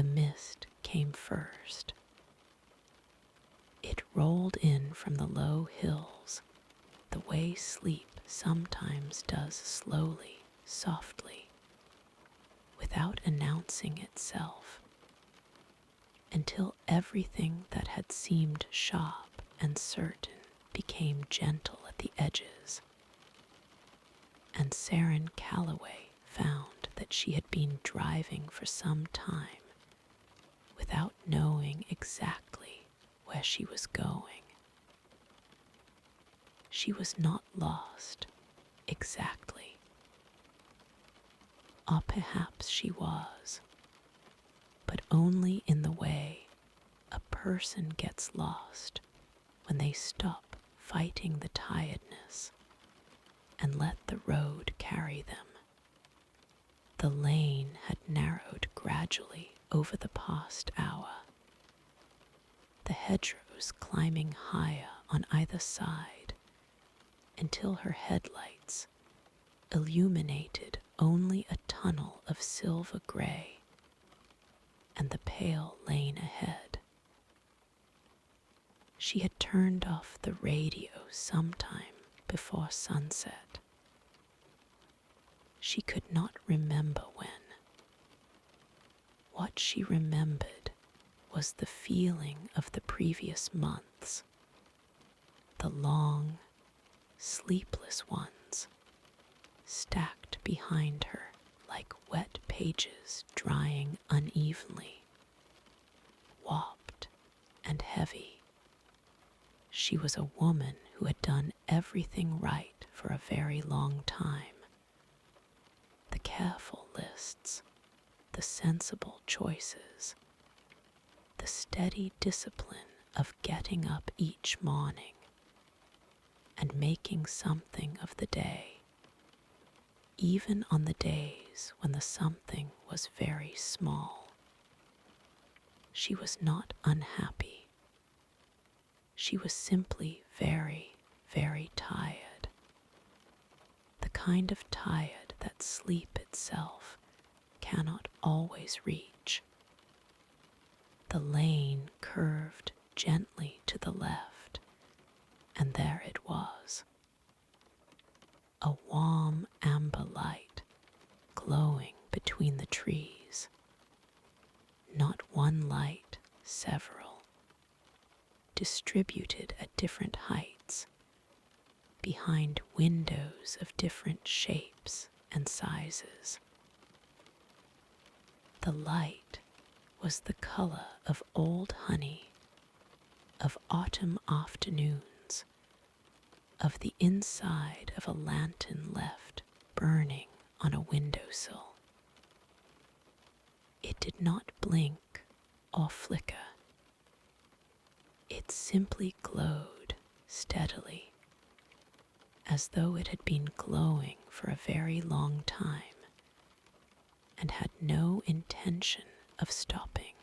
mist came first. It rolled in from the low hills, the way sleep sometimes does, slowly, softly, without announcing itself, until everything that had seemed sharp and certain became gentle at the edges, and Seren Calloway found that she had been driving for some time without knowing exactly where she was going. She was not lost, exactly. Or perhaps she was, but only in the way a person gets lost when they stop fighting the tiredness and let the road carry them. The lane had narrowed gradually over the past hour, the hedgerows climbing higher on either side until her headlights illuminated only a tunnel of silver grey and the pale lane ahead. She had turned off the radio sometime before sunset. She could not remember when. What she remembered was the feeling of the previous months, the long, sleepless ones, stacked behind her like wet pages drying unevenly, warped and heavy. She was a woman who had done everything right for a very long time. The careful lists, the sensible choices, the steady discipline of getting up each morning and making something of the day, even on the days when the something was very small. She was not unhappy. She was simply very, very tired. The kind of tired that sleep itself cannot always reach. The lane curved gently to the left, and there it was. A warm amber light glowing between the trees. Not one light, several, distributed at different heights, behind windows of different shapes and sizes. The light was the color of old honey, of autumn afternoons, of the inside of a lantern left burning on a windowsill. It did not blink or flicker. It simply glowed steadily, as though it had been glowing for a very long time and had no intention of stopping.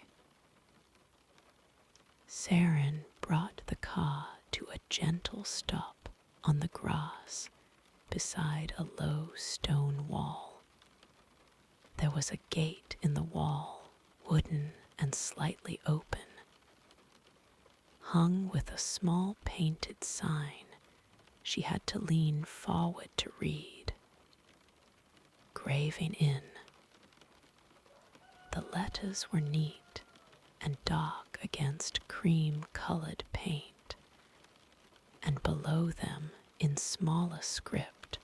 Seren brought the car to a gentle stop on the grass beside a low stone wall. There was a gate in the wall, wooden and slightly open, hung with a small painted sign she had to lean forward to read. Greyvane Inn. The letters were neat and dark against cream-colored paint, and below them, in smaller script,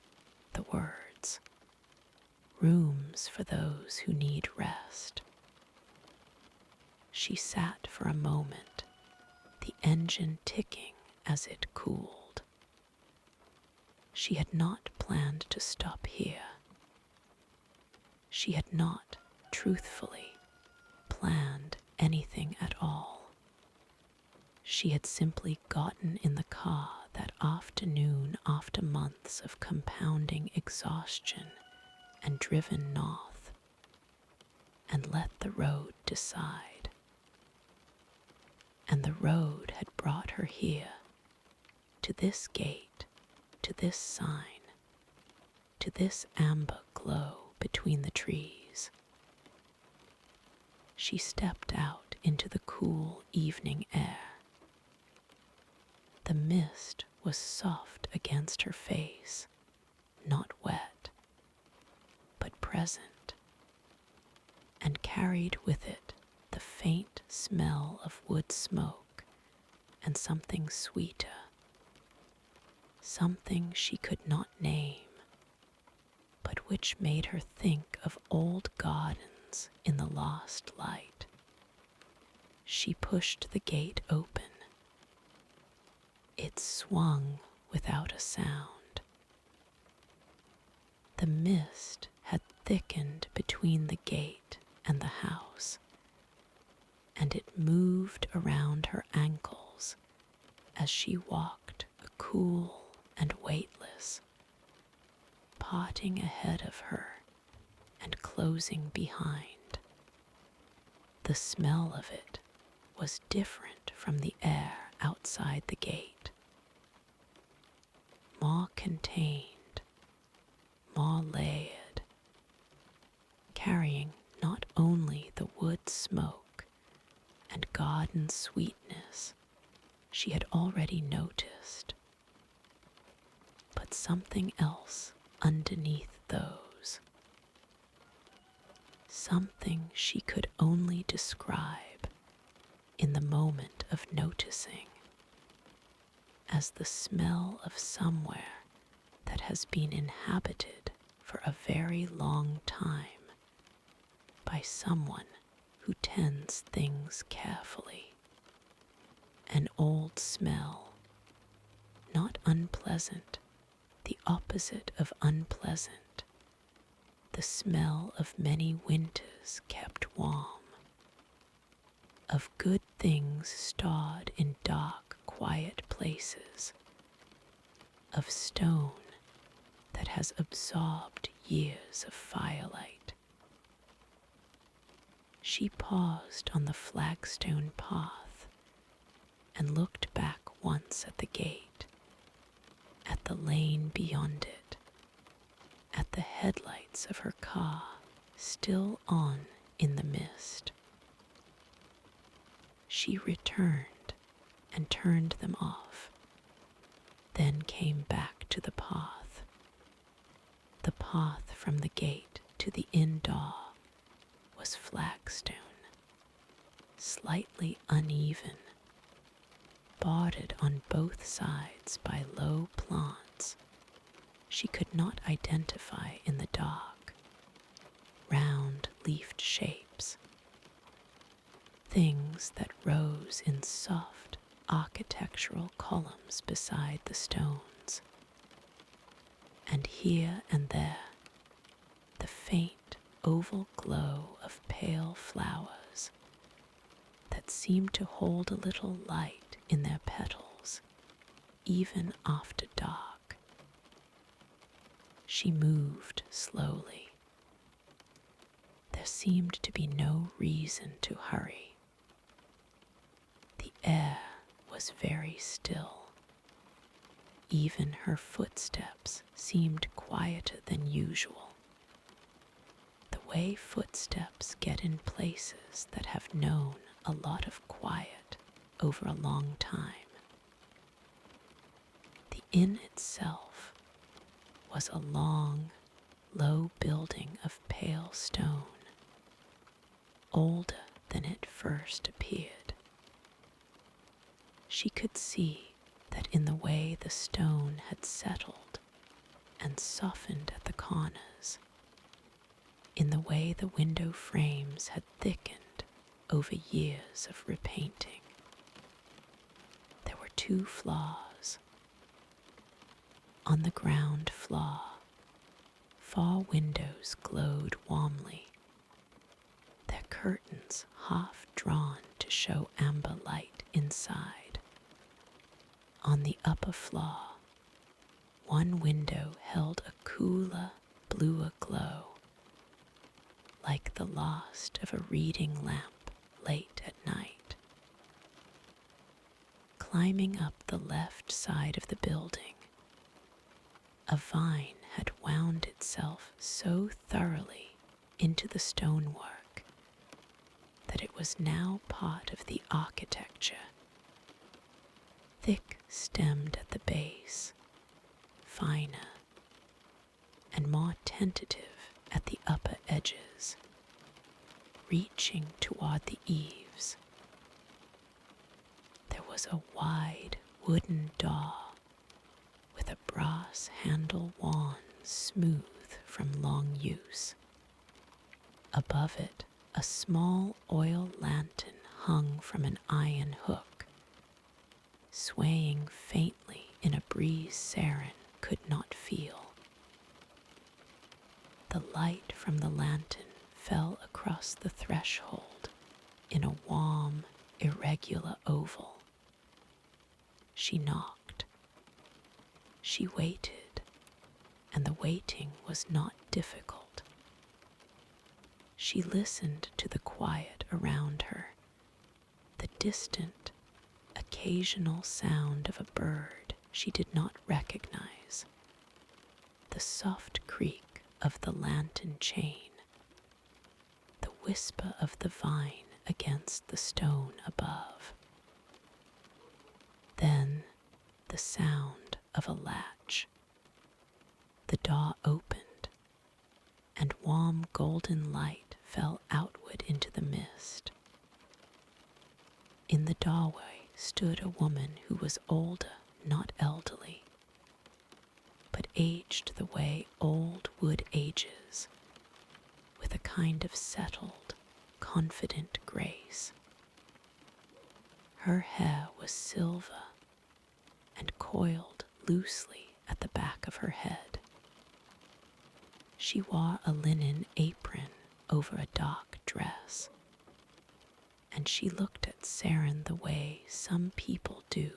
the words, "Rooms for those who need rest." She sat for a moment, the engine ticking as it cooled. She had not planned to stop here. She had not, truthfully, planned anything at all. She had simply gotten in the car that afternoon after months of compounding exhaustion and driven north, and let the road decide. And the road had brought her here, to this gate, to this sign, to this amber glow between the trees. she stepped out into the cool evening air. The mist was soft against her face, not wet, but present, and carried with it the faint smell of wood smoke and something sweeter, something she could not name, but which made her think of old gardens in the lost light. She pushed the gate open. It swung without a sound. The mist had thickened between the gate and the house, and it moved around her ankles as she walked, cool and weightless, parting ahead of her and closing behind. The smell of it was different from the air outside the gate, more contained, more layered, carrying not only the wood smoke and garden sweetness she had already noticed, but something else underneath those, something she could only describe in the moment of noticing as the smell of somewhere that has been inhabited for a very long time by someone who tends things carefully. An old smell, not unpleasant, the opposite of unpleasant, the smell of many winters kept warm, of good things stored in dark, quiet places, of stone that has absorbed years of firelight. She paused on the flagstone path and looked back once at the gate, at the lane beyond it, at the headlights of her car still on in the mist. She returned and turned them off, then came back to the path. The path from the gate to the inn door was flagstone, slightly uneven, bordered on both sides by low plants she could not identify in the dark, round leafed shapes, things that rose in soft architectural columns beside the stones, and here and there the faint oval glow of pale flowers that seemed to hold a little light in their petals even after dark. She moved slowly. There seemed to be no reason to hurry. The air was very still. Even her footsteps seemed quieter than usual. The way footsteps get in places that have known a lot of quiet over a long time. The inn itself was a long, low building of pale stone, older than it first appeared. She could see that in the way the stone had settled and softened at the corners, in the way the window frames had thickened over years of repainting. There were 2 floors. On the ground floor, 4 windows glowed warmly, their curtains half drawn to show amber light inside. On the upper floor, 1 window held a cooler, bluer glow, like the lost of a reading lamp late at night. Climbing up the left side of the building, a vine had wound itself so thoroughly into the stonework that was now part of the architecture, thick-stemmed at the base, finer and more tentative at the upper edges, reaching toward the eaves. There was a wide wooden door with a brass handle wand smooth from long use. Above it, a small oil lantern hung from an iron hook, swaying faintly in a breeze Seren could not feel. The light from the lantern fell across the threshold in a warm, irregular oval. She knocked. She waited, and the waiting was not difficult. She listened to the quiet around her, the distant, occasional sound of a bird she did not recognize, the soft creak of the lantern chain, the whisper of the vine against the stone above. Then the sound of a latch. The door opened, and warm golden light fell outward into the mist. In the doorway stood a woman who was older, not elderly, but aged the way old wood ages, with a kind of settled, confident grace. Her hair was silver and coiled loosely at the back of her head. She wore a linen apron over a dark dress, and she looked at Seren the way some people do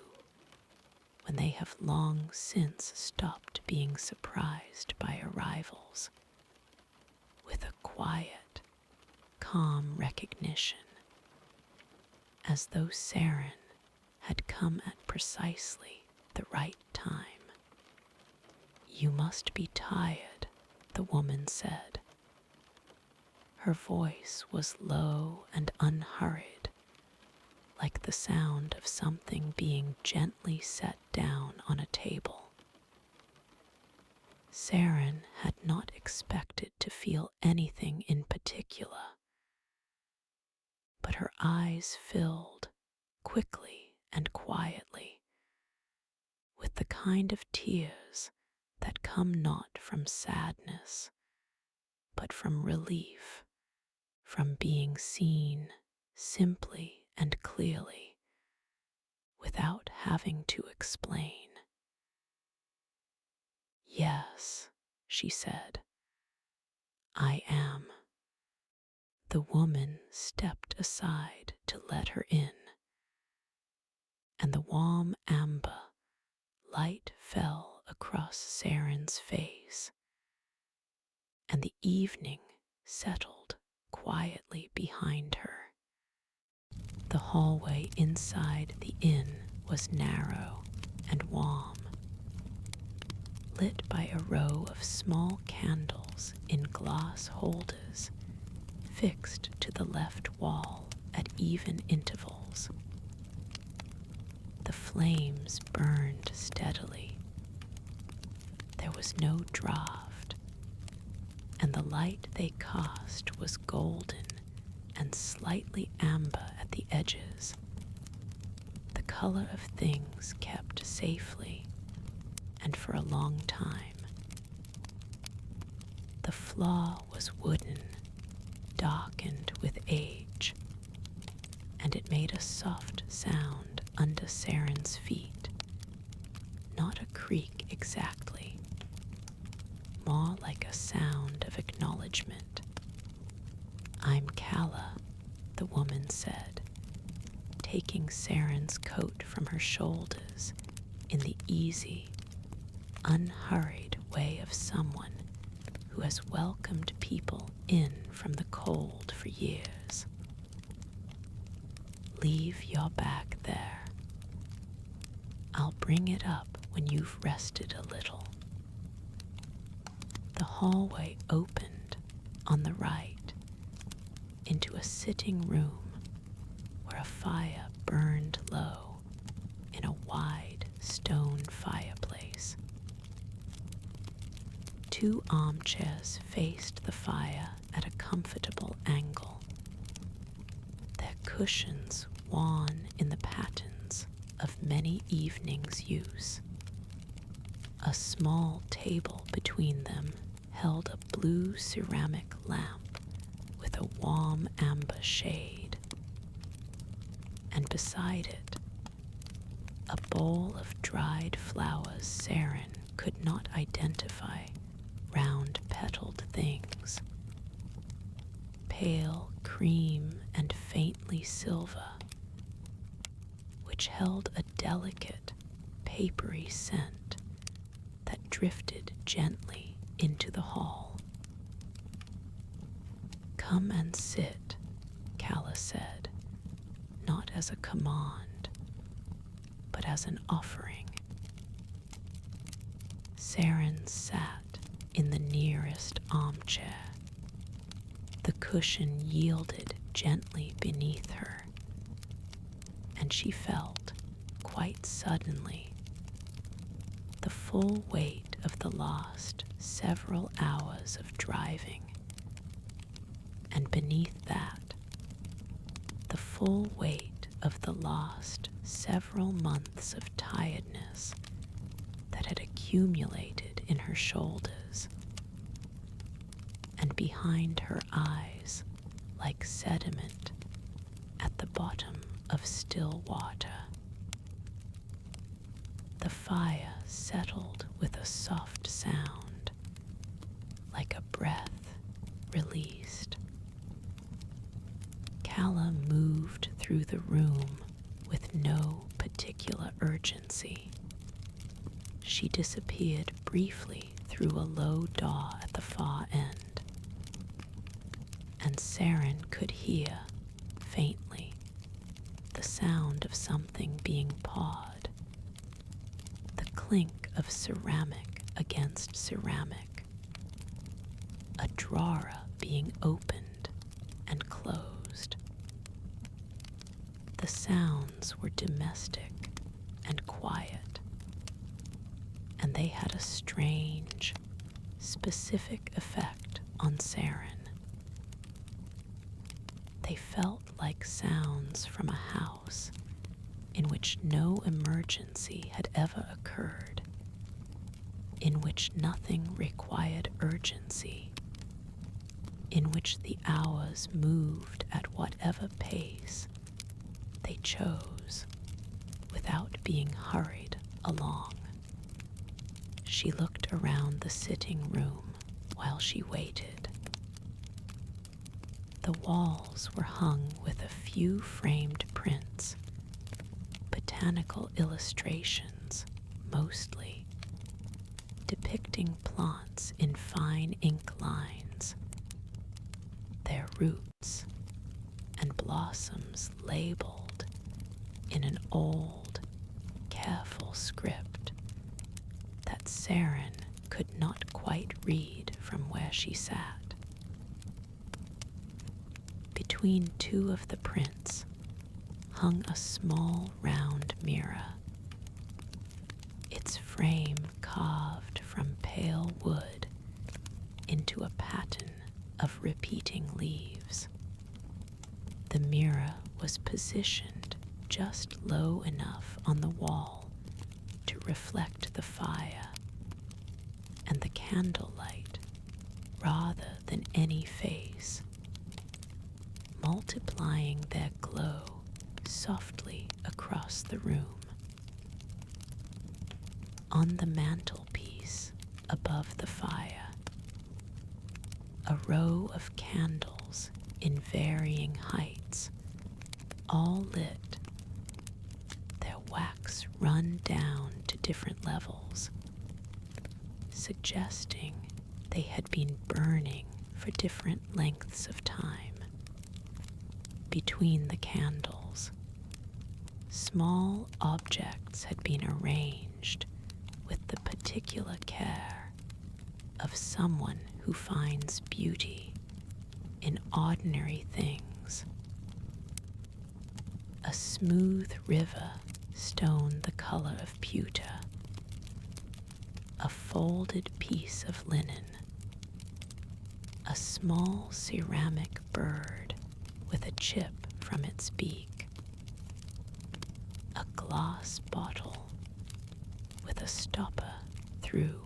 when they have long since stopped being surprised by arrivals, with a quiet, calm recognition, as though Seren had come at precisely the right time. "You must be tired," the woman said. Her voice was low and unhurried, like the sound of something being gently set down on a table. Seren had not expected to feel anything in particular, but her eyes filled quickly and quietly with the kind of tears that come not from sadness, but from relief, from being seen simply and clearly, without having to explain. "Yes," she said, "I am." The woman stepped aside to let her in, and the warm amber light fell across Seren's face, and the evening settled quietly behind her. The hallway inside the inn was narrow and warm, lit by a row of small candles in glass holders fixed to the left wall at even intervals. The flames burned steadily. There was no draught, and the light they cast was golden and slightly amber at the edges, the color of things kept safely and for a long time. The floor was wooden, darkened with age, and it made a soft sound under Seren's feet, not a creak exactly, more like a sound of acknowledgement. "I'm Calla," the woman said, taking Seren's coat from her shoulders in the easy, unhurried way of someone who has welcomed people in from the cold for years. "Leave your bag there. I'll bring it up when you've rested a little." The hallway opened on the right into a sitting room a fire burned low in a wide stone fireplace. 2 armchairs faced the fire at a comfortable angle, their cushions wan in the patterns of many evenings' use. A small table between them held a blue ceramic lamp with a warm amber shade, and beside it, a bowl of dried flowers Seren could not identify, round-petaled things, pale cream and faintly silver, which held a delicate, papery scent that drifted gently into the hall. "Come and sit," Calla said, not as a command, but as an offering. Seren sat in the nearest armchair. The cushion yielded gently beneath her, and she felt, quite suddenly, the full weight of the last several hours of driving, and beneath that, the full weight of the last several months of tiredness that had accumulated in her shoulders, and behind her eyes, like sediment at the bottom of still water. The fire settled with a soft sound, like a breath released. Calla moved through the room with no particular urgency. She disappeared briefly through a low door at the far end, and Seren could hear, faintly, the sound of something being pawed, the clink of ceramic against ceramic, a drawer being opened and closed. The sounds were domestic and quiet, and they had a strange, specific effect on Seren. They felt like sounds from a house in which no emergency had ever occurred, in which nothing required urgency, in which the hours moved at whatever pace they chose without being hurried along. She looked around the sitting room while she waited. The walls were hung with a few framed prints, botanical illustrations mostly, depicting plants in fine ink lines, their roots and blossoms labeled in an old, careful script that Seren could not quite read from where she sat. Between 2 of the prints hung a small round mirror, its frame carved from pale wood into a pattern of repeating leaves. The mirror was positioned just low enough on the wall to reflect the fire and the candlelight rather than any face, multiplying their glow softly across the room. On the mantelpiece above the fire, a row of candles in varying heights, all lit, their wax run down to different levels, suggesting they had been burning for different lengths of time. Between the candles, small objects had been arranged with the particular care of someone who finds beauty in ordinary things. A smooth river, stone the color of pewter, a folded piece of linen, a small ceramic bird with a chip from its beak, a glass bottle with a stopper through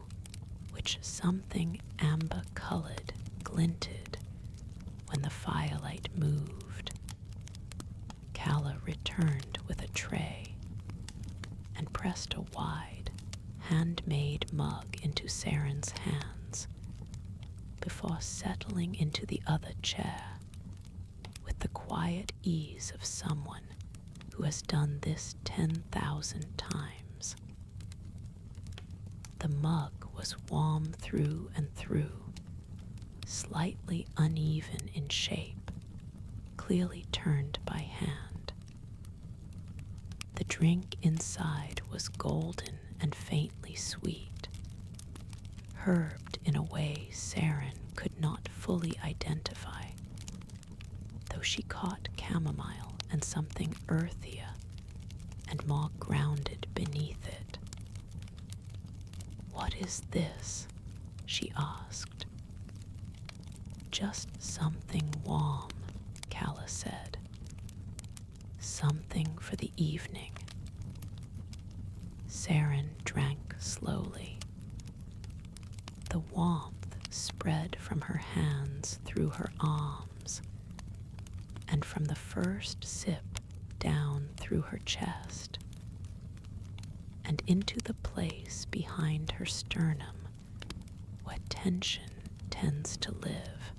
which something amber-colored glinted when the firelight moved. Calla returned with a tray and pressed a wide, handmade mug into Seren's hands before settling into the other chair with the quiet ease of someone who has done this 10,000 times. The mug was warm through and through, slightly uneven in shape, clearly turned by hand. The drink inside was golden and faintly sweet, herbed in a way Seren could not fully identify, though she caught chamomile and something earthier and more grounded beneath it. "What is this?" she asked. "Just something warm," Calla said. "Something for the evening." Seren drank slowly. The warmth spread from her hands through her arms, and from the first sip down through her chest, and into the place behind her sternum where tension tends to live.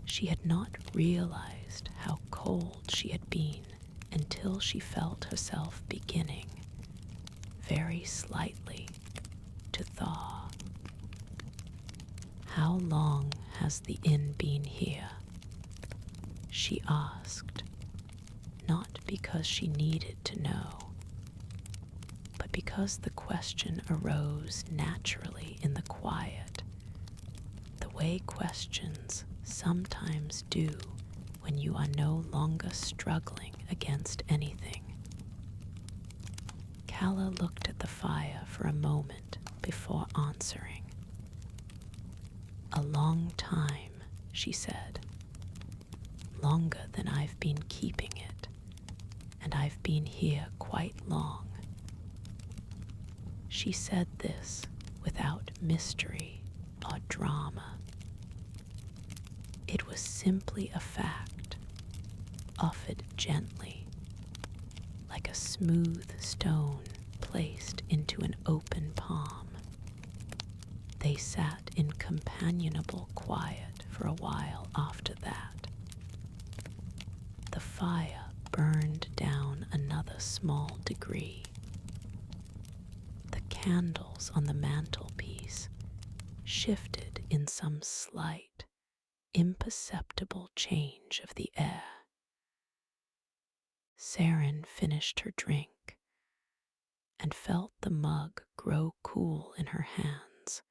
She had not realized how cold she had been until she felt herself beginning, very slightly, to thaw. "How long has the inn been here?" she asked, not because she needed to know, but because the question arose naturally in the quiet, the way questions sometimes do when you are no longer struggling against anything. Calla looked at the fire for a moment before answering. "A long time," she said. "Longer than I've been keeping it, and I've been here quite long." She said this without mystery or drama. It was simply a fact, offered gently, like a smooth stone placed into an open palm. They sat in companionable quiet for a while after that. The fire burned down another small degree. The candles on the mantelpiece shifted in some slight, imperceptible change of the air. Seren finished her drink and felt the mug grow cool in her hands,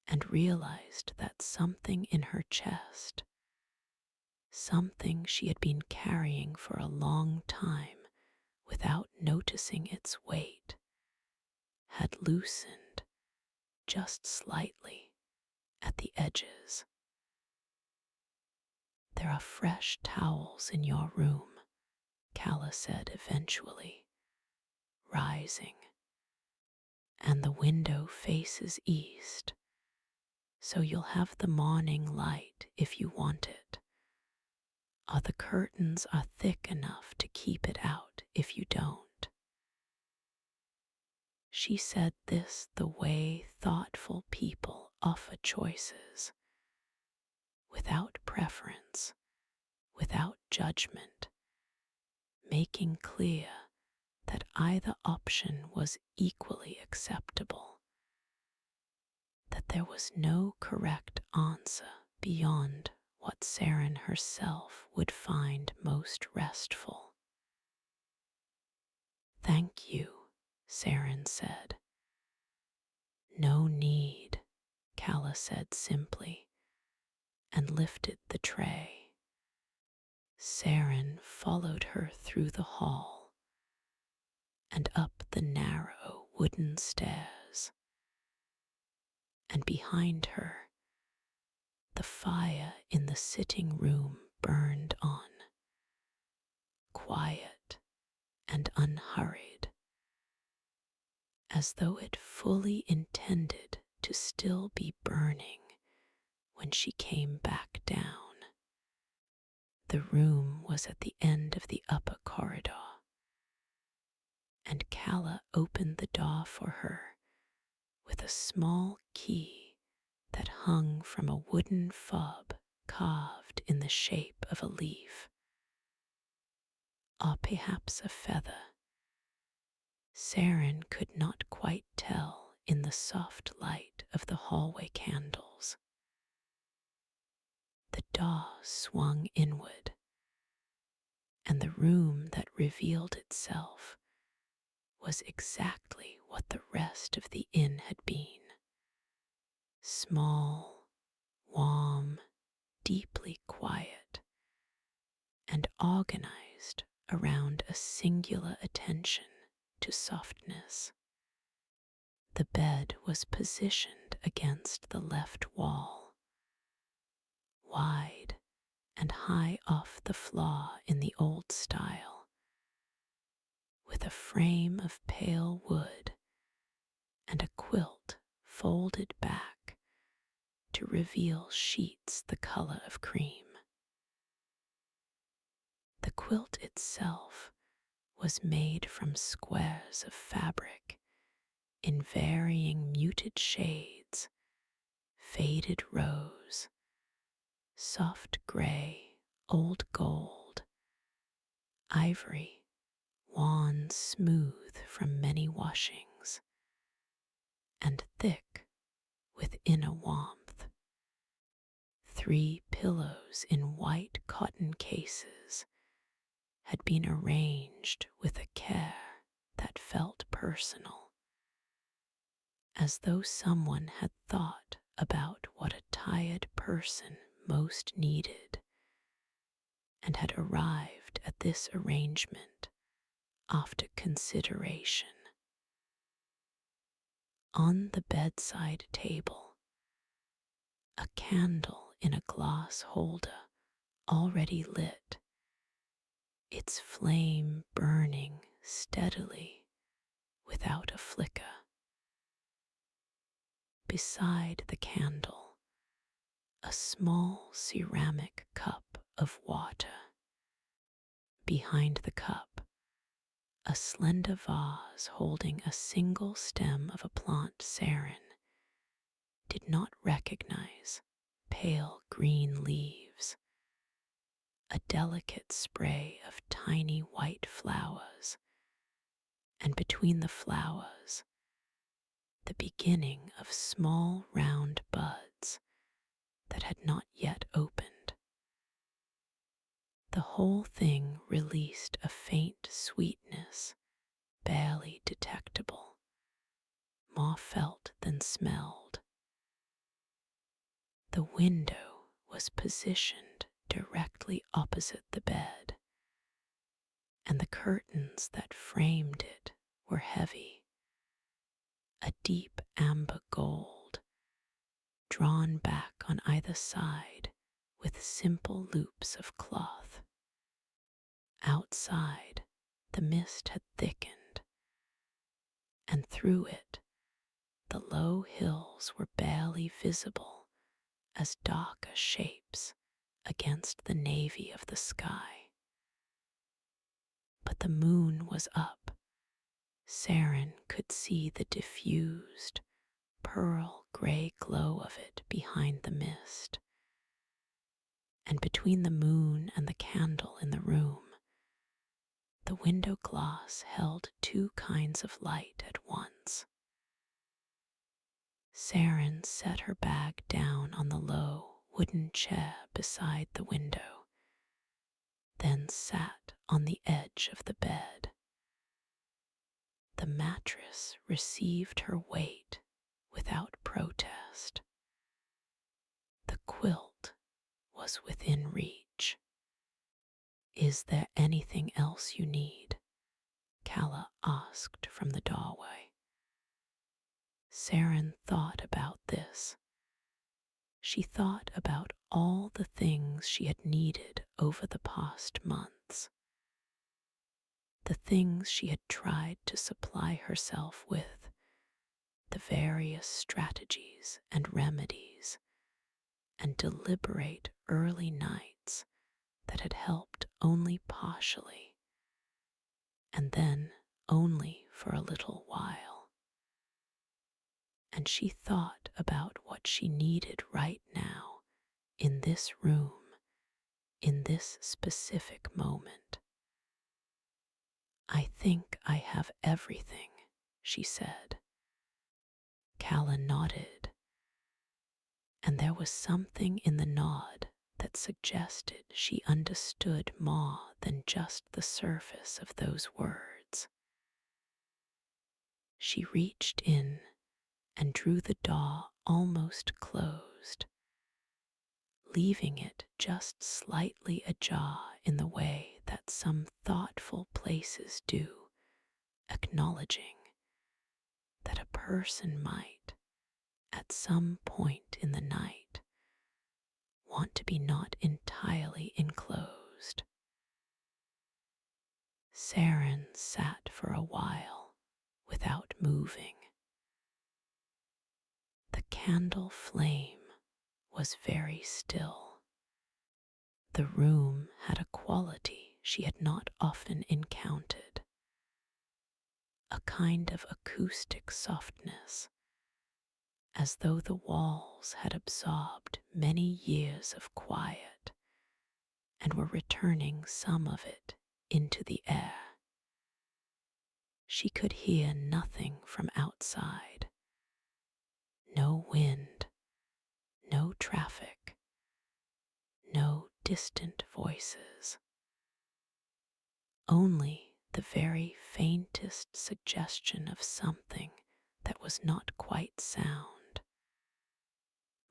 and realized that something in her chest, something she had been carrying for a long time without noticing its weight, had loosened just slightly at the edges. "There are fresh towels in your room," Calla said eventually, rising, "and the window faces east, so you'll have the morning light if you want it, or the curtains are thick enough to keep it out if you don't." She said this the way thoughtful people offer choices, without preference, without judgment, making clear that either option was equally acceptable, that there was no correct answer beyond what Seren herself would find most restful. "Thank you," Seren said. "No need," Calla said simply, and lifted the tray. Seren followed her through the hall and up the narrow wooden stairs, and behind her the fire in the sitting room burned on, quiet and unhurried, as though it fully intended to still be burning when she came back down. The room was at the end of the upper corridor, and Calla opened the door for her with a small key that hung from a wooden fob carved in the shape of a leaf, or perhaps a feather. Seren could not quite tell in the soft light of the hallway candles. The door swung inward, and the room that revealed itself was exactly what the rest of the inn had been. Small, warm, deeply quiet, and organized around a singular attention to softness. The bed was positioned against the left wall, wide and high off the floor in the old style, with a frame of pale wood and a quilt folded back to reveal sheets the color of cream. The quilt itself was made from squares of fabric in varying muted shades: faded rose, soft gray, old gold, ivory, worn smooth from many washings, and thick with inner warmth. 3 pillows in white cotton cases had been arranged with a care that felt personal, as though someone had thought about what a tired person most needed, and had arrived at this arrangement after consideration. On the bedside table, a candle in a glass holder already lit, its flame burning steadily without a flicker. Beside the candle, a small ceramic cup of water. Behind the cup, a slender vase holding a single stem of a plant Seren did not recognize: pale green leaves, a delicate spray of tiny white flowers, and between the flowers, the beginning of small round buds that had not yet opened. The whole thing released a faint sweetness, barely detectable, more felt than smelled. The window was positioned directly opposite the bed, and the curtains that framed it were heavy, a deep amber gold, drawn back on either side with simple loops of cloth. Outside, the mist had thickened, and through it the low hills were barely visible as darker shapes against the navy of the sky. But the moon was up. Seren could see the diffused, pearl-gray glow of it behind the mist, and between the moon and the candle in the room, the window glass held 2 kinds of light at once. Seren set her bag down on the low wooden chair beside the window, then sat on the edge of the bed. The mattress received her weight without protest. The quilt was within reach. Is there anything else you need? Calla asked from the doorway. Seren thought about this. She thought about all the things she had needed over the past months, the things she had tried to supply herself with, the various strategies and remedies, and deliberate early nights that had helped only partially, and then only for a little while. And she thought about what she needed right now, in this room, in this specific moment. I think I have everything, she said. Calla nodded, and there was something in the nod that suggested she understood more than just the surface of those words. She reached in and drew the door almost closed, leaving it just slightly ajar in the way that some thoughtful places do, acknowledging that a person might, at some point in the night, want to be not entirely enclosed. Seren sat for a while without moving. The candle flame was very still. The room had a quality she had not often encountered, a kind of acoustic softness, as though the walls had absorbed many years of quiet and were returning some of it into the air. She could hear nothing from outside. No wind, no traffic, no distant voices. Only the very faintest suggestion of something that was not quite sound,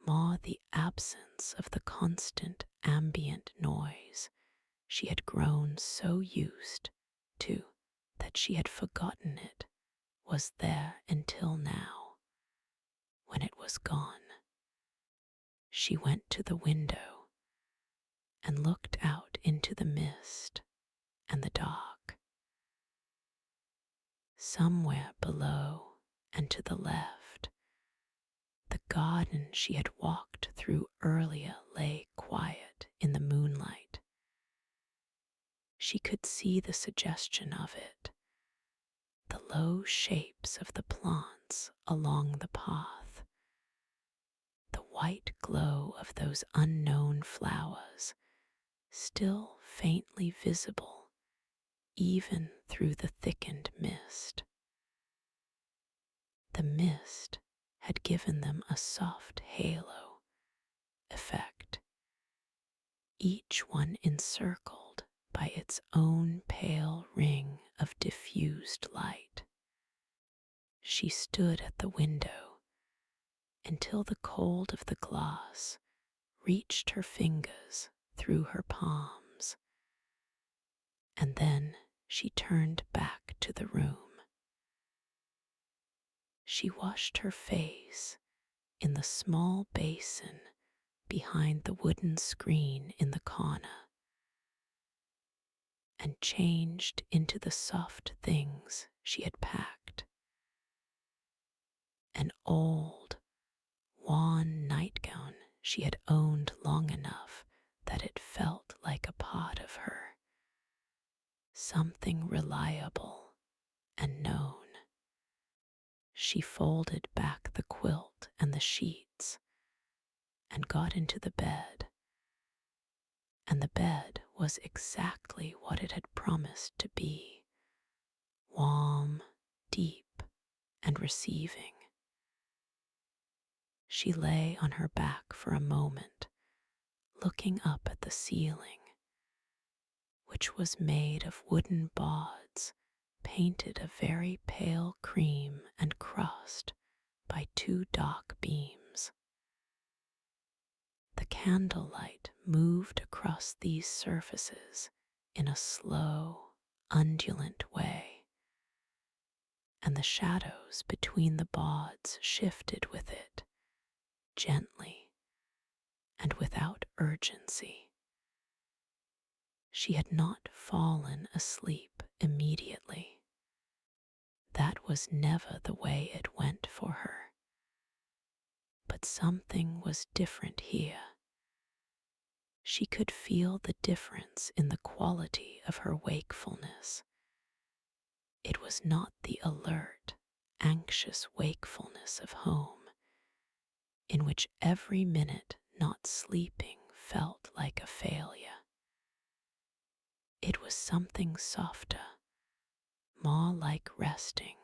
more the absence of the constant ambient noise she had grown so used to that she had forgotten it was there until now, when it was gone. She went to the window and looked out into the mist and the dark. Somewhere below and to the left, the garden she had walked through earlier lay quiet in the moonlight. She could see the suggestion of it, the low shapes of the plants along the path, the white glow of those unknown flowers, still faintly visible even through the thickened mist. The mist had given them a soft halo effect, each one encircled by its own pale ring of diffused light. She stood at the window until the cold of the glass reached her fingers through her palms, and then she turned back to the room. She washed her face in the small basin behind the wooden screen in the corner, and changed into the soft things she had packed. An old, worn nightgown she had owned long enough that it felt like a part of her, something reliable and known. She folded back the quilt and the sheets and got into the bed, and the bed was exactly what it had promised to be, warm, deep, and receiving. She lay on her back for a moment, looking up at the ceiling, which was made of wooden boards painted a very pale cream and crossed by two dark beams. The candlelight moved across these surfaces in a slow, undulant way, and the shadows between the boards shifted with it, gently and without urgency. She had not fallen asleep immediately. That was never the way it went for her. But something was different here. She could feel the difference in the quality of her wakefulness. It was not the alert, anxious wakefulness of home, in which every minute not sleeping felt like a failure. It was something softer, more like resting,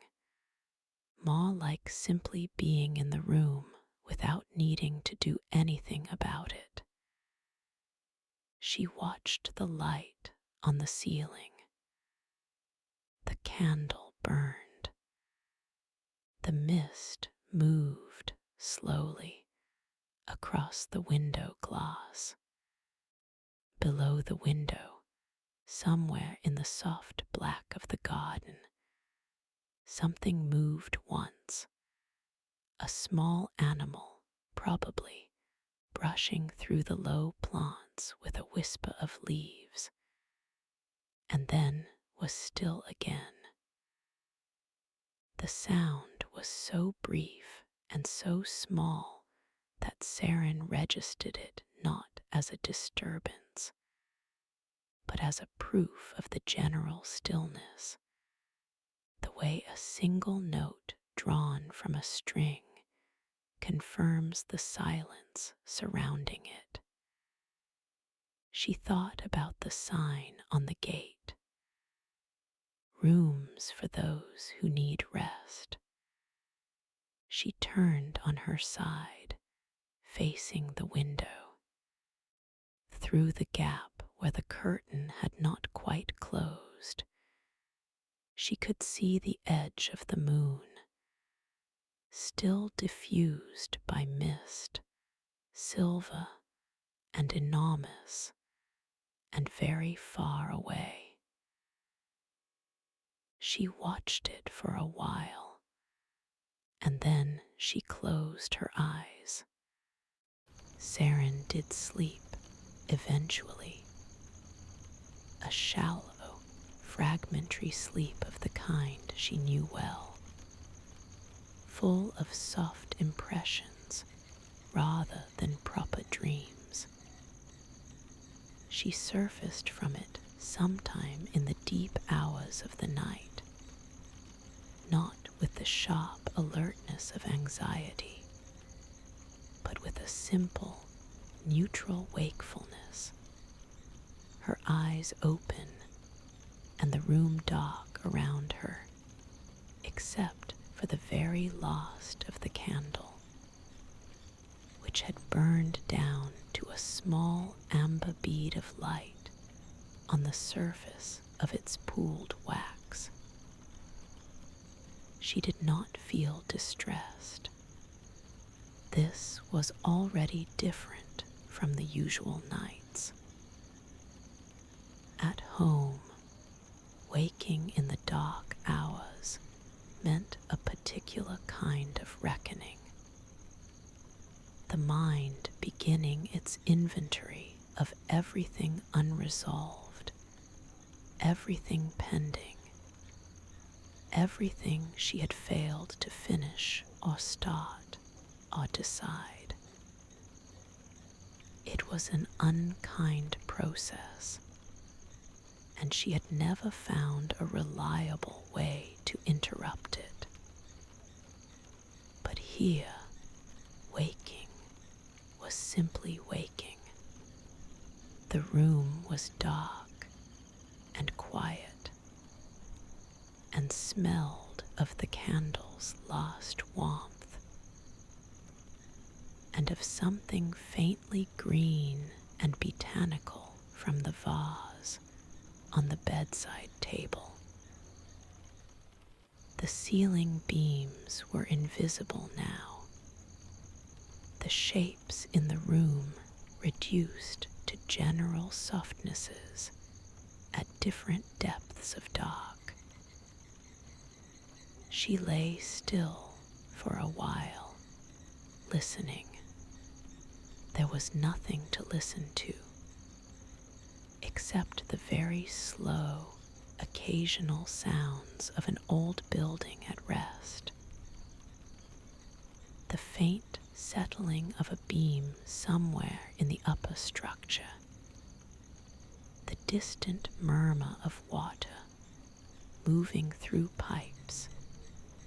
more like simply being in the room without needing to do anything about it. She watched the light on the ceiling. The candle burned. The mist moved slowly across the window glass. Below the window, somewhere in the soft black of the garden, something moved once. A small animal, probably, brushing through the low plants with a whisper of leaves, and then was still again. The sound was so brief and so small that Seren registered it not as a disturbance, but as a proof of the general stillness, the way a single note drawn from a string confirms the silence surrounding it. She thought about the sign on the gate, rooms for those who need rest. She turned on her side, facing the window. Through the gap where the curtain had not quite closed, she could see the edge of the moon, still diffused by mist, silver and enormous, and very far away. She watched it for a while, and then she closed her eyes. Seren did sleep, eventually. A shallow, fragmentary sleep of the kind she knew well, full of soft impressions rather than proper dreams. She surfaced from it sometime in the deep hours of the night, not with the sharp alertness of anxiety, but with a simple, neutral wakefulness, her eyes open and the room dark around her, except for the very last of the candle, which had burned down to a small amber bead of light on the surface of its pooled wax. She did not feel distressed. This was already different from the usual nights. At home, waking in the dark hours meant a particular kind of reckoning. The mind beginning its inventory of everything unresolved, everything pending, everything she had failed to finish or start or decide. It was an unkind process, and she had never found a reliable way to interrupt it. But here, waking was simply waking. The room was dark and quiet, and smelled of the candle's last warmth, and of something faintly green and botanical from the vase on the bedside table. The ceiling beams were invisible now. The shapes in the room reduced to general softnesses, at different depths of dark. She lay still for a while, listening. There was nothing to listen to, except the very slow, occasional sounds of an old building at rest. The faint settling of a beam somewhere in the upper structure. The distant murmur of water moving through pipes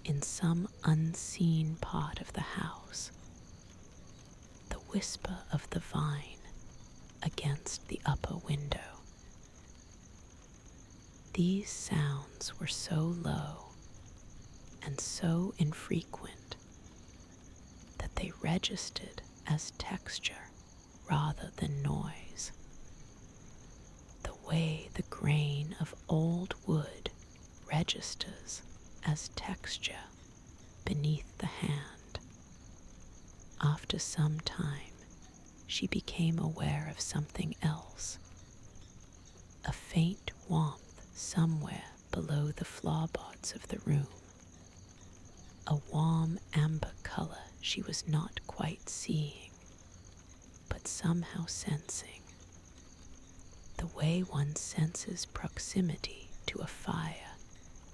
in some unseen part of the house. The whisper of the vine against the upper window. These sounds were so low and so infrequent that they registered as texture rather than noise. The way the grain of old wood registers as texture beneath the hand. After some time, she became aware of something else. A faint warmth somewhere below the floorboards of the room. A warm amber color she was not quite seeing, but somehow sensing. The way one senses proximity to a fire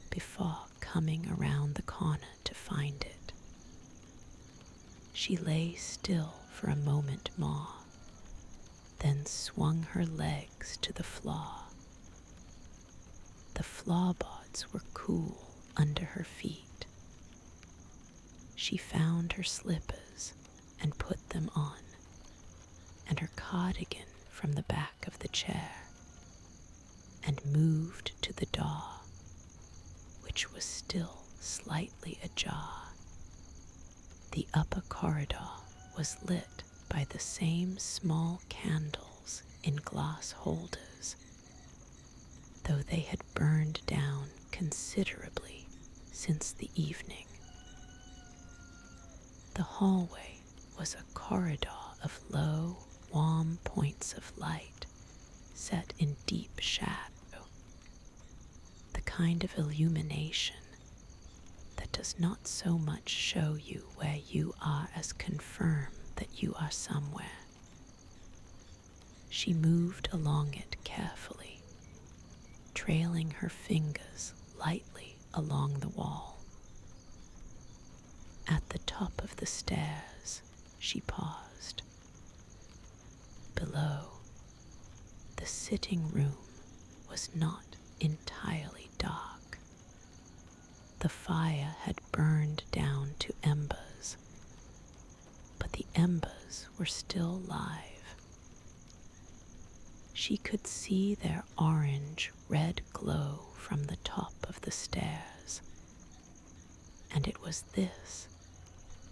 before coming around the corner to find it. She lay still for a moment more, then swung her legs to the floor. The floorboards were cool under her feet. She found her slippers and put them on, and her cardigan from the back of the chair, and moved to the door, which was still slightly ajar. The upper corridor was lit by the same small candles in glass holders, though they had burned down considerably since the evening. The hallway was a corridor of low, warm points of light set in deep shadow, the kind of illumination that does not so much show you where you are as confirm that you are somewhere. She moved along it carefully, trailing her fingers lightly along the wall. At the top of the stairs, she paused. Below, the sitting room was not entirely dark. The fire had burned down to embers, but the embers were still live. She could see their orange-red glow from the top of the stairs, and it was this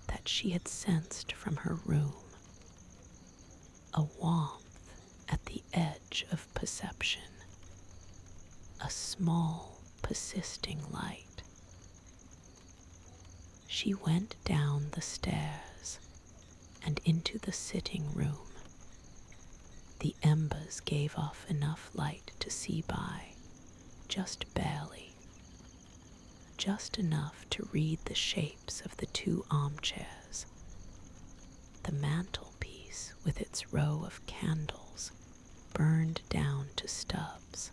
that she had sensed from her room, a warmth at the edge of perception, a small, persisting light. She went down the stairs and into the sitting room. The embers gave off enough light to see by, just barely. Just enough to read the shapes of the two armchairs. The mantelpiece with its row of candles burned down to stubs,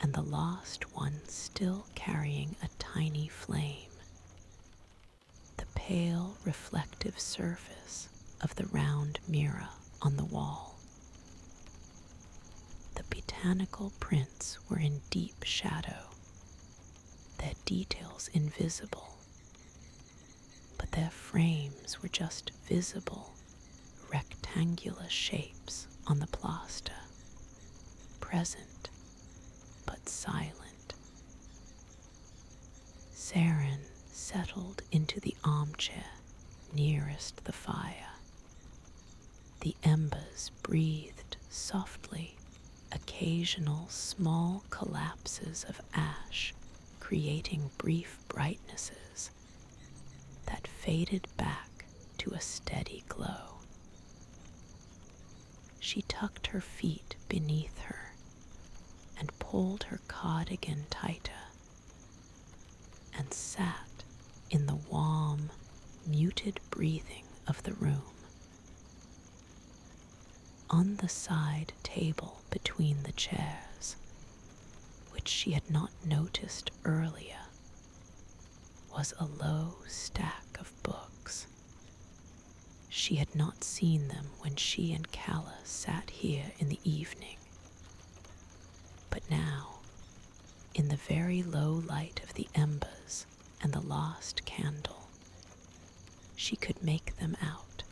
and the last one still carrying a tiny flame. The pale reflective surface of the round mirror on the wall. The botanical prints were in deep shadow, their details invisible, but their frames were just visible, rectangular shapes on the plaster, present but silent. Seren settled into the armchair nearest the fire. The embers breathed softly, occasional small collapses of ash, creating brief brightnesses that faded back to a steady glow. She tucked her feet beneath her, pulled her cardigan tighter and sat in the warm, muted breathing of the room. On the side table between the chairs, which she had not noticed earlier, was a low stack of books. She had not seen them when she and Calla sat here in the evening. But now, in the very low light of the embers and the last candle, she could make them out.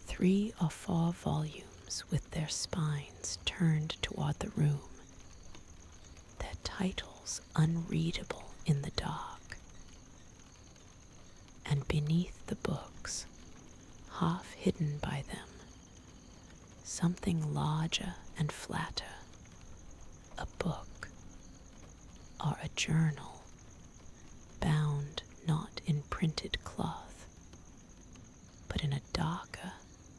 3 or 4 volumes with their spines turned toward the room, their titles unreadable in the dark. And beneath the books, half hidden by them, something larger and flatter, a book or a journal, bound not in printed cloth, but in a darker,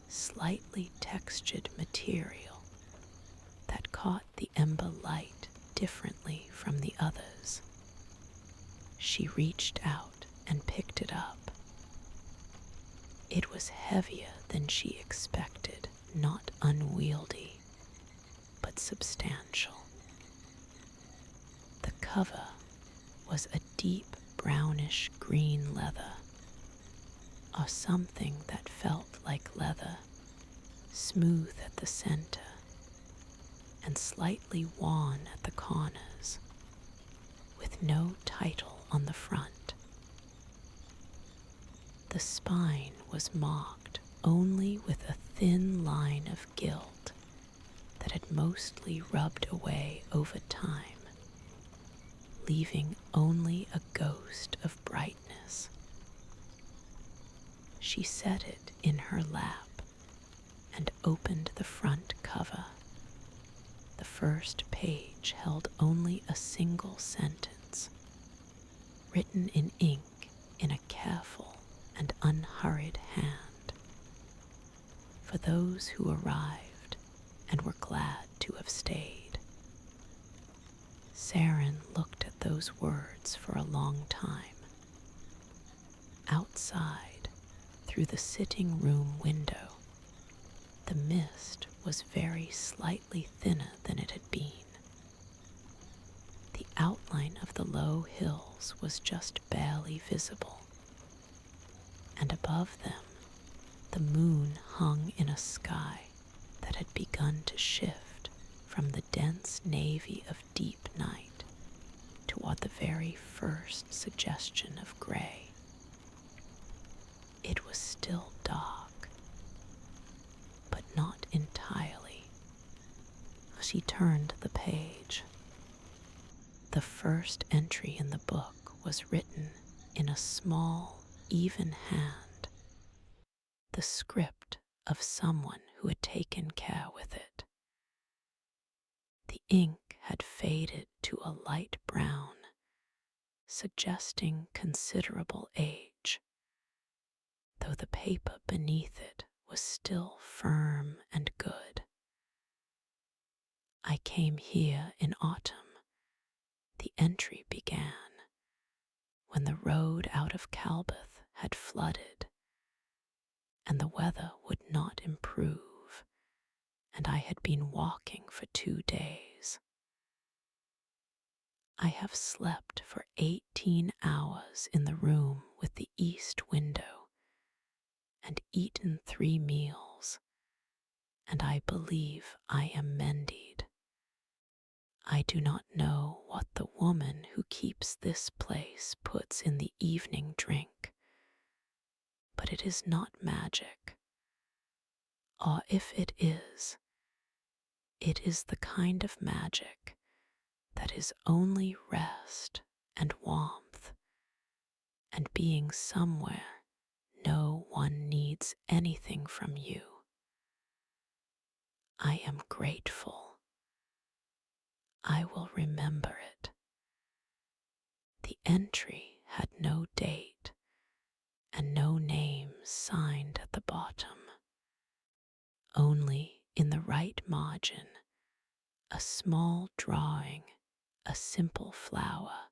slightly textured material that caught the ember light differently from the others. She reached out and picked it up. It was heavier than she expected, not unwieldy, but substantial. The cover was a deep brownish green leather, or something that felt like leather, smooth at the center and slightly worn at the corners, with no title on the front. The spine was marked only with a thin line of gilt that had mostly rubbed away over time, leaving only a ghost of brightness. She set it in her lap and opened the front cover. The first page held only a single sentence, written in ink in a careful and unhurried hand. For those who arrived and were glad to have stayed. Seren looked at those words for a long time. Outside, through the sitting room window, the mist was very slightly thinner than it had been. The outline of the low hills was just barely visible, and above them the moon hung in a sky that had begun to shift from the dense navy of deep night toward the very first suggestion of gray. It was still dark, but not entirely. She turned the page. The first entry in the book was written in a small, even hand, the script of someone who had taken care with it. The ink had faded to a light brown, suggesting considerable age, though the paper beneath it was still firm and good. I came here in autumn, the entry began, when the road out of Calbeth had flooded, and the weather would not improve, and I had been walking for 2 days. I have slept for 18 hours in the room with the east window, and eaten 3 meals, and I believe I am mended. I do not know what the woman who keeps this place puts in the evening drink, but it is not magic, or if it is the kind of magic that is only rest and warmth, and being somewhere no one needs anything from you. I am grateful. I will remember it. The entry had no date and no names signed at the bottom. Only in the right margin A small drawing, a simple flower,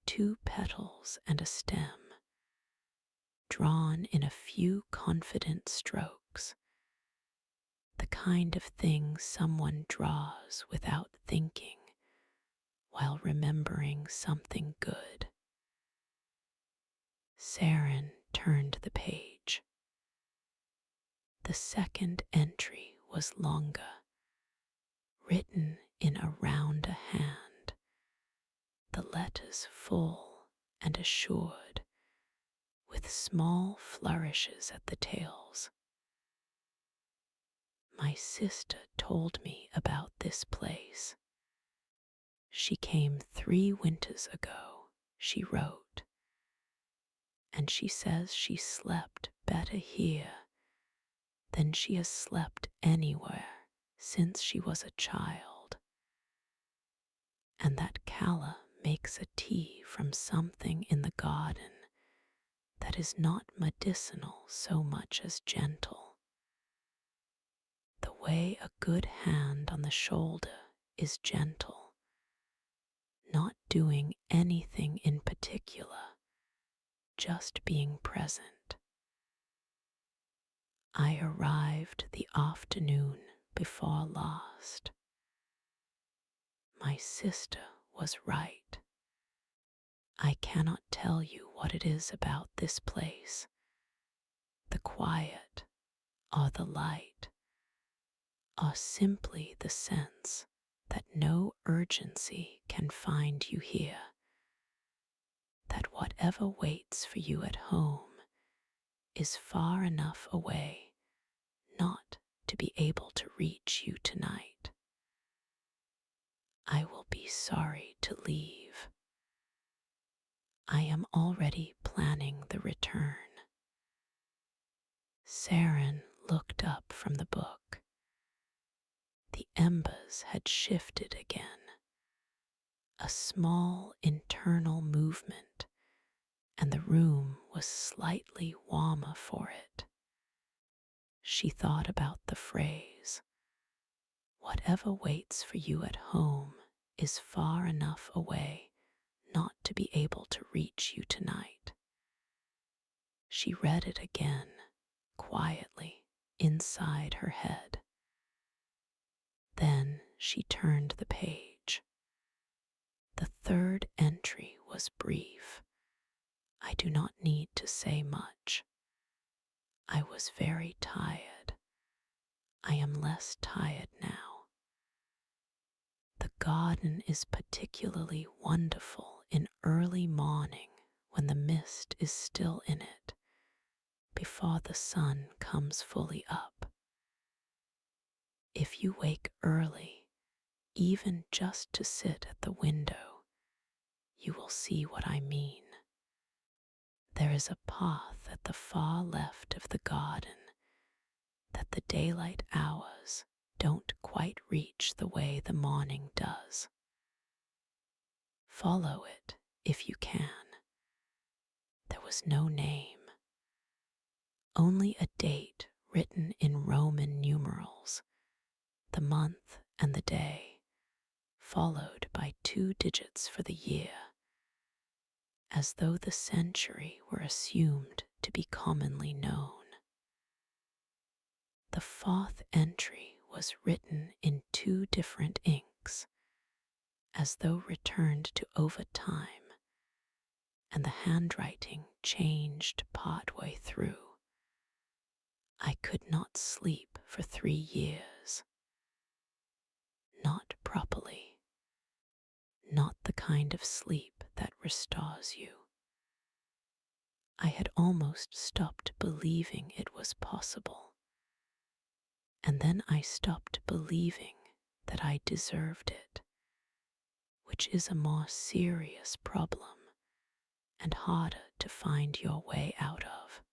2 petals and a stem, drawn in a few confident strokes, the kind of thing someone draws without thinking while remembering something good. Seren turned the page. The second entry was longer, written in around a hand, the letters full and assured, with small flourishes at the tails. My sister told me about this place. She came 3 winters ago, she wrote, and she says she slept better here than she has slept anywhere since she was a child, and that Calla makes a tea from something in the garden that is not medicinal so much as gentle. The way a good hand on the shoulder is gentle, not doing anything in particular, just being present. I arrived the afternoon before last. My sister was right. I cannot tell you what it is about this place, the quiet or the light, or simply the sense that no urgency can find you here, that whatever waits for you at home is far enough away not to be able to reach you tonight. I will be sorry to leave. I am already planning the return. Seren looked up from the book. The embers had shifted again, a small internal movement, and the room was slightly warmer for it. She thought about the phrase, "Whatever waits for you at home is far enough away not to be able to reach you tonight." She read it again, quietly, inside her head. Then she turned the page. The third entry was brief. I do not need to say much. I was very tired. I am less tired now. The garden is particularly wonderful in early morning when the mist is still in it, before the sun comes fully up. If you wake early, even just to sit at the window, you will see what I mean. There is a path at the far left of the garden that the daylight hours don't quite reach the way the morning does. Follow it if you can. There was no name, only a date written in Roman numerals, the month and the day, followed by 2 digits for the year, as though the century were assumed to be commonly known. The 4th entry was written in 2 different inks, as though returned to over time, and the handwriting changed partway through. I could not sleep for 3 years. Not properly. Not the kind of sleep that restores you. I had almost stopped believing it was possible. And then I stopped believing that I deserved it, which is a more serious problem and harder to find your way out of.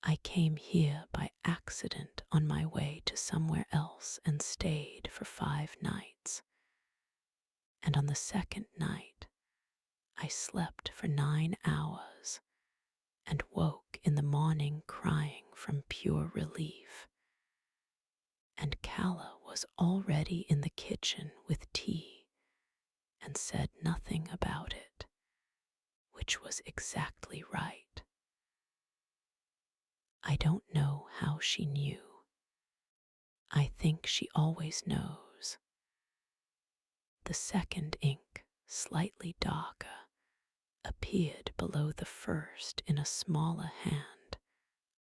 I came here by accident on my way to somewhere else and stayed for 5 nights. And on the 2nd night, I slept for 9 hours and woke in the morning crying from pure relief. And Calla was already in the kitchen with tea and said nothing about it, which was exactly right. I don't know how she knew. I think she always knows. The second ink, slightly darker, appeared below the first in a smaller hand.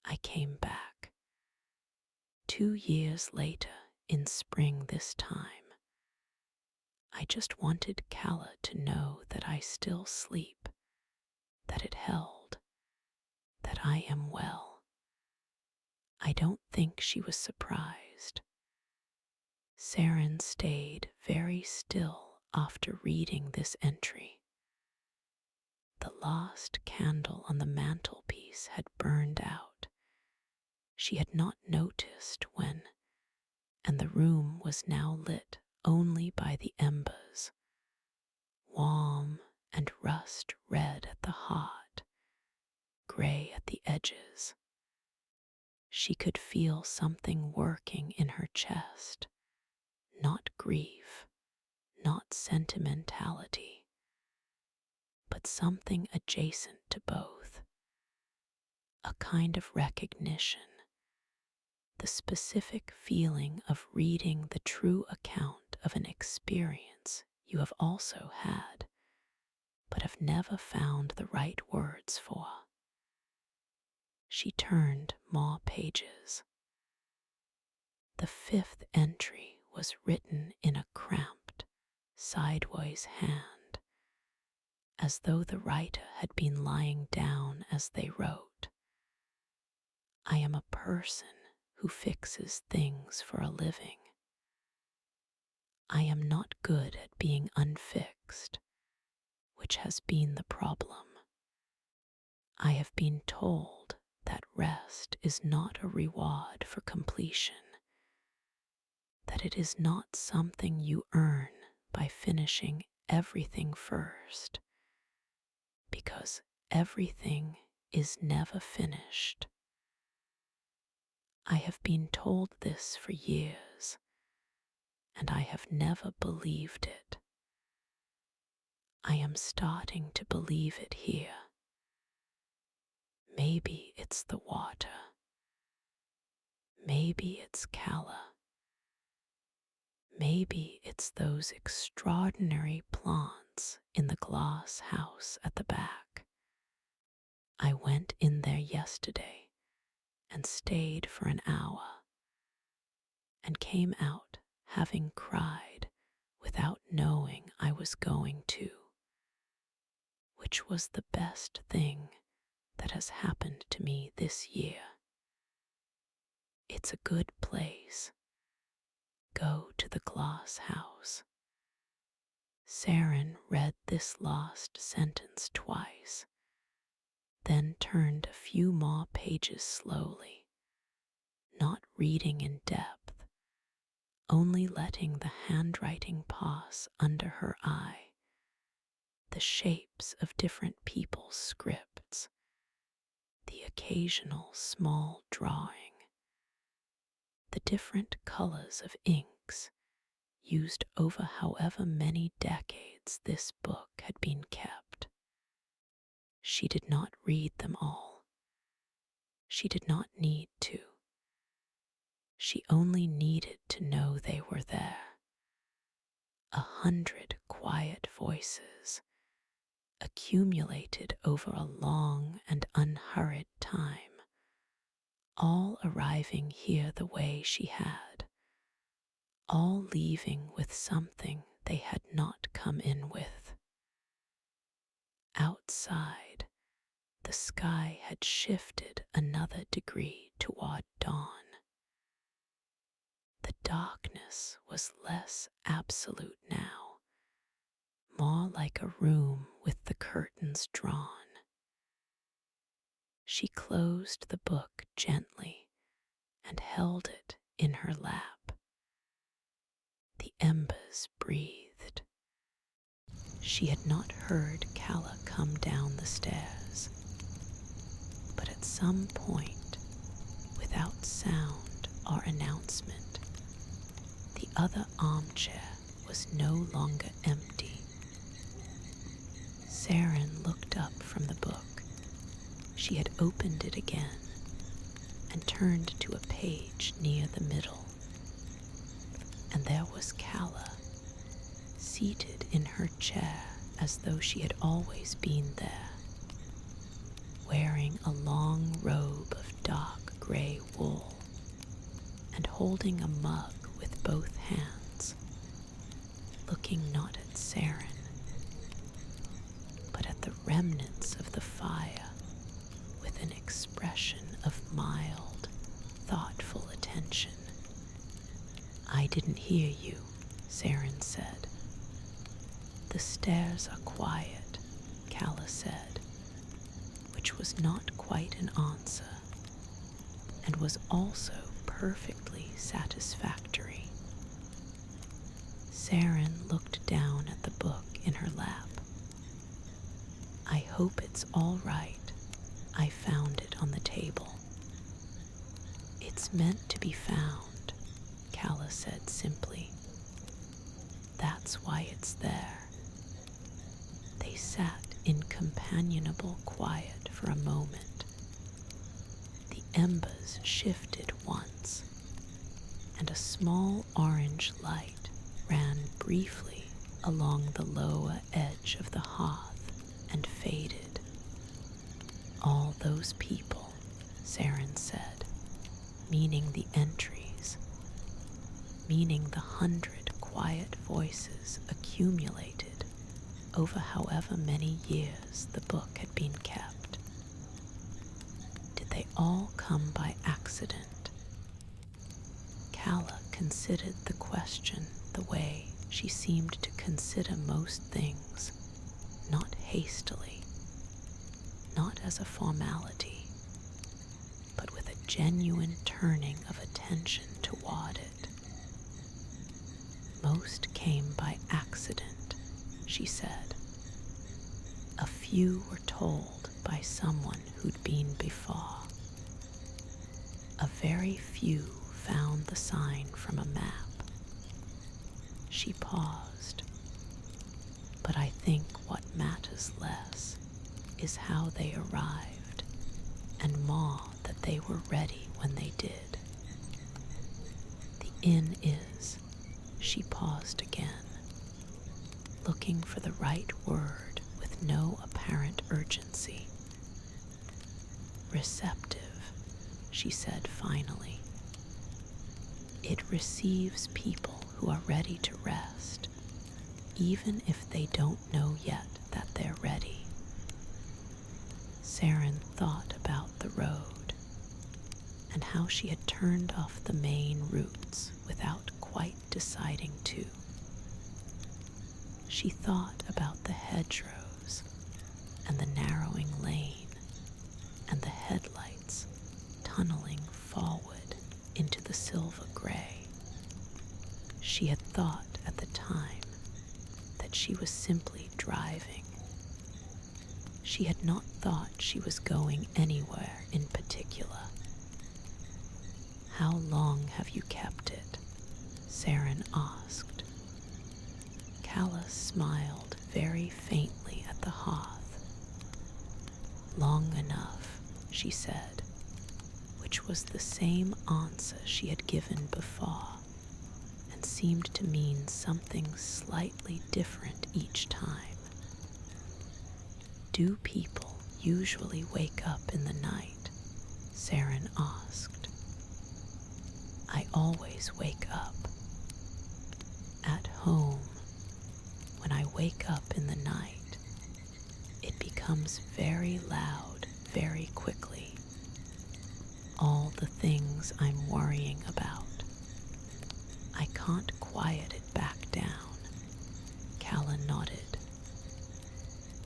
I came back. 2 years later, in spring this time. I just wanted Calla to know that I still sleep, that it held, that I am well. I don't think she was surprised. Seren stayed very still after reading this entry. The last candle on the mantelpiece had burned out. She had not noticed when, and the room was now lit only by the embers, warm and rust red at the heart, grey at the edges. She could feel something working in her chest, not grief, not sentimentality, but something adjacent to both, a kind of recognition, the specific feeling of reading the true account of an experience you have also had, but have never found the right words for. She turned more pages. The 5th entry was written in a cramped, sideways hand, as though the writer had been lying down as they wrote. I am a person who fixes things for a living. I am not good at being unfixed, which has been the problem. I have been told that rest is not a reward for completion, that it is not something you earn by finishing everything first, because everything is never finished. I have been told this for years, and I have never believed it. I am starting to believe it here. Maybe it's the water. Maybe it's Calla. Maybe it's those extraordinary plants in the glass house at the back. I went in there yesterday and stayed for an hour and came out having cried without knowing I was going to, which was the best thing that has happened to me this year. It's a good place. Go to the glass house. Seren read this last sentence twice, then turned a few more pages slowly, not reading in depth, only letting the handwriting pass under her eye, the shapes of different people's scripts, the occasional small drawing, the different colors of inks used over however many decades this book had been kept. She did not read them all. She did not need to. She only needed to know they were there. 100 quiet voices, accumulated over a long and unhurried time, all arriving here the way she had, all leaving with something they had not come in with. Outside, the sky had shifted another degree toward dawn. The darkness was less absolute now, more like a room with the curtains drawn. She closed the book gently and held it in her lap. The embers breathed. She had not heard Calla come down the stairs, but at some point, without sound or announcement, The other armchair was no longer empty. Seren looked up from the book. She had opened it again and turned to a page near the middle. And there was Calla, seated in her chair as though she had always been there, wearing a long robe of dark grey wool and holding a mug with both hands, looking not at Seren, but at the remnants of the fire with an expression of mild, thoughtful attention. "I didn't hear you," Seren said. "The stairs are quiet," Calla said, which was not quite an answer, and was also perfectly satisfactory. Seren looked down at the book in her lap. "I hope it's all right. I found it on the table." "It's meant to be found," Calla said simply. "That's why it's there." They sat in companionable quiet for a moment. The embers shifted once, and a small orange light ran briefly along the lower edge of the hearth and faded. "All those people," Seren said, meaning the entries, meaning the 100 quiet voices accumulated over however many years the book had been kept. "Did they all come by accident?" Calla considered the question the way she seemed to consider most things, not hastily, not as a formality, but with a genuine turning of attention toward it. "Most came by accident," she said. "A few were told by someone who'd been before. A very few found the sign from a map." She paused. "But I think what matters less is how they arrived, and more that they were ready when they did. The inn is," she paused again, looking for the right word with no apparent urgency. "Receptive," she said finally. "It receives people who are ready to rest, even if they don't know yet that they're ready." Seren thought about the road and how she had turned off the main routes without quite deciding to. She thought about the hedgerows and the narrowing lane and the headlights tunneling forward into the silver gray. She had thought at the time that she was simply driving. She had not thought she was going anywhere in particular. "How long have you kept it?" Seren asked. Calla smiled very faintly at the hearth. "Long enough," she said, which was the same answer she had given before, and seemed to mean something slightly different each time. "Do people usually wake up in the night?" Seren asked. "I always wake up. At home, when I wake up in the night, it becomes very loud very quickly. All the things I'm worrying about. I can't quiet it back down." Calla nodded.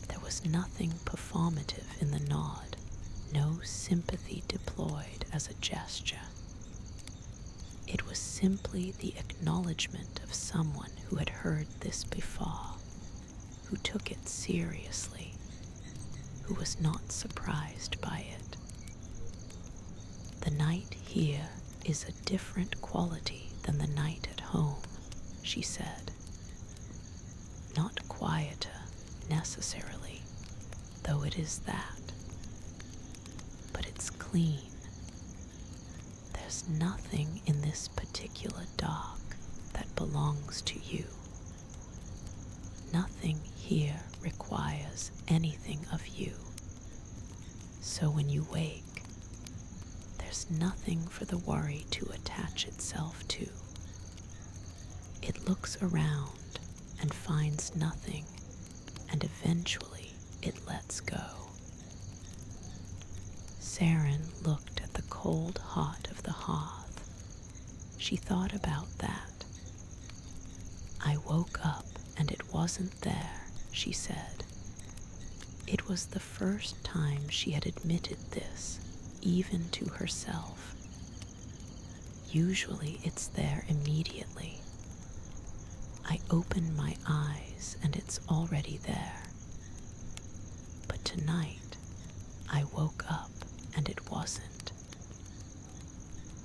There was nothing performative in the nod, no sympathy deployed as a gesture. It was simply the acknowledgement of someone who had heard this before, who took it seriously, who was not surprised by it. "The night here is a different quality than the night at home, she said. Not quieter, necessarily, though it is that. But it's clean. There's nothing in this particular dock that belongs to you. Nothing here requires anything of you. So when you wake, there's nothing for the worry to attach itself to. It looks around and finds nothing, and eventually it lets go. Seren looked at the cold heart of the hearth. She thought about that. I woke up and it wasn't there, she said. It was the first time she had admitted this, even to herself. Usually it's there immediately. I open my eyes and it's already there. But tonight, I woke up and it wasn't.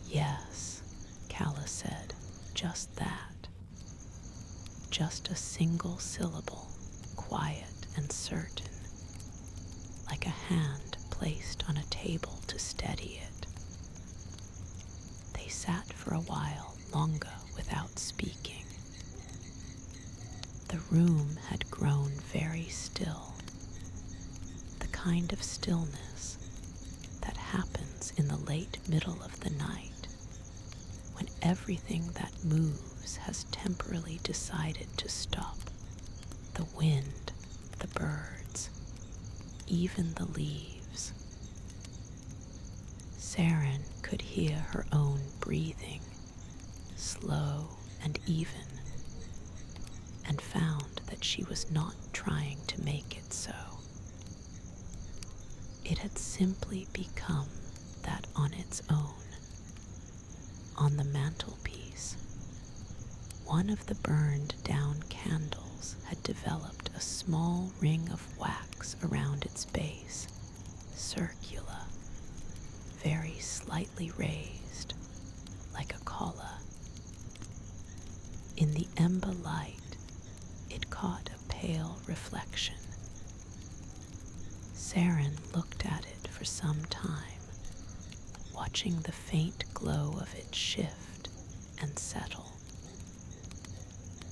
Yes, Calla said, just that. Just a single syllable, quiet and certain, like a hand placed on a table to steady it. They sat for a while longer without speaking. The room had grown very still, the kind of stillness that happens in the late middle of the night, when everything that moves has temporarily decided to stop. The wind, the birds, even the leaves. Seren could hear her own breathing, slow and even, and found that she was not trying to make it so. It had simply become that on its own. On the mantelpiece, one of the burned down candles had developed a small ring of wax around its base, circular, very slightly raised, like a collar. In the ember light, it caught a pale reflection. Seren looked at it for some time, watching the faint glow of it shift and settle.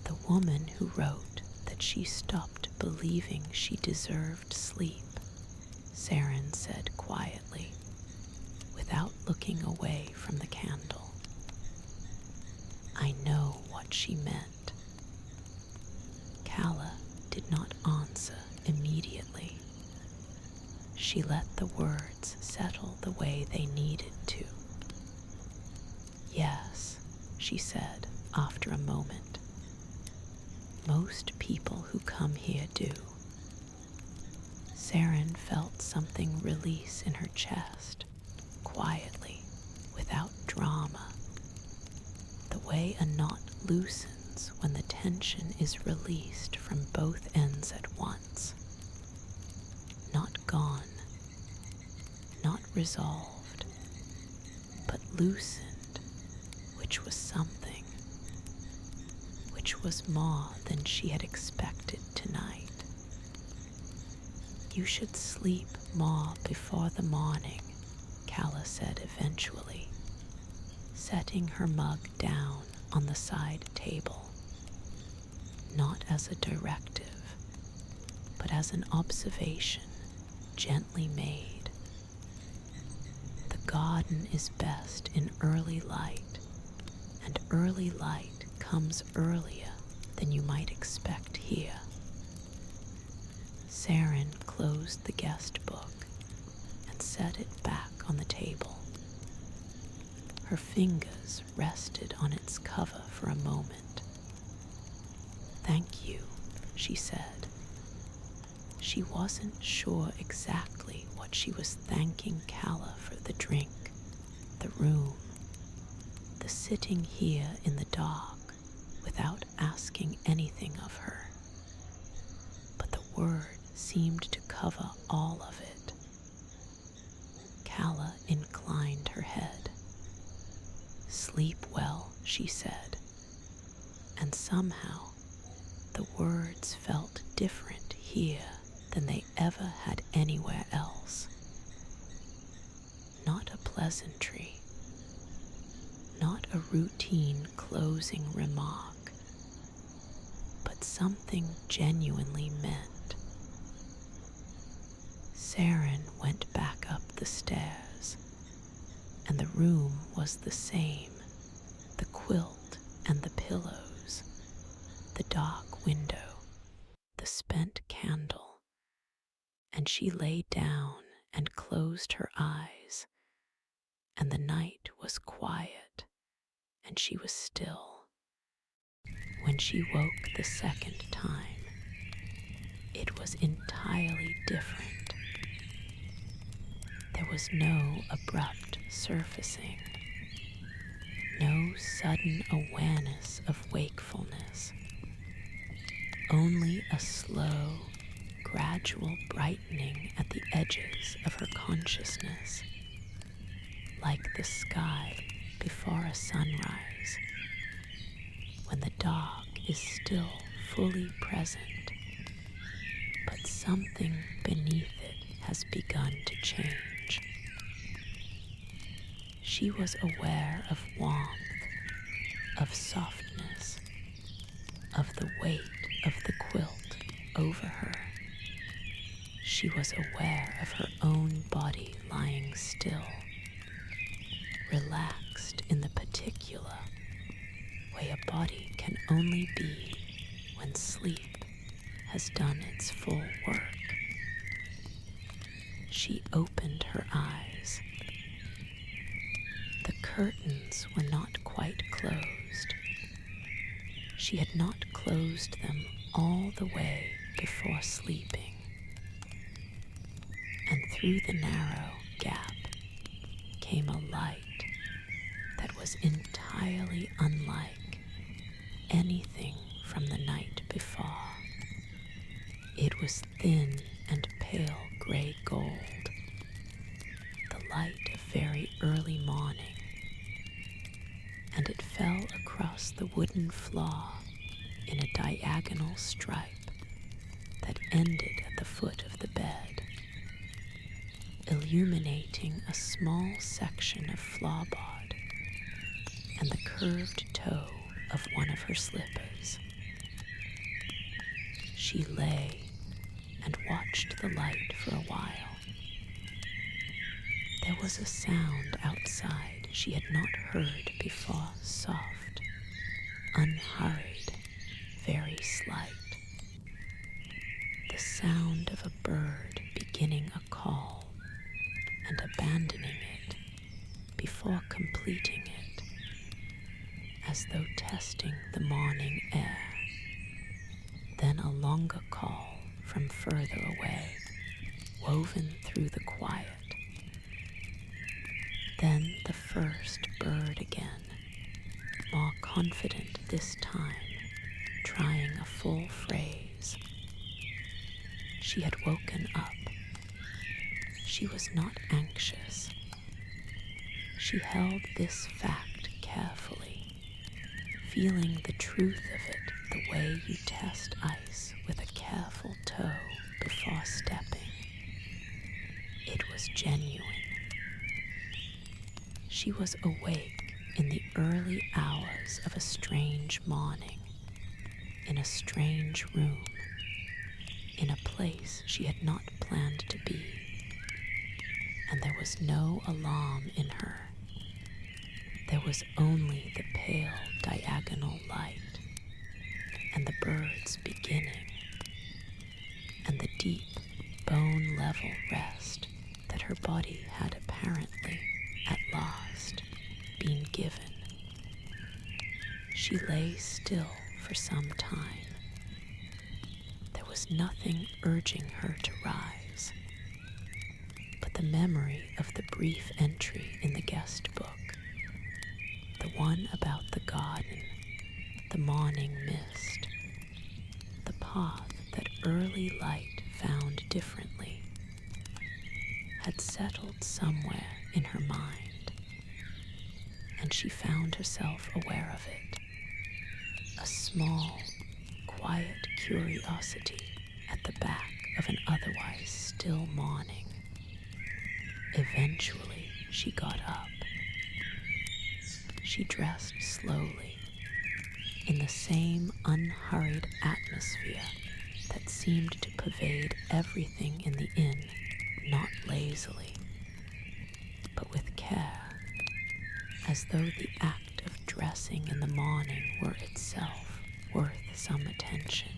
The woman who wrote that she stopped believing she deserved sleep, Seren said quietly, without looking away from the candle. I know what she meant. Calla did not answer immediately. She let the words settle the way they needed to. Yes, she said after a moment. Most people who come here do. Seren felt something release in her chest, quietly, without drama. The way a knot loosens when the tension is released from both ends at once. Not gone, not resolved, but loosened, which was something, which was more than she had expected tonight. You should sleep more before the morning, Calla said eventually, setting her mug down on the side table, not as a directive, but as an observation gently made. The garden is best in early light, and early light comes earlier than you might expect here. Seren closed the guest book and set it back on the table. Her fingers rested on its cover for a moment. Thank you, she said. She wasn't sure exactly what she was thanking Calla for: the drink, the room, the sitting here in the dark without asking anything of her. But the word seemed to cover all of it. Calla inclined her head. Sleep well, she said. and somehow the words felt different here than they ever had anywhere else. Not a pleasantry, not a routine closing remark, but something genuinely meant. Seren went back up the stairs, and the room was the same, the quilt and the pillows, the dark window, the spent candle, and she lay down and closed her eyes, and the night was quiet, and she was still. When she woke the second time, it was entirely different. There was no abrupt surfacing, no sudden awareness of wakefulness, only a slow, gradual brightening at the edges of her consciousness, like the sky before a sunrise, when the dark is still fully present, but something beneath it has begun to change. She was aware of warmth, of softness, of the weight of the quilt over her. She was aware of her own body lying still, relaxed in the particular way a body can only be when sleep has done its full work. She opened her eyes. The curtains were not quite closed. She had not closed them all the way before sleeping. And through the narrow gap came a light that was entirely unlike anything from the night before. It was thin and pale gray gold, the light of very early morning, and it fell across the wooden floor in a diagonal stripe that ended at the foot of the bed, illuminating a small section of floorboard and the curved toe of one of her slippers. She lay and watched the light for a while. There was a sound outside she had not heard before, soft, unhurried, very slight. The sound of a bird beginning a call and abandoning it before completing it, as though testing the morning air. Then a longer call from further away, woven through the quiet. Then the first bird again, more confident this time, trying a full phrase. She had woken up. She was not anxious. She held this fact carefully, feeling the truth of it the way you test ice with a careful toe before stepping. It was genuine. She was awake in the early hours of a strange morning, in a strange room, in a place she had not planned to be, and there was no alarm in her. There was only the pale diagonal light, and the birds beginning, and the deep bone-level rest that her body had apparently, at last, been given. She lay still for some time. There was nothing urging her to rise, but the memory of the brief entry in the guest book, the one about the garden, the morning mist, the path that early light found differently, had settled somewhere in her mind, and she found herself aware of it. a small, quiet curiosity at the back of an otherwise still morning. Eventually, she got up. She dressed slowly, in the same unhurried atmosphere that seemed to pervade everything in the inn, not lazily, but with care, as though the act of dressing in the morning were itself worth some attention.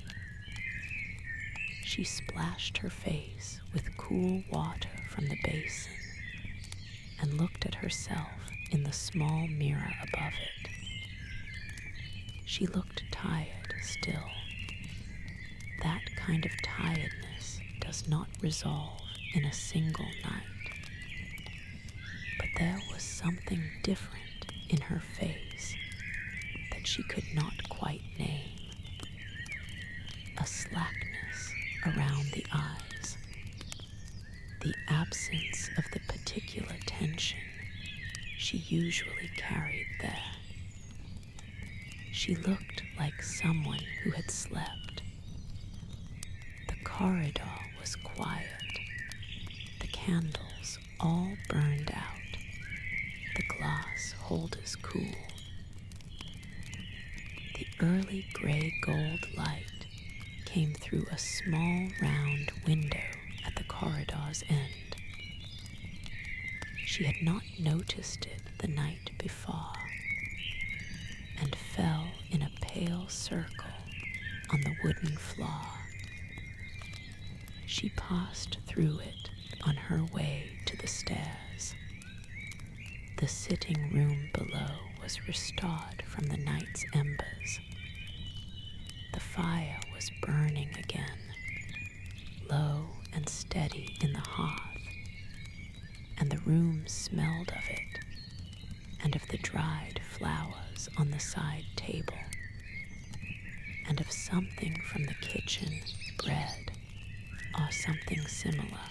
She splashed her face with cool water from the basin and looked at herself in the small mirror above it. She looked tired still. That kind of tiredness does not resolve in a single night. But there was something different in her face that she could not quite name. A slackness around the eyes. The absence of the particular tension she usually carried there. She looked like someone who had slept. The corridor was quiet. The candles all burned out. The glass holders cool. The early gray-gold light came through a small round window at the corridor's end. She had not noticed it the night before, and fell in a pale circle on the wooden floor. She passed through it on her way to the stairs. The sitting room below was restored from the night's embers. The fire was burning again, low and steady in the hearth, and the room smelled of it, and of the dried flowers on the side table, and of something from the kitchen, bread, or something similar,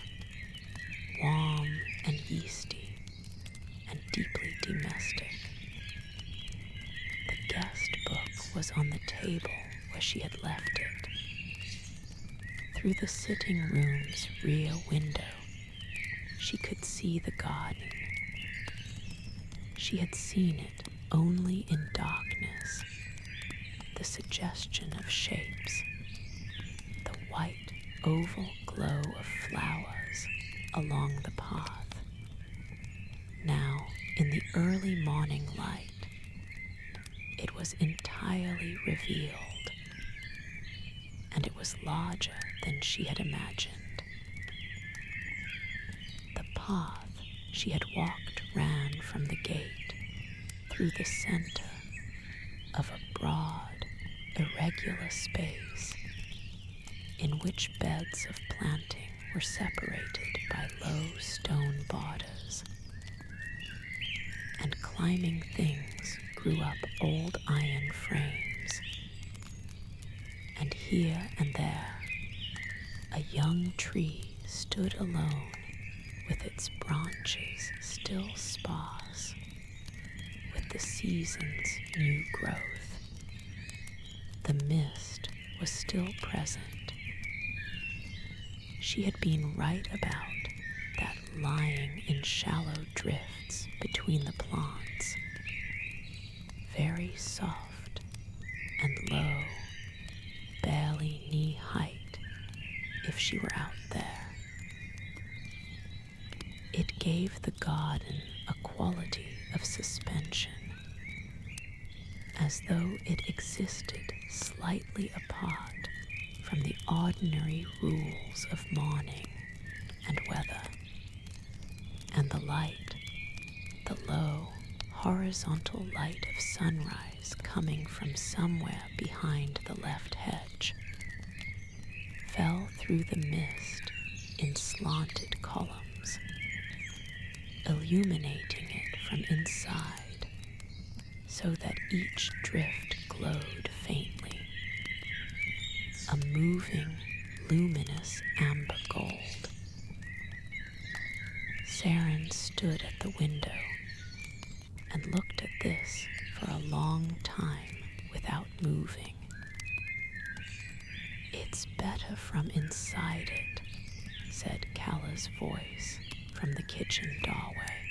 warm and yeasty, and deeply domestic. The guest book was on the table where she had left it. Through the sitting room's rear window, she could see the garden. She had seen it only in darkness, the suggestion of shapes, the white oval glow of flowers along the path. Now, in the early morning light, it was entirely revealed, and it was larger than she had imagined. The path she had walked ran from the gate through the center of a broad, irregular space in which beds of planting were separated by low stone borders, and climbing things grew up old iron frames, and here and there a young tree stood alone with its branches still sparse with the season's new growth. The mist was still present. She had been right about that lying in shallow drifts between the plants, very soft and low, barely knee-height if she were out there. It gave the garden a quality of suspension, as though it existed slightly apart from the ordinary rules of morning and weather, and the light, the low, horizontal light of sunrise coming from somewhere behind the left hedge, fell through the mist in slanted columns, illuminating it from inside, so that each drift glowed faintly, a moving, luminous amber gold. Seren stood at the window and looked at this for a long time without moving. "It's better from inside it," said Calla's voice from the kitchen doorway.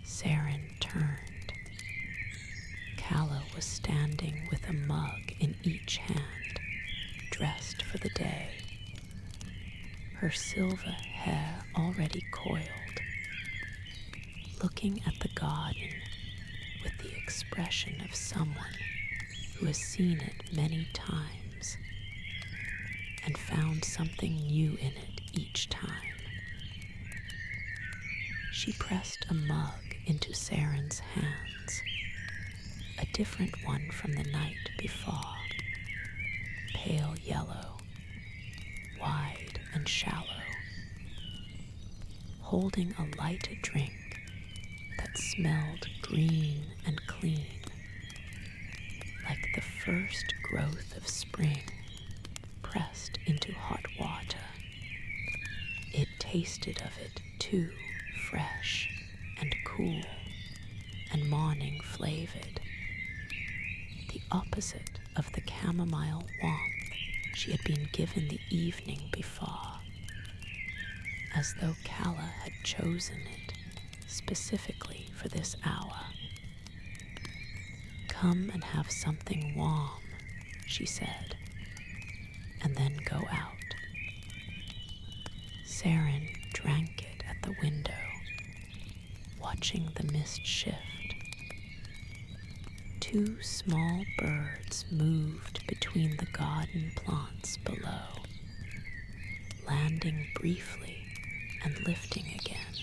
Seren turned. Calla was standing with a mug in each hand, dressed for the day. Her silver hair already coiled, looking at the garden with the expression of someone who has seen it many times and found something new in it each time. She pressed a mug into Seren's hands, a different one from the night before, pale yellow, wide and shallow, holding a lighter drink that smelled green and clean, like the first growth of spring pressed into hot water. It tasted of it too, fresh and cool and morning flavored, the opposite of the chamomile warmth she had been given the evening before, as though Calla had chosen it specifically for this hour. "Come and have something warm," she said, "and then go out." Seren drank it at the window, watching the mist shift. Two small birds moved between the garden plants below, landing briefly and lifting again,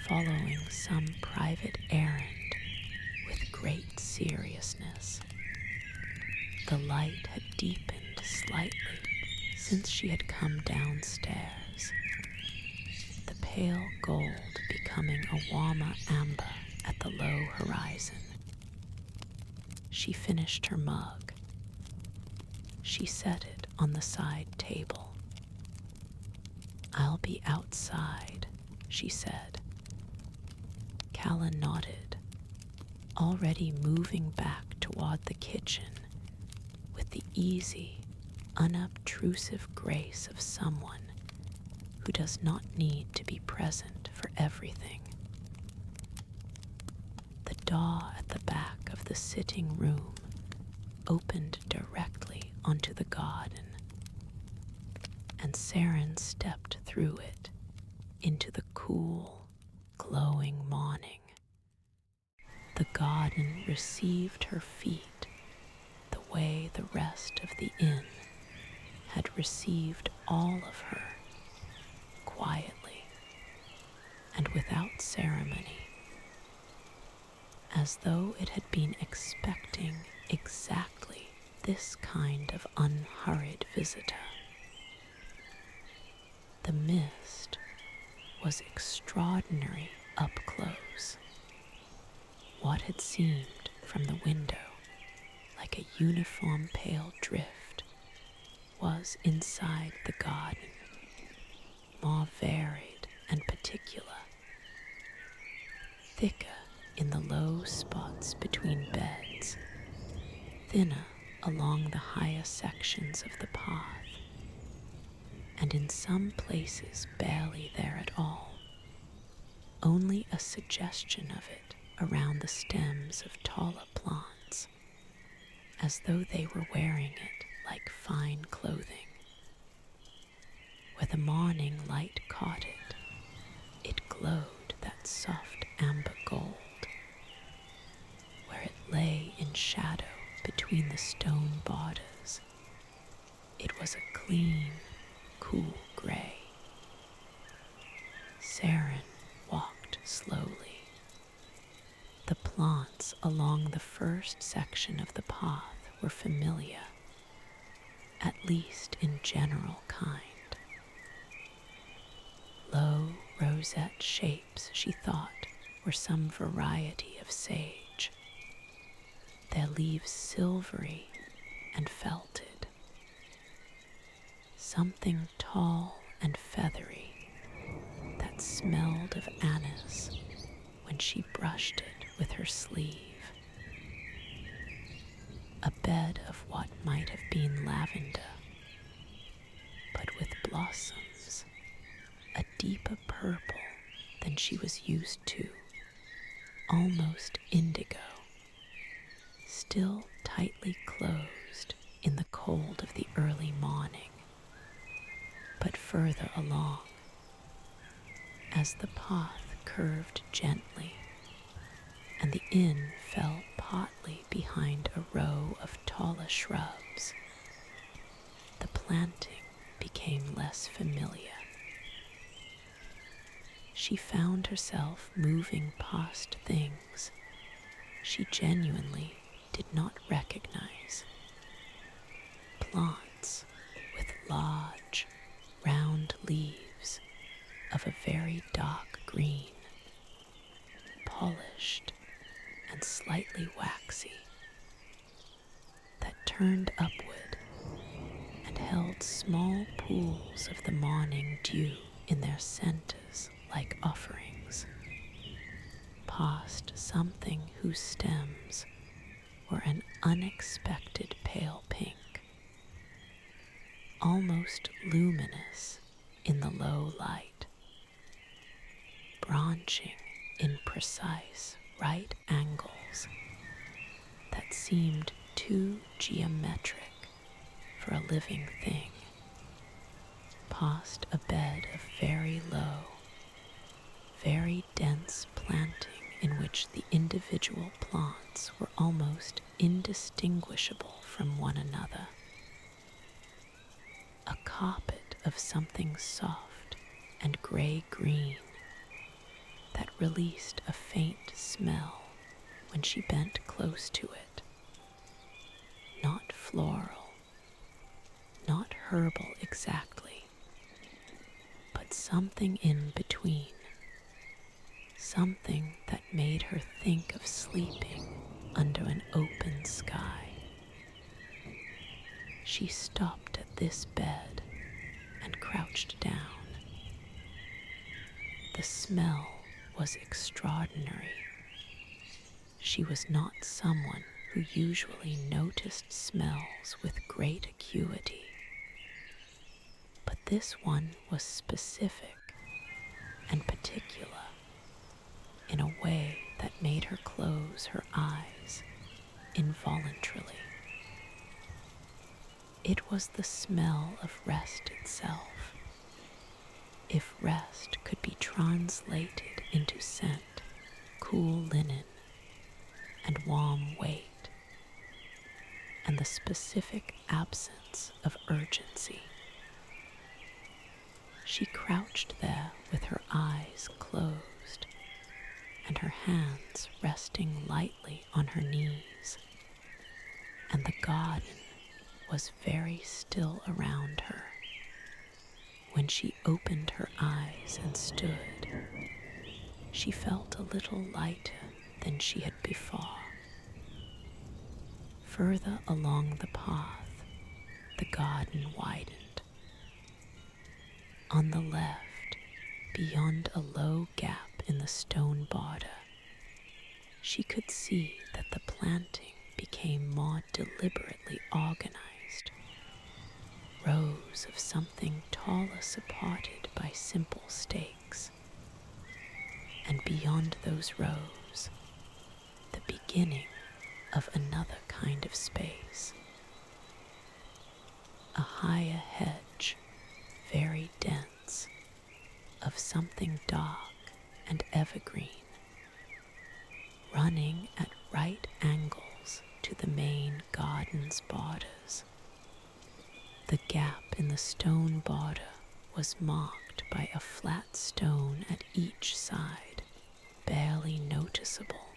following some private errand with great seriousness. The light had deepened slightly since she had come downstairs, the pale gold becoming a warmer amber at the low horizon. She finished her mug. She set it on the side table. "I'll be outside," she said. Calla nodded, already moving back toward the kitchen with the easy, unobtrusive grace of someone who does not need to be present for everything. The door at the back of the sitting room opened directly onto the garden, and Seren stepped through it into the cool, glowing morning. The garden received her feet the way the rest of the inn had received all of her, quietly and without ceremony, as though it had been expecting exactly this kind of unhurried visitor. The mist was extraordinary up close. What had seemed from the window like a uniform pale drift was inside the garden, more varied and particular, thicker in the low spots between beds, thinner along the higher sections of the path, and in some places barely there at all, only a suggestion of it around the stems of taller plants, as though they were wearing it like fine clothing. Where the morning light caught it, it glowed that soft amber gold. Where it lay in shadow between the stone borders, it was a clean, cool gray. Seren walked slowly. The plants along the first section of the path were familiar, at least in general kind. Low rosette shapes, she thought, were some variety of sage, their leaves silvery and felted. Something tall and feathery that smelled of anise when she brushed it with her sleeve. bed of what might have been lavender, but with blossoms a deeper purple than she was used to, almost indigo, still tightly closed in the cold of the early morning, but further along, as the path curved gently and the inn fell partly behind a row of taller shrubs, the planting became less familiar. She found herself moving past things she genuinely did not recognize. Plants with large, round leaves of a very dark green, polished and slightly waxy, that turned upward and held small pools of the morning dew in their centers like offerings, past something whose stems were an unexpected pale pink, almost luminous in the low light, branching in precise right angles that seemed too geometric for a living thing, past a bed of very low, very dense planting in which the individual plants were almost indistinguishable from one another. A carpet of something soft and gray-green that released a faint smell when she bent close to it. Not floral, not herbal exactly, but something in between. Something that made her think of sleeping under an open sky. She stopped at this bed and crouched down. The smell was extraordinary. She was not someone who usually noticed smells with great acuity, but this one was specific and particular in a way that made her close her eyes involuntarily. It was the smell of rest itself, if rest could be translated into scent, cool linen, and warm weight, and the specific absence of urgency. She crouched there with her eyes closed and her hands resting lightly on her knees, and the garden was very still around her. When she opened her eyes and stood, she felt a little lighter than she had before. Further along the path, the garden widened. On the left, beyond a low gap in the stone border, she could see that the planting became more deliberately organized. Rows of something taller supported by simple stakes, and beyond those rows, the beginning of another kind of space. A higher hedge, very dense, of something dark and evergreen, running at right angles to the main garden's borders. The gap in the stone border was marked by a flat stone at each side, barely noticeable,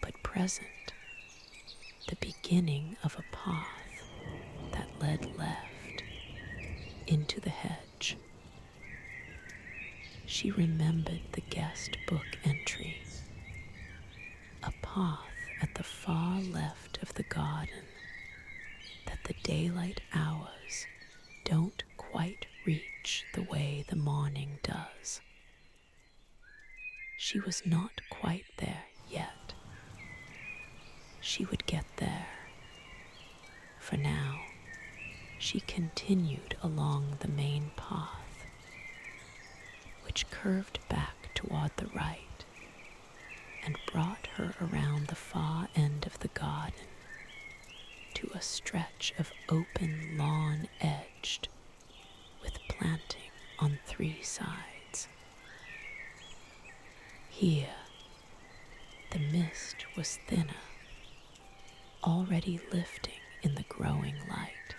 but present, the beginning of a path that led left into the hedge. She remembered the guest book entry, a path at the far left of the garden that the daylight hours don't quite reach the way the morning does. She was not quite there yet. She would get there for now, she continued along the main path, which curved back toward the right and brought her around the far end of the garden to a stretch of open lawn edged with planting on 3 sides. Here, the mist was thinner, already lifting in the growing light,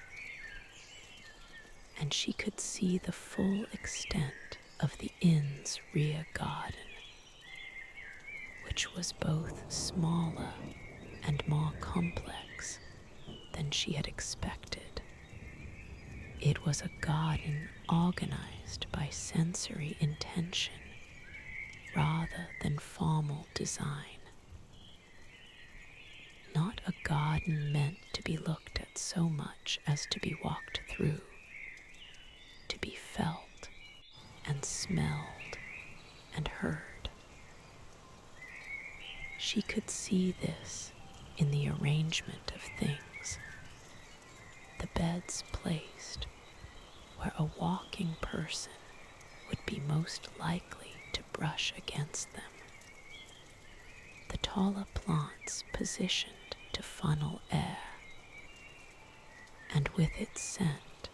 and she could see the full extent of the inn's rear garden, which was both smaller and more complex than she had expected. It was a garden organized by sensory intention rather than formal design. Not a garden meant to be looked at so much as to be walked through, to be felt and smelled and heard. She could see this in the arrangement of things. The beds placed where a walking person would be most likely to brush against them. The taller plants positioned to funnel air, and with its scent,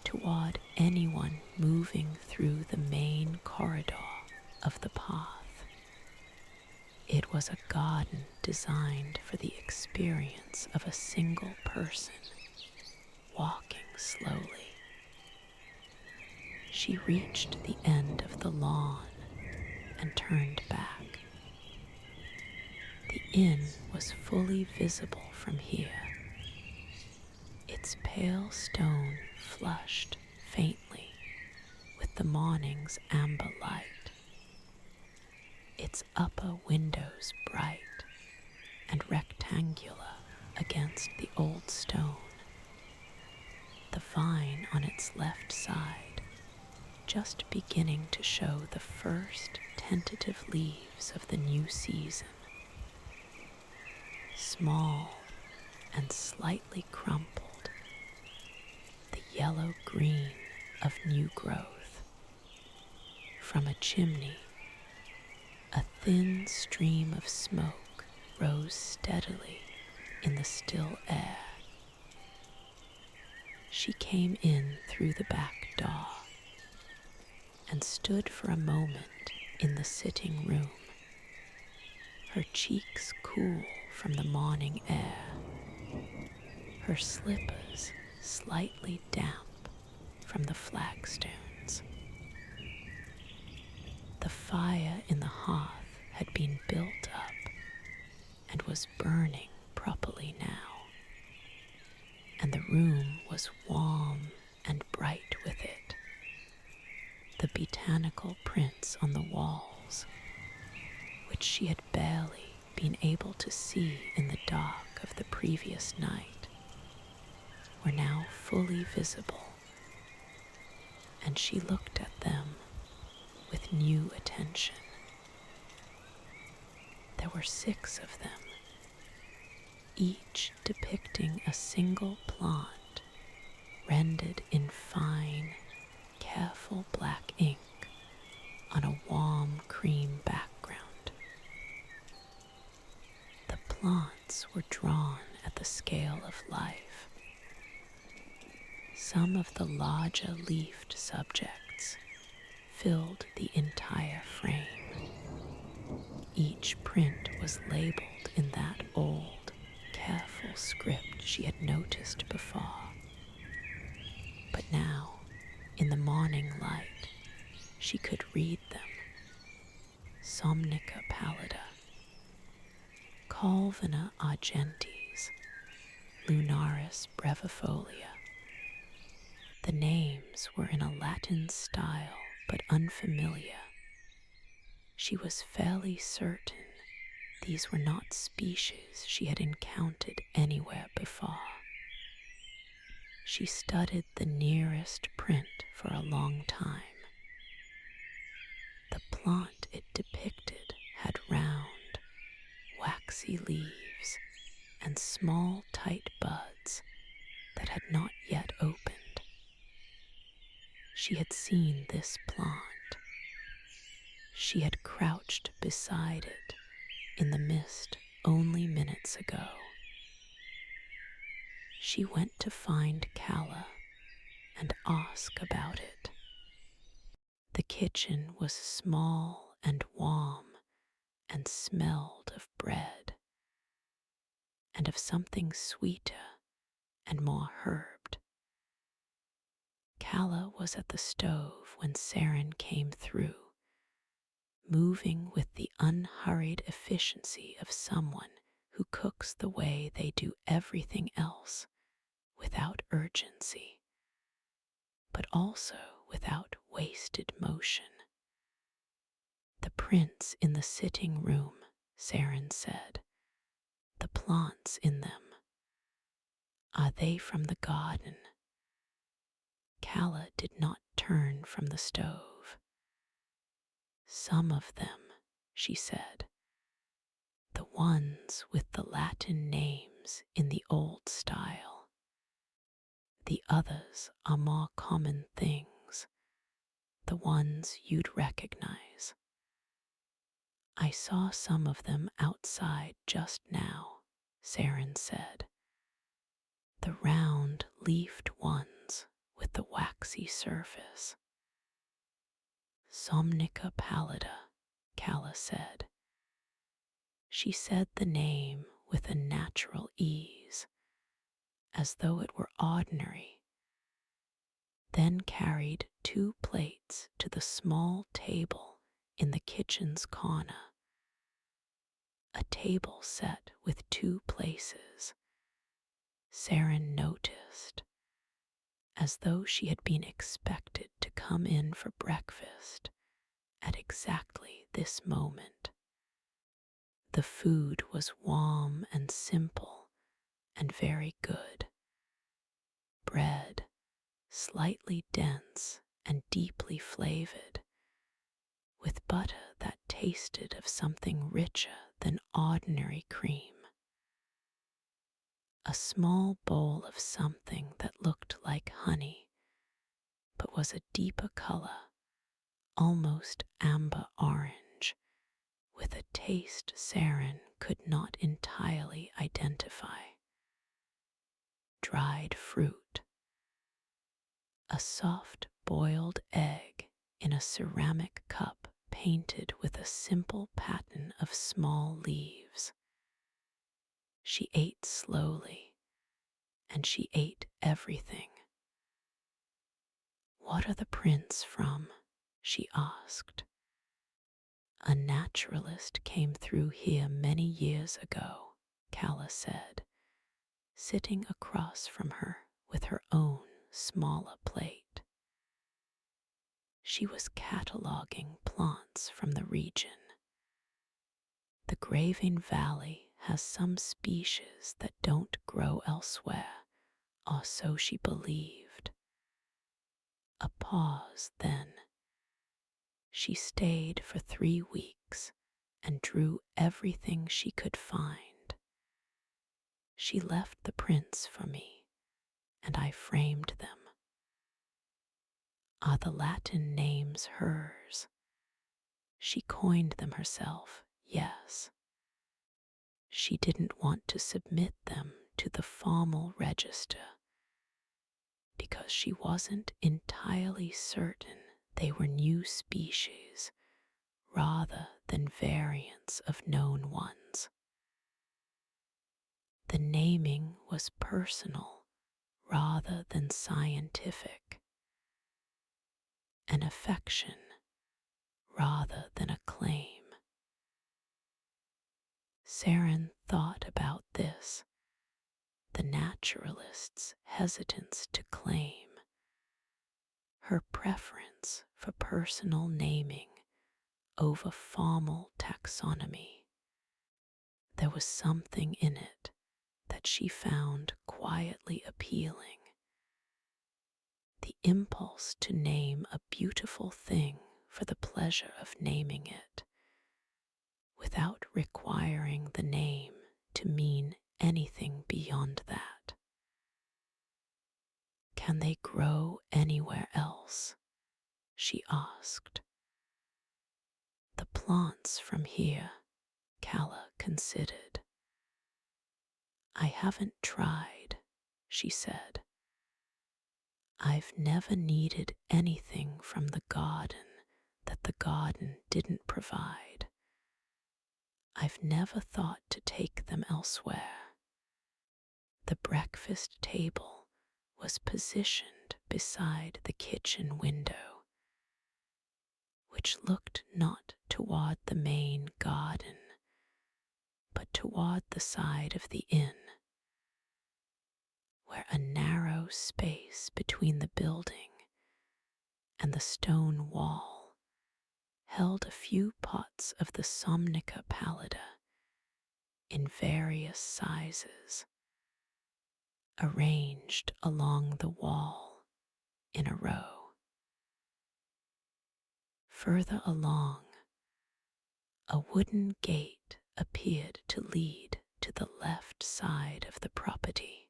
toward anyone moving through the main corridor of the path. It was a garden designed for the experience of a single person walking slowly. She reached the end of the lawn and turned back. The inn was fully visible from here, its pale stone flushed faintly with the morning's amber light, its upper windows bright and rectangular against the old stone, the vine on its left side just beginning to show the first tentative leaves of the new season, small and slightly crumpled, the yellow-green of new growth. From a chimney, a thin stream of smoke rose steadily in the still air. She came in through the back door and stood for a moment in the sitting room, her cheeks cool from the morning air, her slippers slightly damp from the flagstones. The fire in the hearth had been built up and was burning properly now, and the room was warm and bright with it. The botanical prints on the walls, which she had barely been able to see in the dark of the previous night, were now fully visible, and she looked at them with new attention. There were 6 of them, each depicting a single plant rendered in fine, careful black ink on a warm cream background. The plants were drawn at the scale of life. Some of the larger leafed subjects filled the entire frame. Each print was labeled in that old, careful script she had noticed before. But now, in the morning light, she could read them. Somnica pallida, Calvina argentis, Lunaris brevifolia. The names were in a Latin style, but unfamiliar. She was fairly certain these were not species she had encountered anywhere before. She studied the nearest print for a long time. The plant it depicted had round, waxy leaves and small tight buds she had seen this plant. She had crouched beside it in the mist only minutes ago. She went to find Calla and ask about it. The kitchen was small and warm and smelled of bread and of something sweeter and more herbed. Calla was at the stove when Seren came through, moving with the unhurried efficiency of someone who cooks the way they do everything else, without urgency, but also without wasted motion. The prints in the sitting room, Seren said, the plants in them. Are they from the garden? Calla did not turn from the stove. Some of them, she said, the ones with the Latin names in the old style. The others are more common things, the ones you'd recognize. I saw some of them outside just now, Seren said. The round leafed ones with the waxy surface. Somnica pallida, Calla said. She said the name with a natural ease, as though it were ordinary, then carried 2 plates to the small table in the kitchen's corner, a table set with 2 places. Seren noticed, as though she had been expected to come in for breakfast at exactly this moment. The food was warm and simple and very good. Bread, slightly dense and deeply flavored, with butter that tasted of something richer than ordinary cream. A small bowl of something that looked like honey, but was a deeper color, almost amber orange, with a taste Seren could not entirely identify. Dried fruit. A soft boiled egg in a ceramic cup painted with a simple pattern of small leaves. She ate slowly, and she ate everything. What are the prints from? She asked. A naturalist came through here many years ago, Calla said, sitting across from her with her own smaller plate. She was cataloguing plants from the region. The Greyvane Valley has some species that don't grow elsewhere, or so she believed. A pause then. She stayed for 3 weeks and drew everything she could find. She left the prints for me, and I framed them. Are the Latin names hers? She coined them herself, yes. She didn't want to submit them to the formal register because she wasn't entirely certain they were new species rather than variants of known ones. The naming was personal rather than scientific, an affection rather than a claim. Seren thought about this, the naturalist's hesitance to claim, her preference for personal naming over formal taxonomy. There was something in it that she found quietly appealing. The impulse to name a beautiful thing for the pleasure of naming it, without requiring the name to mean anything beyond that. Can they grow anywhere else? she asked. The plants from here, Calla considered. I haven't tried, she said. I've never needed anything from the garden that the garden didn't provide. I've never thought to take them elsewhere. The breakfast table was positioned beside the kitchen window, which looked not toward the main garden, but toward the side of the inn, where a narrow space between the building and the stone wall held a few pots of the Somnica pallida in various sizes, arranged along the wall in a row. Further along, a wooden gate appeared to lead to the left side of the property.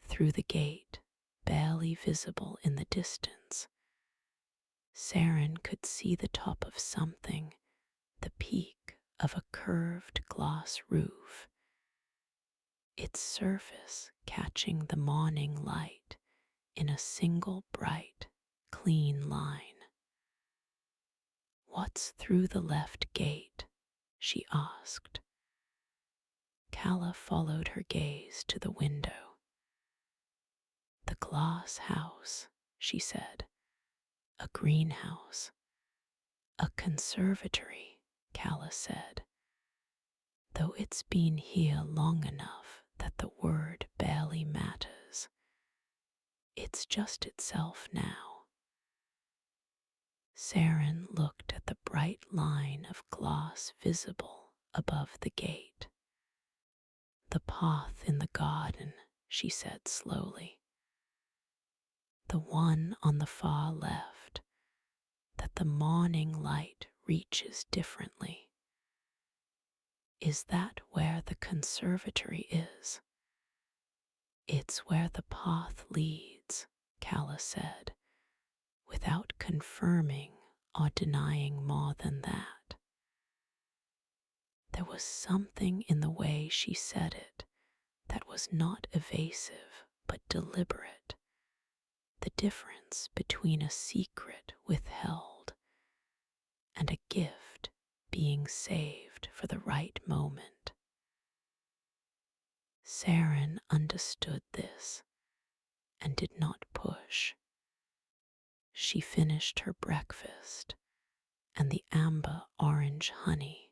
Through the gate, barely visible in the distance, Seren could see the top of something, the peak of a curved glass roof, its surface catching the morning light in a single bright, clean line. What's through the left gate? She asked. Calla followed her gaze to the window. The glass house, she said. A greenhouse. A conservatory, Calla said, though it's been here long enough that the word barely matters. It's just itself now. Seren looked at the bright line of glass visible above the gate. The path in the garden, she said slowly. The one on the far left, that the morning light reaches differently. Is that where the conservatory is? It's where the path leads, Calla said, without confirming or denying more than that. There was something in the way she said it that was not evasive but deliberate, the difference between a secret withheld and a gift being saved for the right moment. Seren understood this and did not push. She finished her breakfast and the amber orange honey,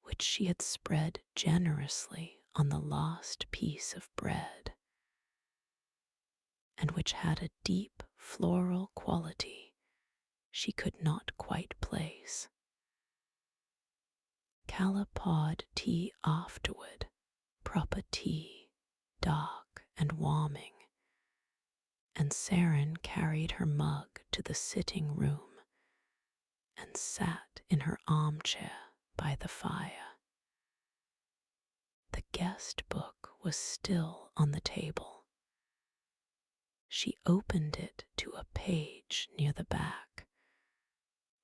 which she had spread generously on the last piece of bread, and which had a deep floral quality she could not quite place. Calla poured tea afterward, proper tea, dark and warming, and Seren carried her mug to the sitting room and sat in her armchair by the fire. The guest book was still on the table. She opened it to a page near the back,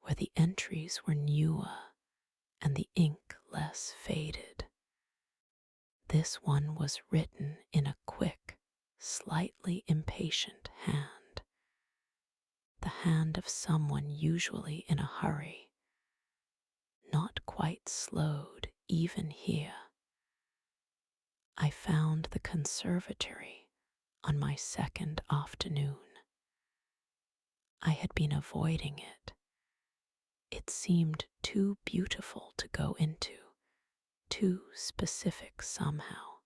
where the entries were newer and the ink less faded. This one was written in a quick, slightly impatient hand, the hand of someone usually in a hurry, not quite slowed even here. I found the conservatory on my second afternoon. I had been avoiding it. It seemed too beautiful to go into, too specific somehow.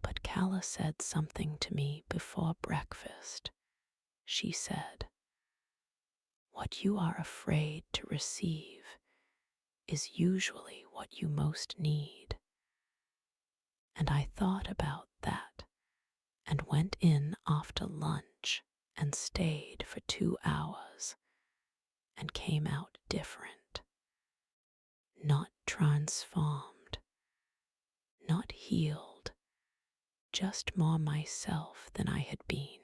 But Calla said something to me before breakfast. She said, "What you are afraid to receive is usually what you most need." And I thought about that and went in after lunch and stayed for 2 hours and came out different, not transformed, not healed, just more myself than I had been.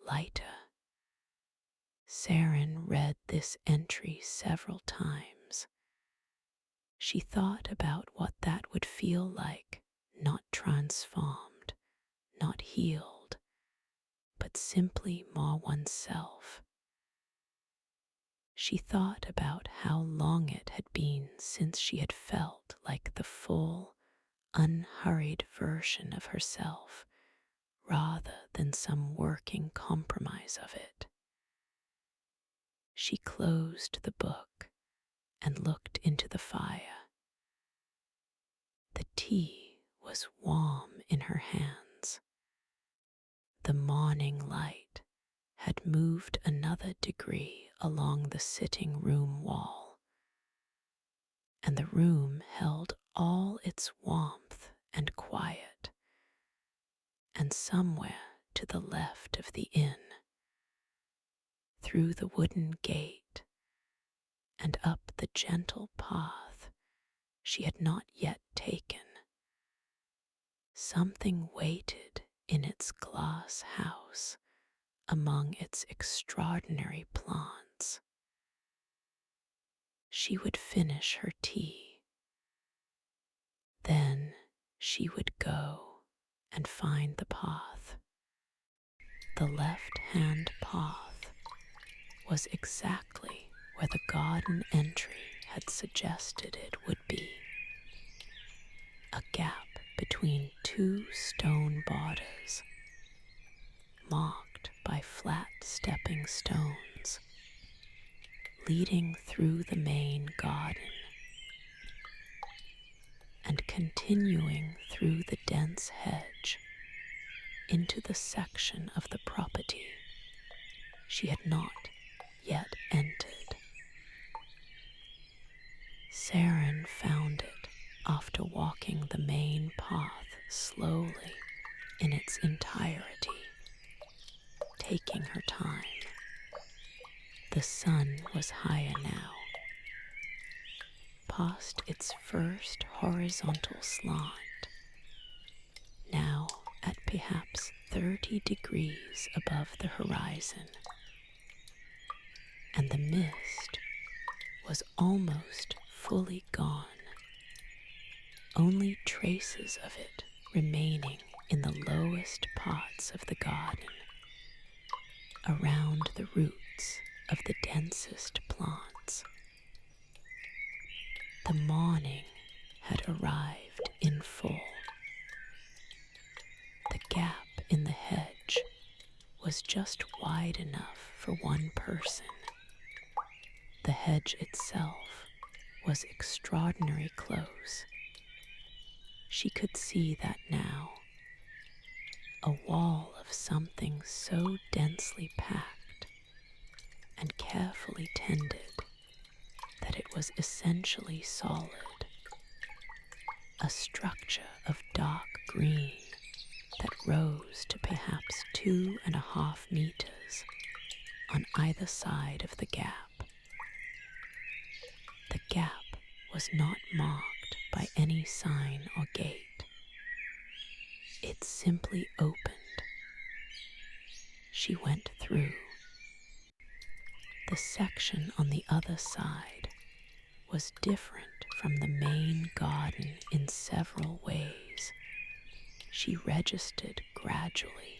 lighter. Seren read this entry several times. She thought about what that would feel like, not transformed, not healed, but simply more oneself. She thought about how long it had been since she had felt like the full, unhurried version of herself, rather than some working compromise of it. She closed the book and looked into the fire. The tea was warm in her hands. The morning light had moved another degree along the sitting room wall, and the room held all its warmth and quiet. And somewhere to the left of the inn, through the wooden gate and up the gentle path she had not yet taken, something waited in its glass house among its extraordinary plants. She would finish her tea. Then she would go and find the path. The left-hand path was exactly where the garden entry had suggested it would be. A gap between two stone borders, marked by flat stepping stones, leading through the main garden and continuing through the dense hedge into the section of the property she had not yet entered. Seren found it after walking the main path slowly in its entirety, taking her time. The sun was higher now, past its first horizontal slant, now at perhaps 30 degrees above the horizon, and the mist was almost fully gone, only traces of it remaining in the lowest parts of the garden, around the roots of the densest plants. The morning had arrived in full. The gap in the hedge was just wide enough for one person. The hedge itself was extraordinarily close. She could see that now. A wall of something so densely packed and carefully tended that it was essentially solid. A structure of dark green that rose to perhaps 2.5 meters on either side of the gap. The gap was not marked by any sign or gate. It simply opened. She went through. The section on the other side was different from the main garden in several ways. She registered gradually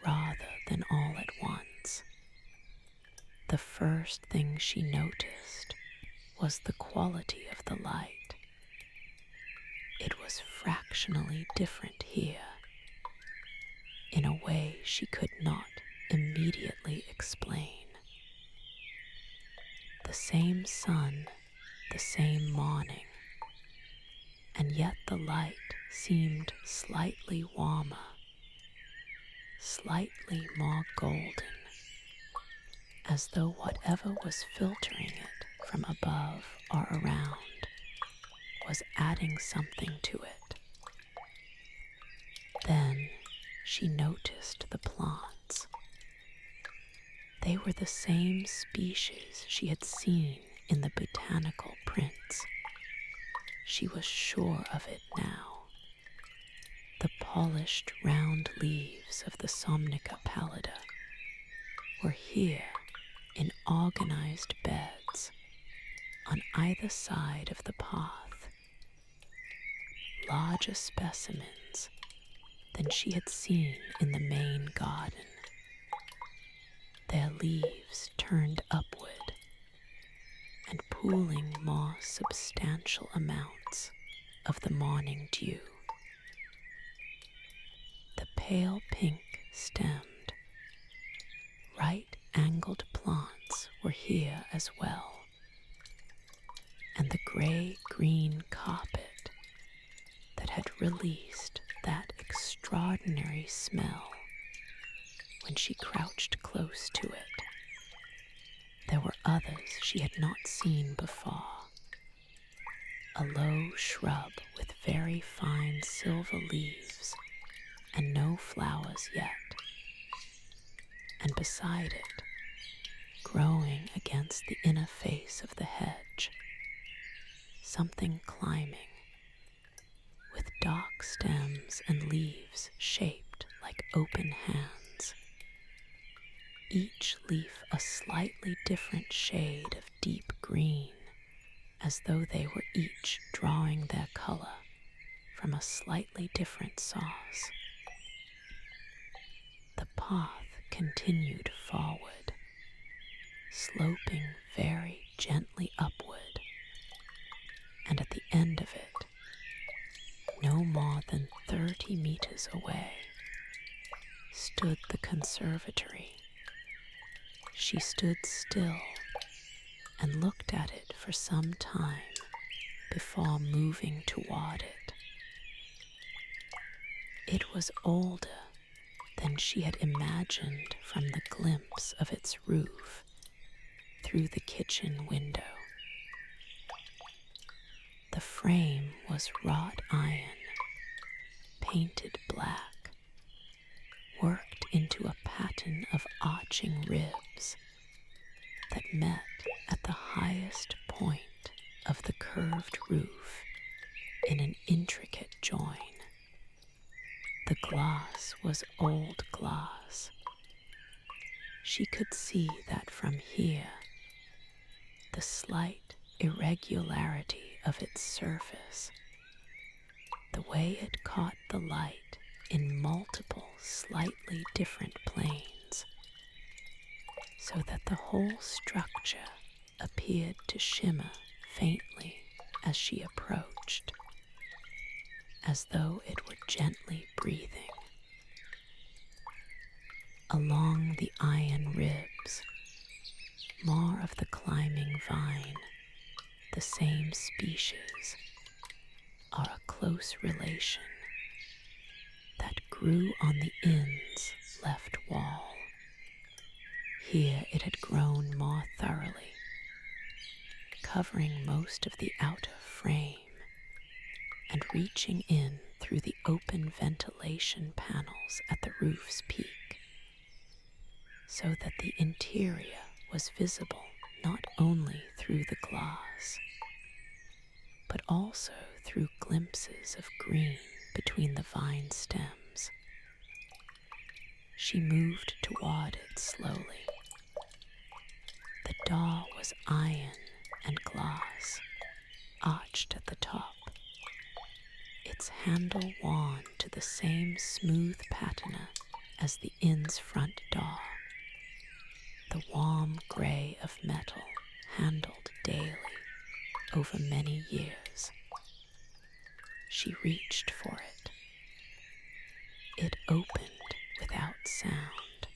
rather than all at once. The first thing she noticed was the quality of the light. It was fractionally different here, in a way she could not immediately explain. The same sun, the same morning, and yet the light seemed slightly warmer, slightly more golden, as though whatever was filtering it from above or around was adding something to it. Then she noticed the plants. They were the same species she had seen in the botanical prints. She was sure of it now. The polished round leaves of the Somnica pallida, were here in organized beds on either side of the path, larger specimens than she had seen in the main garden, their leaves turned upward and pooling more substantial amounts of the morning dew. The pale pink stemmed, right-angled plants were here as well, and the gray-green carpet that had released that extraordinary smell when she crouched close to it. There were others she had not seen before. A low shrub with very fine silver leaves and no flowers yet, and beside it, growing against the inner face of the hedge, something climbing, with dark stems and leaves shaped like open hands, each leaf a slightly different shade of deep green, as though they were each drawing their color from a slightly different source. The path continued forward, sloping very gently upward, and at the end of it, no more than 30 meters away, stood the conservatory. She stood still and looked at it for some time before moving toward it. It was older than she had imagined from the glimpse of its roof through the kitchen window. The frame was wrought iron, painted black, worked into a pattern of arching ribs that met at the highest point of the curved roof in an intricate join. The glass was old glass. She could see that from here, the slight irregularity of its surface, the way it caught the light in multiple slightly different planes, so that the whole structure appeared to shimmer faintly as she approached, as though it were gently breathing. Along the iron ribs, more of the climbing vine, the same species, or a close relation, that grew on the inn's left wall. Here it had grown more thoroughly, covering most of the outer frame and reaching in through the open ventilation panels at the roof's peak, so that the interior was visible not only through the glass, but also through glimpses of green between the vine stems. She moved toward it slowly. The door was iron and glass, arched at the top, its handle worn to the same smooth patina as the inn's front door, the warm gray of metal handled daily over many years. She reached for it. It opened without sound.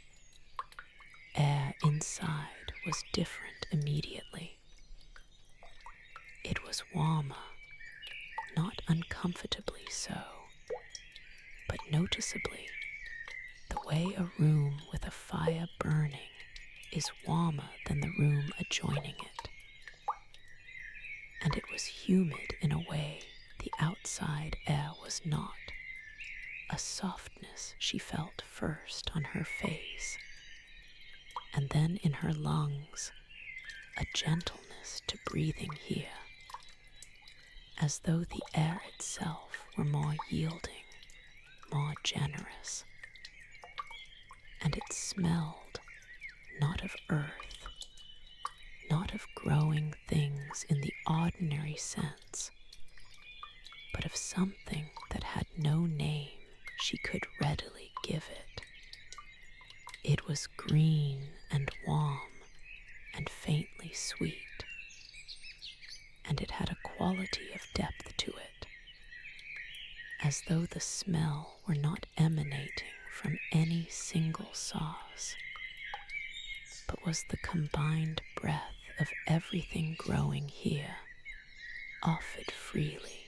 Air inside was different immediately. It was warmer, not uncomfortably so, but noticeably, the way a room with a fire burning is warmer than the room adjoining it. And it was humid in a way the outside air was not, a softness she felt first on her face, and then in her lungs, a gentleness to breathing here, as though the air itself were more yielding, more generous. And it smelled not of earth, not of growing things in the ordinary sense, but of something that had no name she could readily give it. It was green and warm and faintly sweet, and it had a quality of depth to it, as though the smell were not emanating from any single sauce, but was the combined breath of everything growing here, offered freely.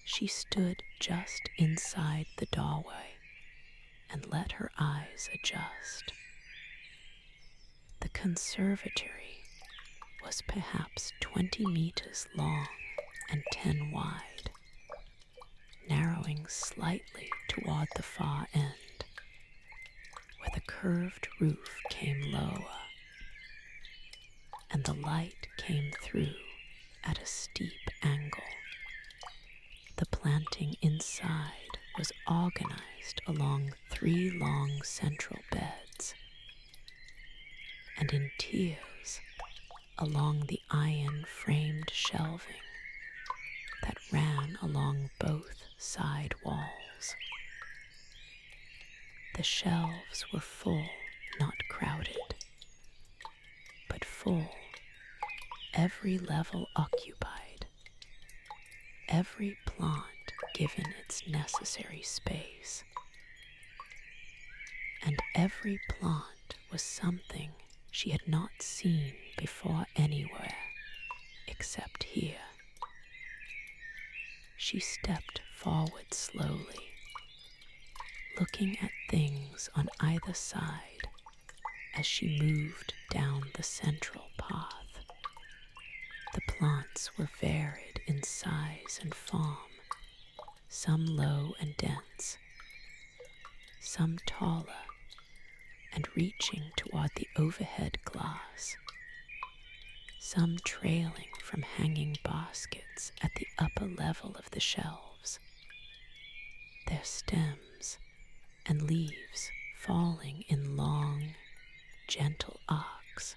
She stood just inside the doorway and let her eyes adjust. The conservatory was perhaps 20 meters long and 10 wide, narrowing slightly toward the far end, where the curved roof came lower, and the light came through at a steep angle. The planting inside was organized along 3 long central beds, and in tiers along the iron-framed shelving that ran along both side walls. The shelves were full, not crowded, but full, every level occupied, every plant given its necessary space. And every plant was something she had not seen before anywhere, except here. She stepped forward slowly, looking at things on either side as she moved down the central path. The plants were varied in size and form, some low and dense, some taller and reaching toward the overhead glass, some trailing from hanging baskets at the upper level of the shelves, their stems and leaves falling in long, gentle arcs.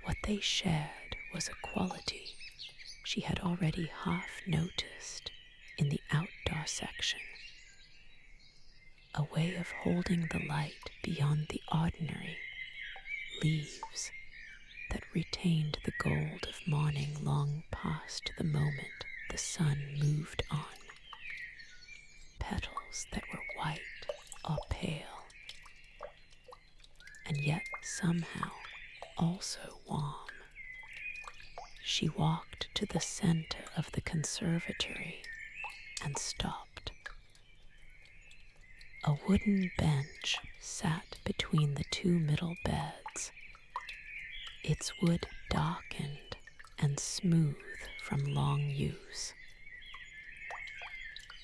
What they shared was a quality she had already half noticed in the outdoor section, a way of holding the light beyond the ordinary, leaves that retained the gold of morning long past the moment the sun moved on, petals that were white or pale, and yet somehow also warm. She walked to the center of the conservatory and stopped. A wooden bench sat between the 2 middle beds, its wood darkened and smooth from long use.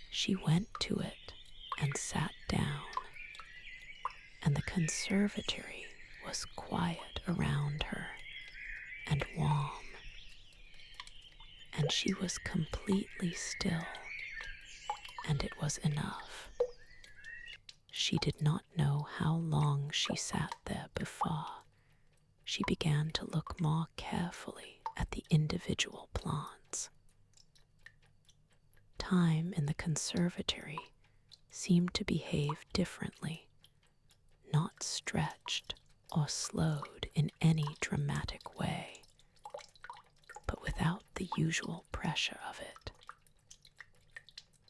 She went to it and sat down, and the conservatory was quiet around her and warm, and she was completely still, and it was enough. She did not know how long she sat there before she began to look more carefully at the individual plants. Time in the conservatory seemed to behave differently, not stretched or slowed in any dramatic way, but without the usual pressure of it.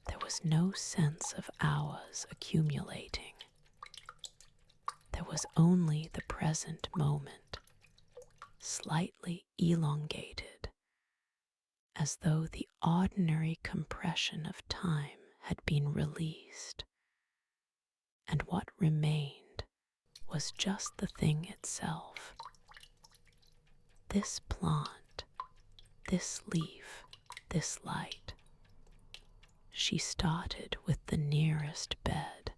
There was no sense of hours accumulating. There was only the present moment, slightly elongated, as though the ordinary compression of time had been released, and what remained was just the thing itself. This plant, this leaf, this light. She started with the nearest bed,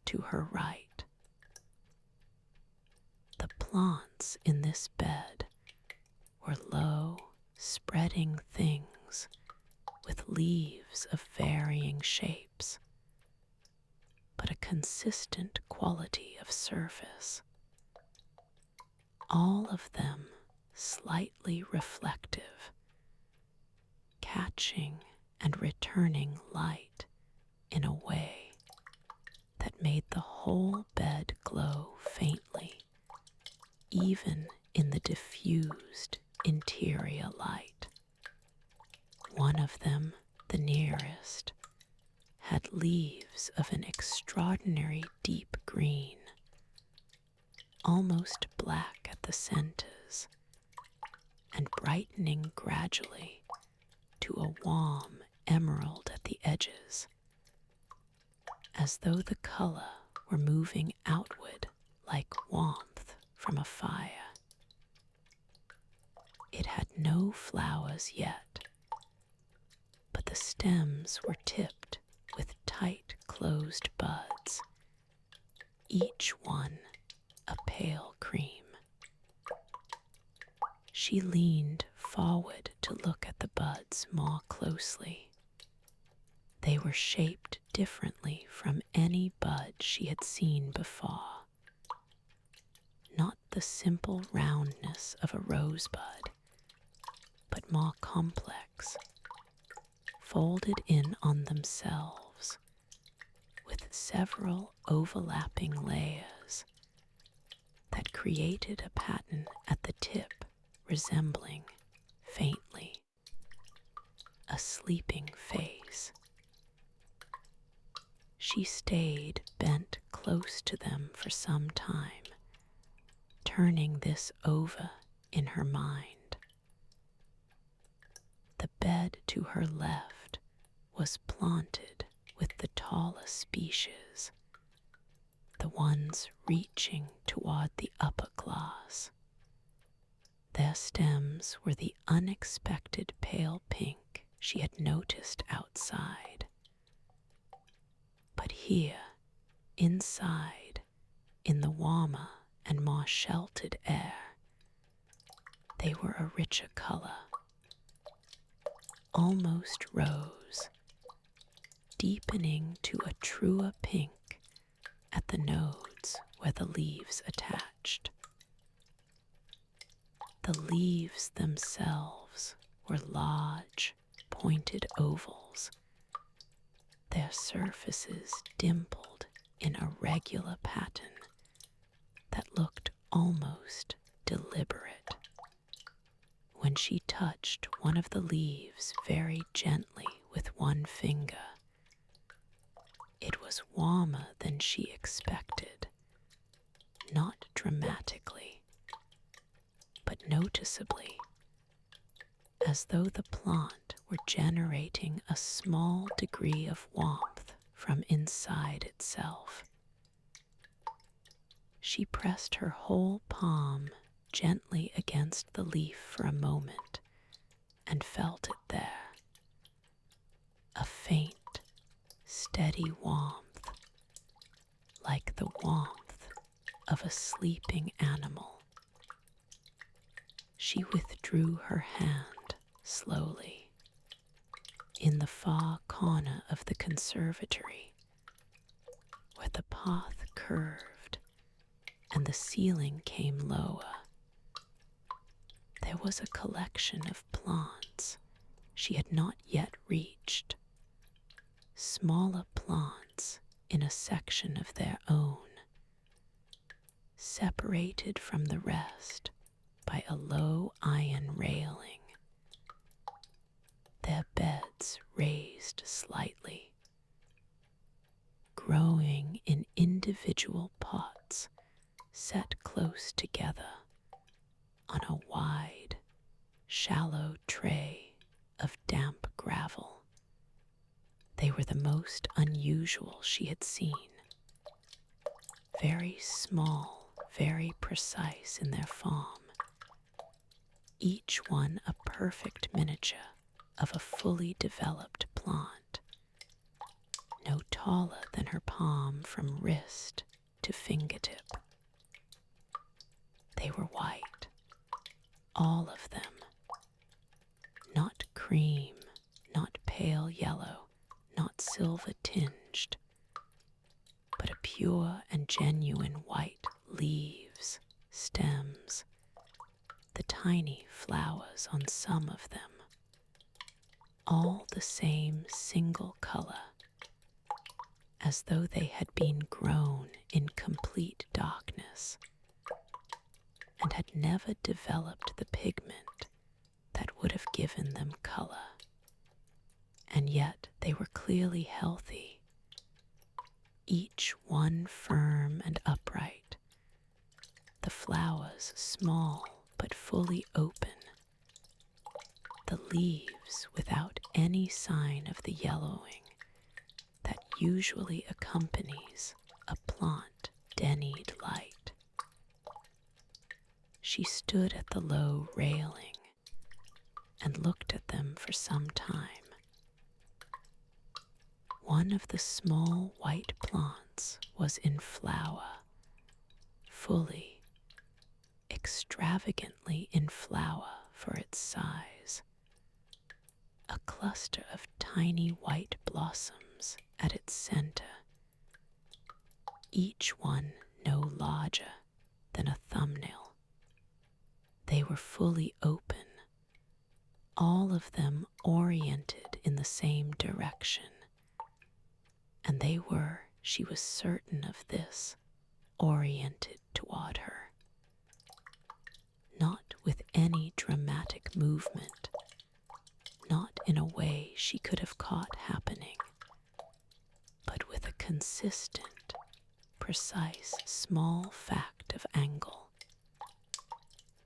to her right. The plants in this bed were low, spreading things with leaves of varying shapes. but a consistent quality of surface. All of them slightly reflective, catching and returning light in a way that made the whole bed glow faintly, even in the diffused interior light. One of them, the nearest, had leaves of an extraordinary deep green, almost black at the centers, and brightening gradually to a warm emerald at the edges, as though the color were moving outward like warmth from a fire. It had no flowers yet, but the stems were tipped with tight closed buds, each one a pale cream. She leaned forward to look at the buds more closely. They were shaped differently from any bud she had seen before. Not the simple roundness of a rosebud, but more complex, folded in on themselves, with several overlapping layers that created a pattern at the tip resembling, faintly, a sleeping face. She stayed bent close to them for some time, turning this over in her mind. The bed to her left was planted with the taller species, the ones reaching toward the upper glass. Their stems were the unexpected pale pink she had noticed outside. But here, inside, in the warmer and more sheltered air, they were a richer color, almost rose, deepening to a truer pink at the nodes where the leaves attached. The leaves themselves were large, pointed ovals, their surfaces dimpled in a regular pattern that looked almost deliberate. When she touched one of the leaves very gently with one finger, it was warmer than she expected, not dramatically, but noticeably, as though the plant were generating a small degree of warmth from inside itself. She pressed her whole palm gently against the leaf for a moment and felt it there. A faint, steady warmth, like the warmth of a sleeping animal. She withdrew her hand slowly. In the far corner of the conservatory, where the path curved and the ceiling came lower, there was a collection of plants she had not yet reached, smaller plants in a section of their own, separated from the rest by a low iron railing, their beds raised slightly, growing in individual pots set close together on a wide, shallow tray of damp gravel. They were the most unusual she had seen, very small, very precise in their form, each one a perfect miniature of a fully developed plant, no taller than her palm from wrist to fingertip. They were white, all of them, not cream, not pale yellow, not silver tinged, pure and genuine white leaves, stems, the tiny flowers on some of them, all the same single color, as though they had been grown in complete darkness and had never developed the pigment that would have given them color. And yet they were clearly healthy, each one firm and upright, the flowers small but fully open, the leaves without any sign of the yellowing that usually accompanies a plant dennied light. She stood at the low railing and looked at them for some time. One of the small white plants was in flower, fully, extravagantly in flower for its size. A cluster of tiny white blossoms at its center, each one no larger than a thumbnail. They were fully open, all of them oriented in the same direction, and they were, she was certain of this, oriented toward her. Not with any dramatic movement, not in a way she could have caught happening, but with a consistent, precise, small fact of angle,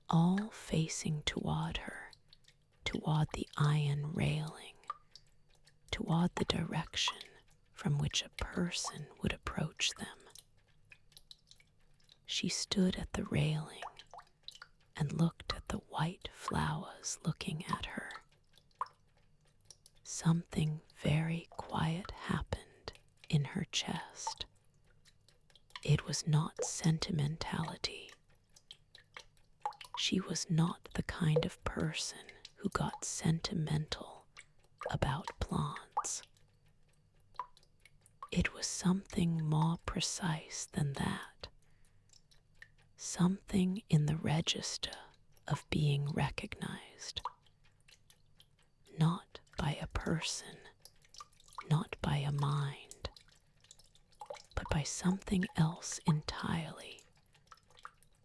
all facing toward her, toward the iron railing, toward the direction from which a person would approach them. She stood at the railing and looked at the white flowers looking at her. Something very quiet happened in her chest. It was not sentimentality. She was not the kind of person who got sentimental about plants. It was something more precise than that. Something in the register of being recognized. Not by a person, not by a mind, but by something else entirely.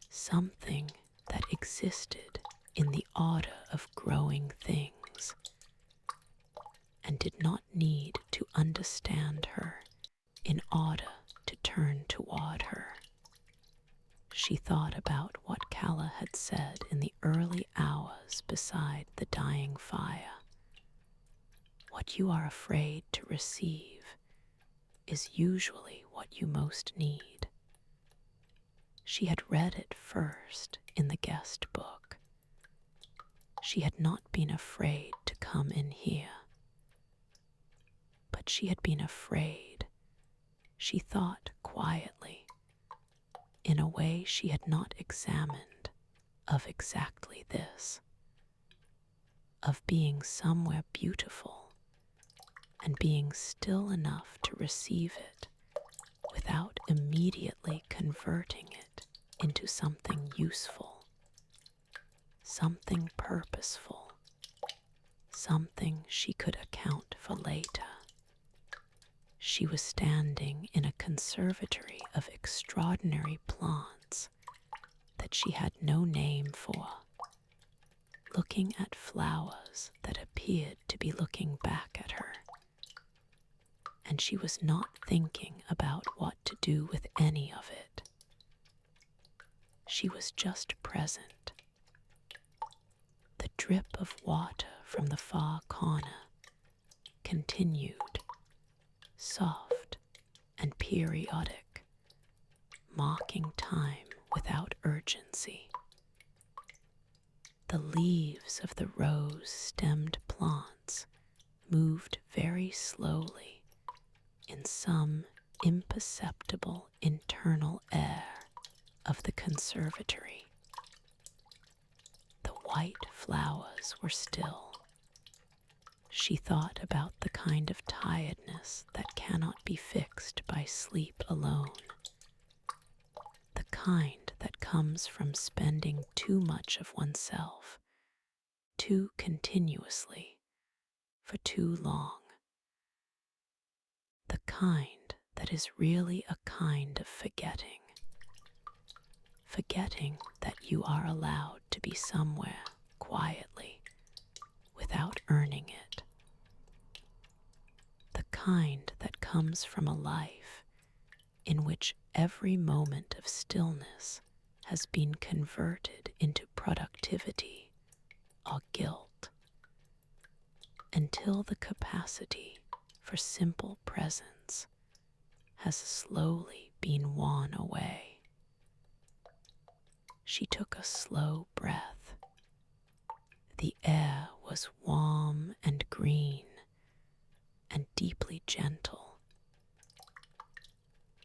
Something that existed in the order of growing things and did not need to understand her in order to turn toward her. She thought about what Calla had said in the early hours beside the dying fire. What you are afraid to receive is usually what you most need. She had read it first in the guest book. She had not been afraid to come in here. But she had been afraid, she thought quietly, in a way she had not examined, of exactly this, of being somewhere beautiful and being still enough to receive it without immediately converting it into something useful, something purposeful, something she could account for later. She was standing in a conservatory of extraordinary plants that she had no name for, looking at flowers that appeared to be looking back at her. And she was not thinking about what to do with any of it. She was just present. The drip of water from the far corner continued, soft and periodic, marking time without urgency. The leaves of the rose-stemmed plants moved very slowly in some imperceptible internal air of the conservatory. The white flowers were still. She thought about the kind of tiredness that cannot be fixed by sleep alone. kind that comes from spending too much of oneself, too continuously, for too long. The kind that is really a kind of forgetting. Forgetting that you are allowed to be somewhere quietly without earning it. The kind that comes from a life in which every moment of stillness has been converted into productivity or guilt, until the capacity for simple presence has slowly been worn away. She took a slow breath. The air was warm and green and deeply gentle.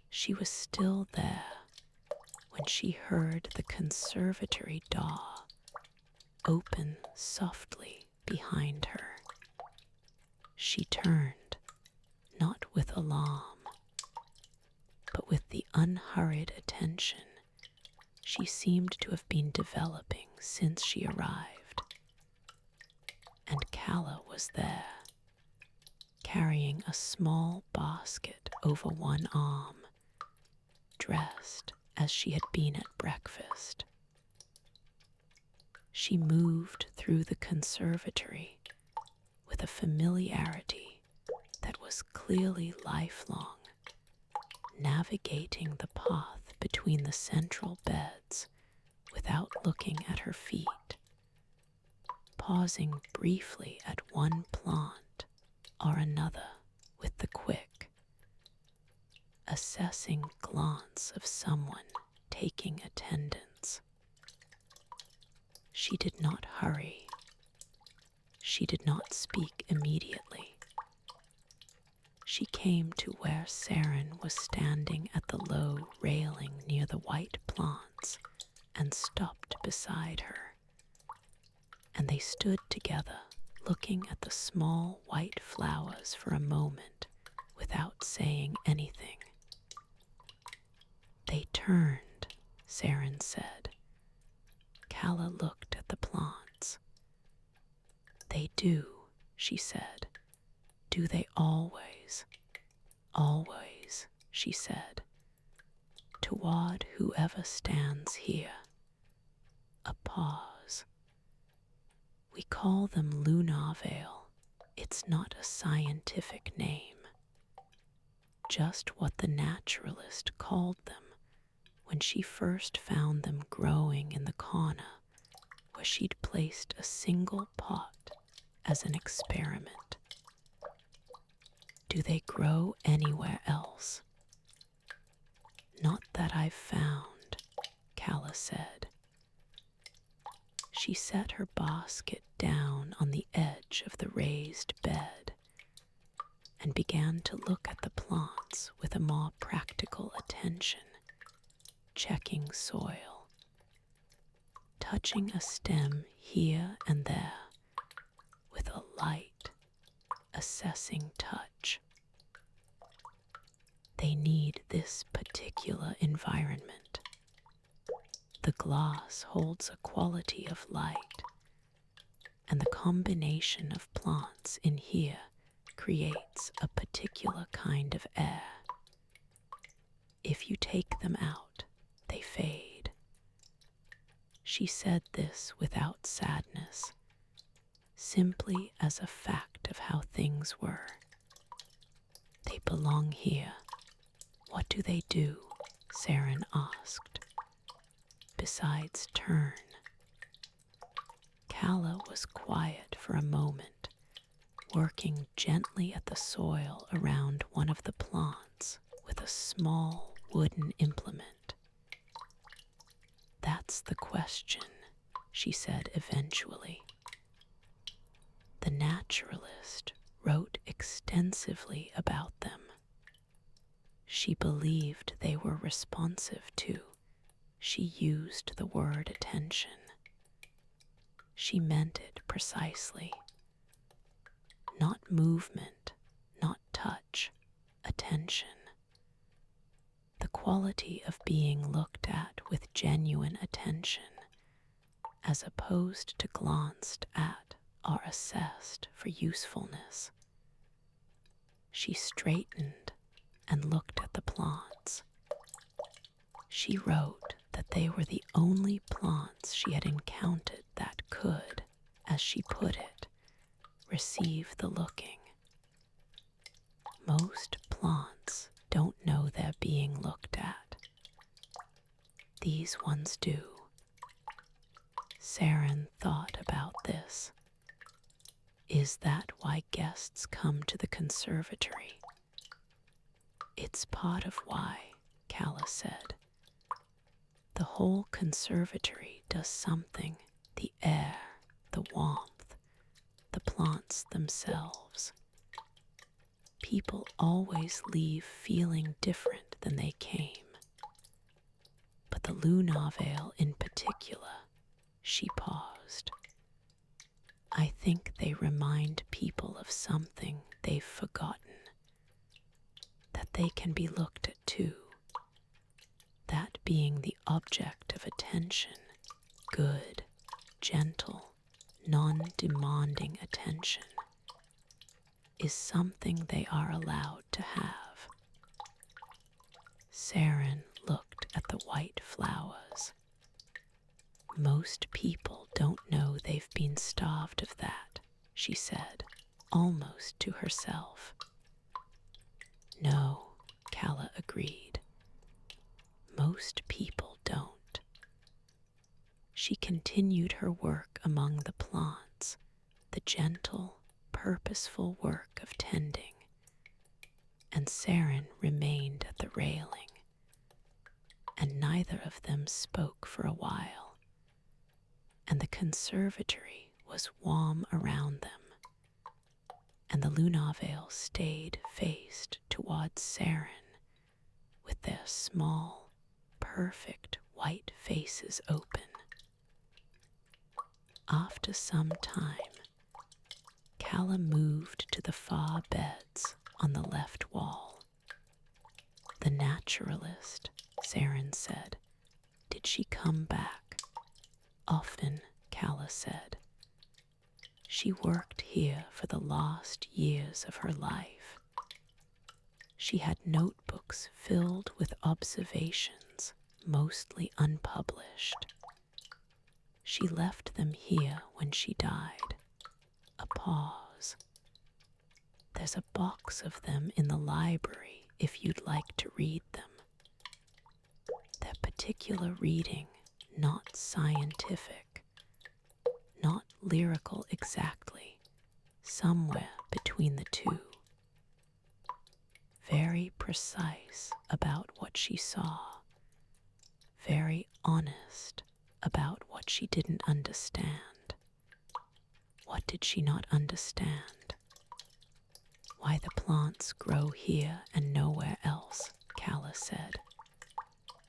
She was still there when she heard the conservatory door open softly behind her. She turned, not with alarm, but with the unhurried attention she seemed to have been developing since she arrived. And Calla was there, carrying a small basket over one arm, dressed as she had been at breakfast. She moved through the conservatory with a familiarity that was clearly lifelong, navigating the path between the central beds without looking at her feet, pausing briefly at one plant or another with the quick, assessing glance of someone taking attendance. She did not hurry. She did not speak immediately. She came to where Seren was standing at the low railing near the white plants and stopped beside her. And they stood together, looking at the small white flowers for a moment without saying anything. They turned, Seren said. Calla looked at the plants. They do, she said. Do they always? Always, she said. Toward whoever stands here. A pause. We call them lunarveil. It's not a scientific name. Just what the naturalist called them when she first found them growing in the corner where she'd placed a single pot as an experiment. Do they grow anywhere else? Not that I've found, Calla said. She set her basket down on the edge of the raised bed and began to look at the plants with a more practical attention, checking soil, touching a stem here and there with a light, assessing touch. They need this particular environment. The glass holds a quality of light, and the combination of plants in here creates a particular kind of air. If you take them out, they fade. She said this without sadness, simply as a fact of how things were. They belong here. What do they do? Seren asked. Besides turn. Calla was quiet for a moment, working gently at the soil around one of the plants with a small wooden implement. That's the question, she said eventually. The naturalist wrote extensively about them. She believed they were responsive to. She used the word attention. She meant it precisely. Not movement, not touch, attention. The quality of being looked at with genuine attention, as opposed to glanced at or assessed for usefulness. She straightened and looked at the plants. She wrote that they were the only plants she had encountered that could, as she put it, receive the looking. Most plants don't know they're being looked at. These ones do. Seren thought about this. Is that why guests come to the conservatory? It's part of why, Calla said. The whole conservatory does something. The air, the warmth, the plants themselves. People always leave feeling different than they came. But the lunarveil in particular, she paused. I think they remind people of something they've forgotten, that they can be looked at too. That being the object of attention, good, gentle, non-demanding attention, is something they are allowed to have. Seren looked at the white flowers. Most people don't know they've been starved of that, she said, almost to herself. No, Calla agreed. Most people don't. She continued her work among the plants, the gentle, purposeful work of tending, and Seren remained at the railing, and neither of them spoke for a while, and the conservatory was warm around them, and the lunarveil stayed faced towards Seren with their small, perfect white faces open. After some time, Calla moved to the far beds on the left wall. The naturalist, Seren said. Did she come back? Often, Calla said. She worked here for the last years of her life. She had notebooks filled with observations, mostly unpublished. She left them here when she died. A pause. There's a box of them in the library if you'd like to read them. They're particular reading, not scientific, not lyrical exactly, somewhere between the two. Very precise about what she saw, very honest about what she didn't understand. What did she not understand? Why the plants grow here and nowhere else, Calla said.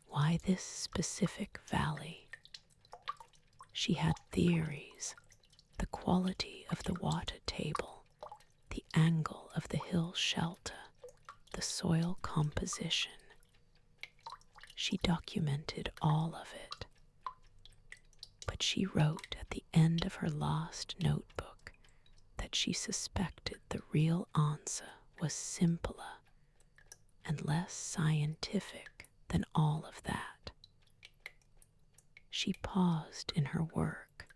Why this specific valley? She had theories, the quality of the water table, the angle of the hill shelter, the soil composition. She documented all of it. But she wrote at the end of her last notebook that she suspected the real answer was simpler and less scientific than all of that. She paused in her work,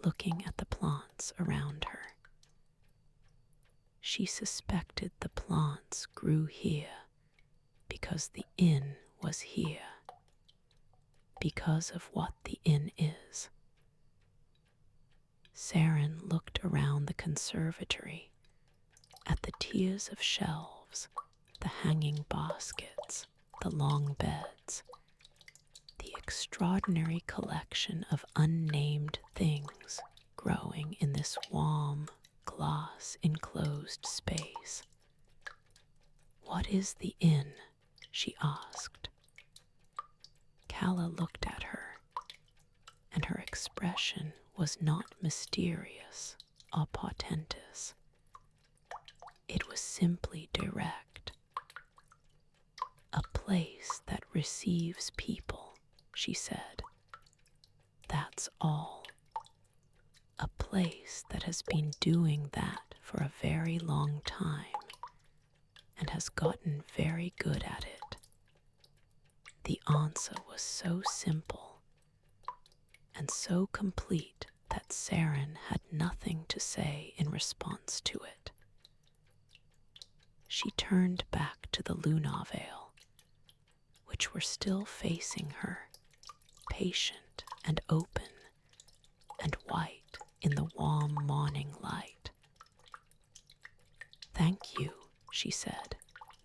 looking at the plants around her. She suspected the plants grew here because the inn was here, because of what the inn is. Seren looked around the conservatory, at the tiers of shelves, the hanging baskets, the long beds, the extraordinary collection of unnamed things growing in this warm, glass-enclosed space. What is the inn? She asked. Calla looked at her, and her expression was not mysterious or portentous. It was simply direct. A place that receives people, she said. That's all. A place that has been doing that for a very long time and has gotten very good at it. The answer was so simple and so complete that Seren had nothing to say in response to it. She turned back to the lunarveil, which were still facing her, patient and open and white in the warm morning light. Thank you, she said,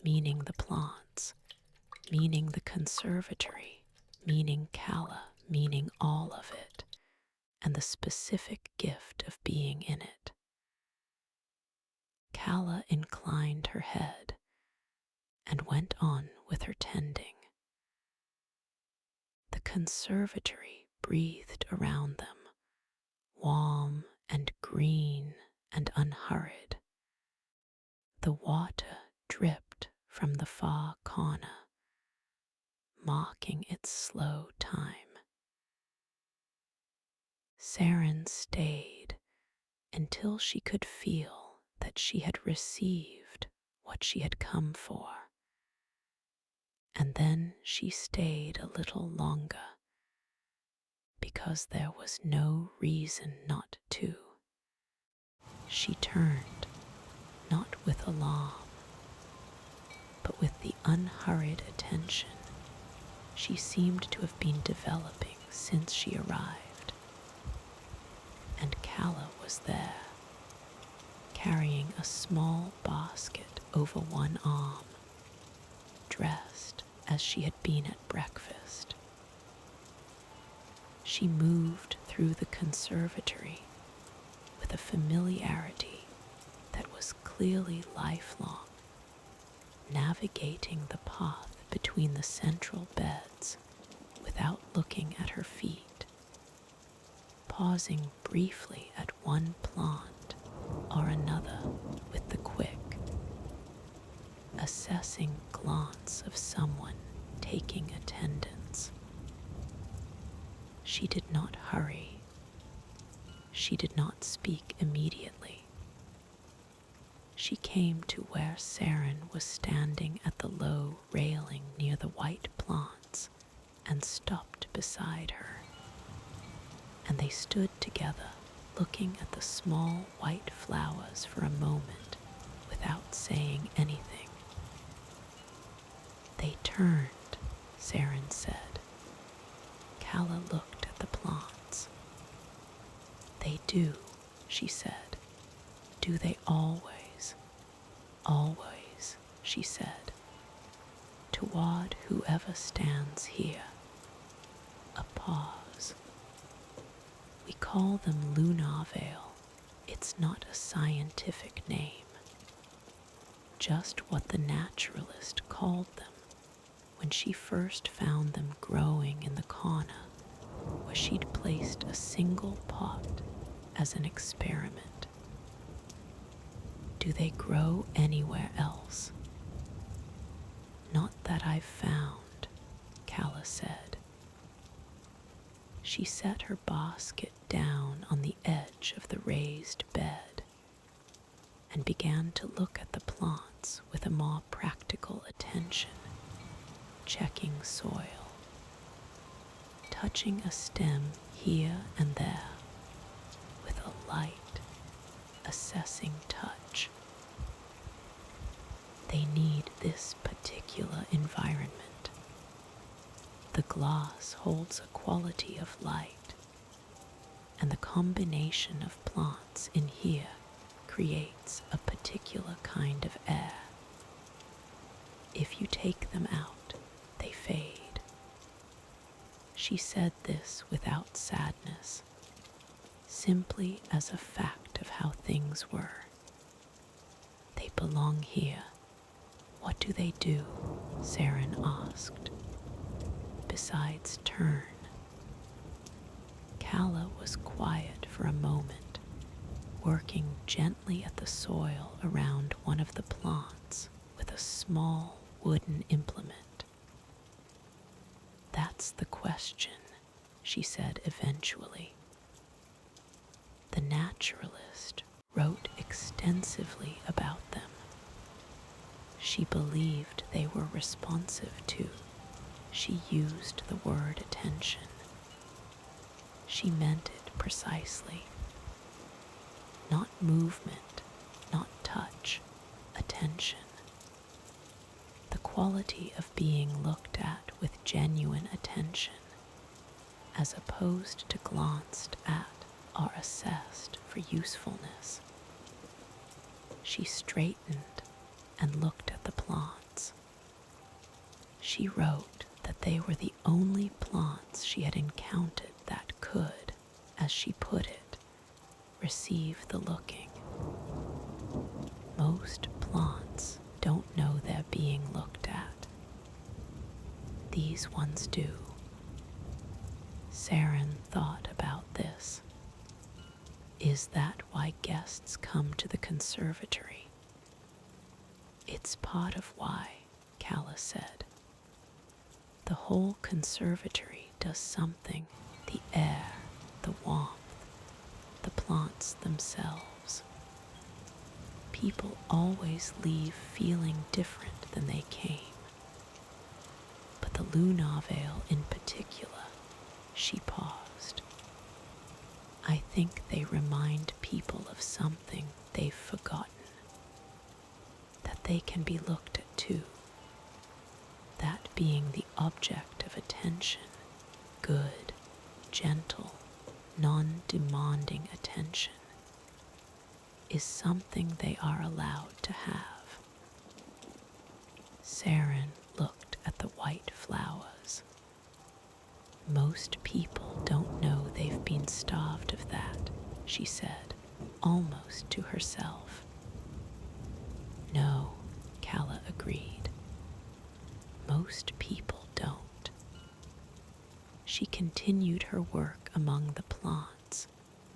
meaning the plants, meaning the conservatory, meaning Calla, meaning all of it, and the specific gift of being in it. Calla inclined her head and went on with her tending. The conservatory breathed around them, warm and green and unhurried. The water dripped from the far corner, marking its slow time. Seren stayed until she could feel that she had received what she had come for. And then she stayed a little longer, because there was no reason not to. She turned, not with alarm, but with the unhurried attention she seemed to have been developing since she arrived. And Calla was there, carrying a small basket over one arm, dressed as she had been at breakfast. She moved through the conservatory with a familiarity that was clearly lifelong, navigating the path between the central beds without looking at her feet, pausing briefly at one plant or another with the quick, assessing glance of someone taking attendance. She did not hurry. She did not speak immediately. She came to where Seren was standing at the low railing near the white plants and stopped beside her. And they stood together, looking at the small white flowers for a moment without saying anything. They turned, Seren said. Calla looked at the plants. They do, she said. Do they always? Always, she said. Toward whoever stands here. A pause. We call them lunarveil. It's not a scientific name. Just what the naturalist called them when she first found them growing in the corner where she'd placed a single pot as an experiment. Do they grow anywhere else? Not that I've found, Calla said. She set her basket down on the edge of the raised bed and began to look at the plants with a more practical attention, checking soil, touching a stem here and there with a light, assessing touch. They need this particular environment. The glass holds a quality of light, and the combination of plants in here creates a particular kind of air. If you take them out, they fade. She said this without sadness, simply as a fact of how things were. They belong here. What do they do? Seren asked. Besides turn. Calla was quiet for a moment, working gently at the soil around one of the plants with a small wooden implement. That's the question. question, she said eventually. The Naturalist wrote extensively about them. She believed they were responsive to. She used the word attention. She meant it precisely. Not movement, not touch, attention. The quality of being looked at with genuine attention, as opposed to glanced at or assessed for usefulness. She straightened and looked at the plants. She wrote that they were the only plants she had encountered that could, as she put it, receive the looking. Most plants don't know they're being looked at. These ones do. Seren thought about this. Is that why guests come to the conservatory? It's part of why, Calla said. The whole conservatory does something. The air, the warmth, the plants themselves. People always leave feeling different than they came. But the lunarveil in particular, she paused. I think they remind people of something they've forgotten. That they can be looked at too. That being the object of attention, good, gentle, non-demanding attention, is something they are allowed to have. Seren looked at the white flowers. Most people don't know they've been starved of that, she said, almost to herself. No, Calla agreed. Most people don't. She continued her work among the plants,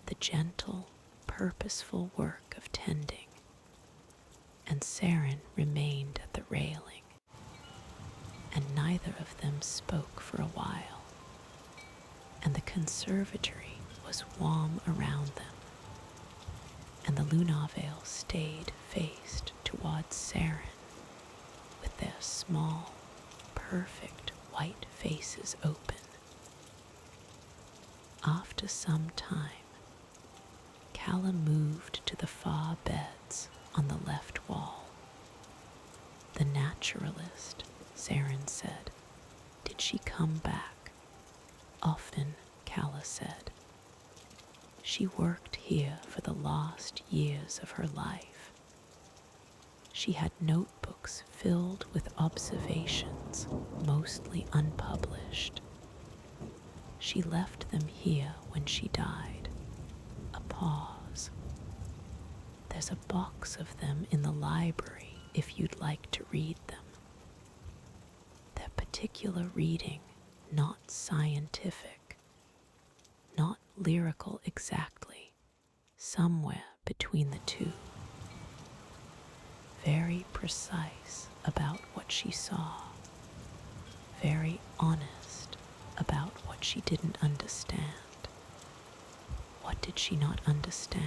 the gentle, purposeful work of tending, and Seren remained at the railing, and neither of them spoke for a while, and the conservatory was warm around them, and the lunarveil stayed faced towards Seren, with their small, perfect white faces open. After some time, Calla moved to the far beds on the left wall. The Naturalist, Seren said. Did she come back? Often, Calla said. She worked here for the last years of her life. She had notebooks filled with observations, mostly unpublished. She left them here when she died. A pause. There's a box of them in the library if you'd like to read them. They're particular reading, not scientific, not lyrical exactly, somewhere between the two. Very precise about what she saw, very honest about what she didn't understand. What did she not understand?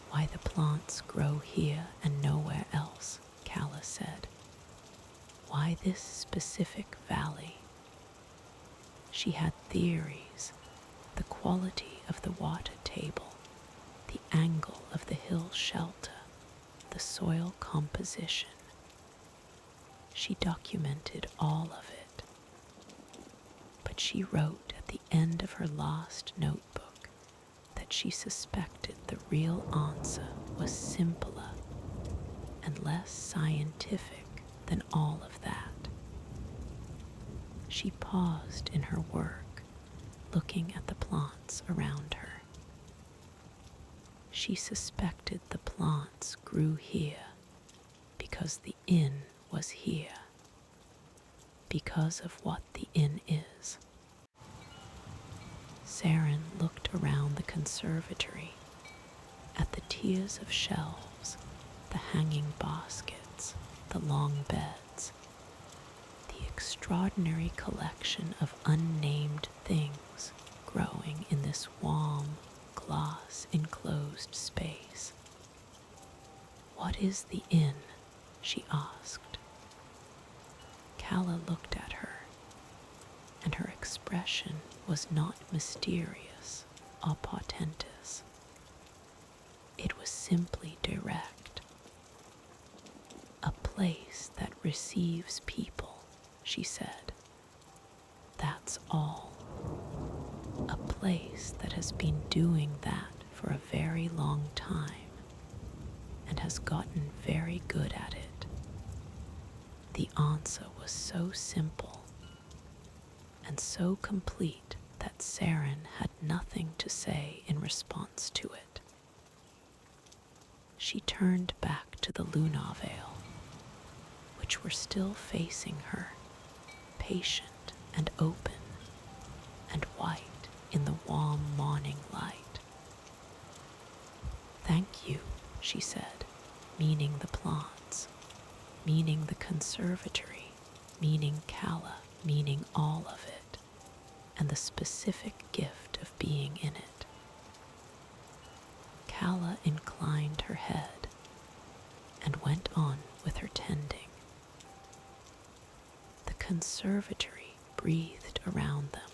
Why the plants grow here and nowhere else, Calla said. Why this specific valley? She had theories, the quality of the water table, the angle of the hill shelter, the soil composition. She documented all of it. But she wrote at the end of her last notebook that she suspected the real answer was simpler and less scientific than all of that. She paused in her work, looking at the plants around her. She suspected the plants grew here because the inn was here, because of what the inn is. Seren looked around the conservatory, at the tiers of shelves, the hanging baskets, the long beds, the extraordinary collection of unnamed things growing in this warm, glass-enclosed space. "What is the inn?" she asked. Calla looked at her, and her expression was not mysterious or portentous. It was simply direct. "A place that receives people," she said. "That's all. A place that has been doing that for a very long time and has gotten very good at it." The answer was so simple and so complete that Seren had nothing to say in response to it. She turned back to the lunarveil, which were still facing her, patient and open and white in the warm morning light. "Thank you," she said, meaning the plants, meaning the conservatory, meaning Calla, meaning all of it, and the specific gift of being in it. Calla inclined her head and went on with her tending. The conservatory breathed around them,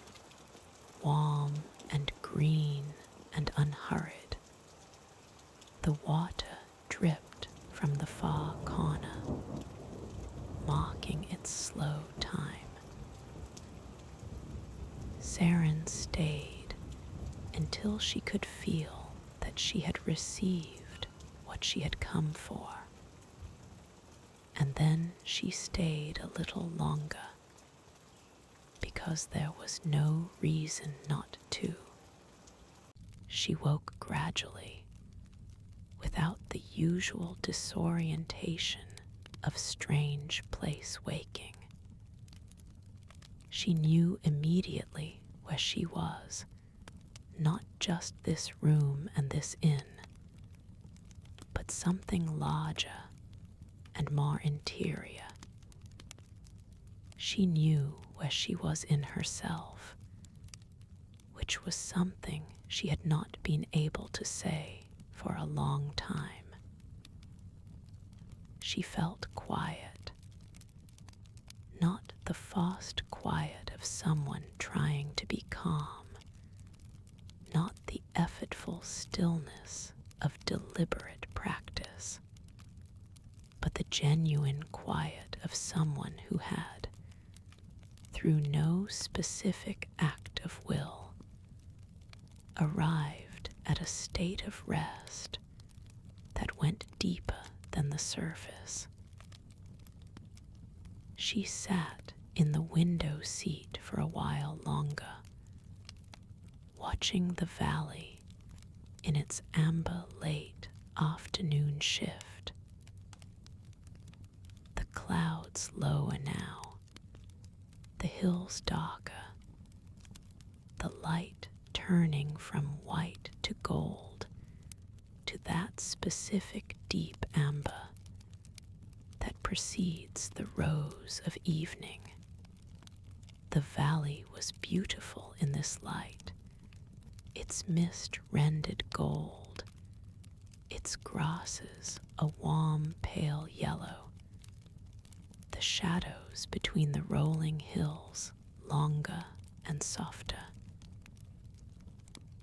warm and green and unhurried. The water dripped from the far corner, marking its slow time. Seren stayed until she could feel that she had received what she had come for. And then she stayed a little longer, because there was no reason not to. She woke gradually, without the usual disorientation of strange place waking. She knew immediately where she was, not just this room and this inn, but something larger and more interior. She knew where she was in herself, which was something she had not been able to say for a long time. She felt quiet, not the fast quiet of someone trying to be calm, not the effortful stillness of deliberate practice, but the genuine quiet of someone who had, through no specific act of will, arrived at a state of rest that went deeper than the surface. She sat in the window seat for a while longer, watching the valley in its amber late afternoon shift. The clouds lower now, the hills darker, the light turning from white to gold to that specific deep amber that precedes the rose of evening. The valley was beautiful in this light, its mist rendered gold, its grasses a warm pale yellow, the shadows between the rolling hills longer and softer.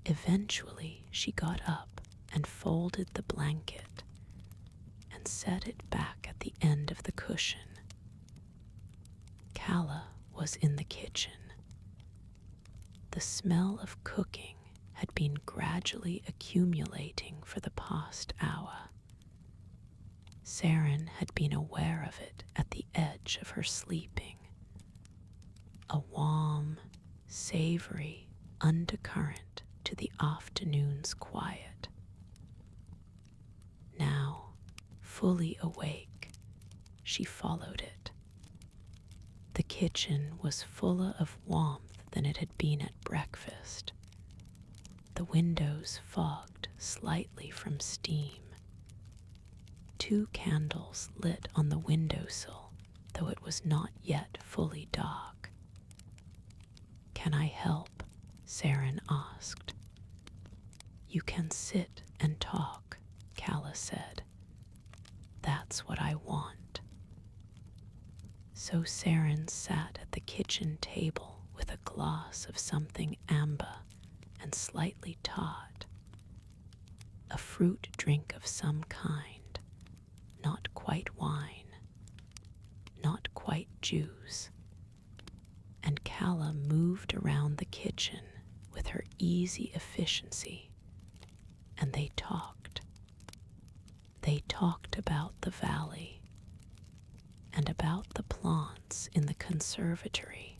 Eventually she got up and folded the blanket and set it back at the end of the cushion. Calla was in the kitchen. The smell of cooking had been gradually accumulating for the past hour. Seren had been aware of it at the edge of her sleeping. A warm, savory undercurrent to the afternoon's quiet. Now, fully awake, she followed it. The kitchen was fuller of warmth than it had been at breakfast. The windows fogged slightly from steam. 2 candles lit on the windowsill though it was not yet fully dark. "Can I help?" Seren asked. "You can sit and talk," Calla said. "That's what I want." So Seren sat at the kitchen table with a glass of something amber and slightly tart, a fruit drink of some kind, not quite wine, not quite juice, and Calla moved around the kitchen with her easy efficiency, and they talked. They talked about the valley and about the plants in the conservatory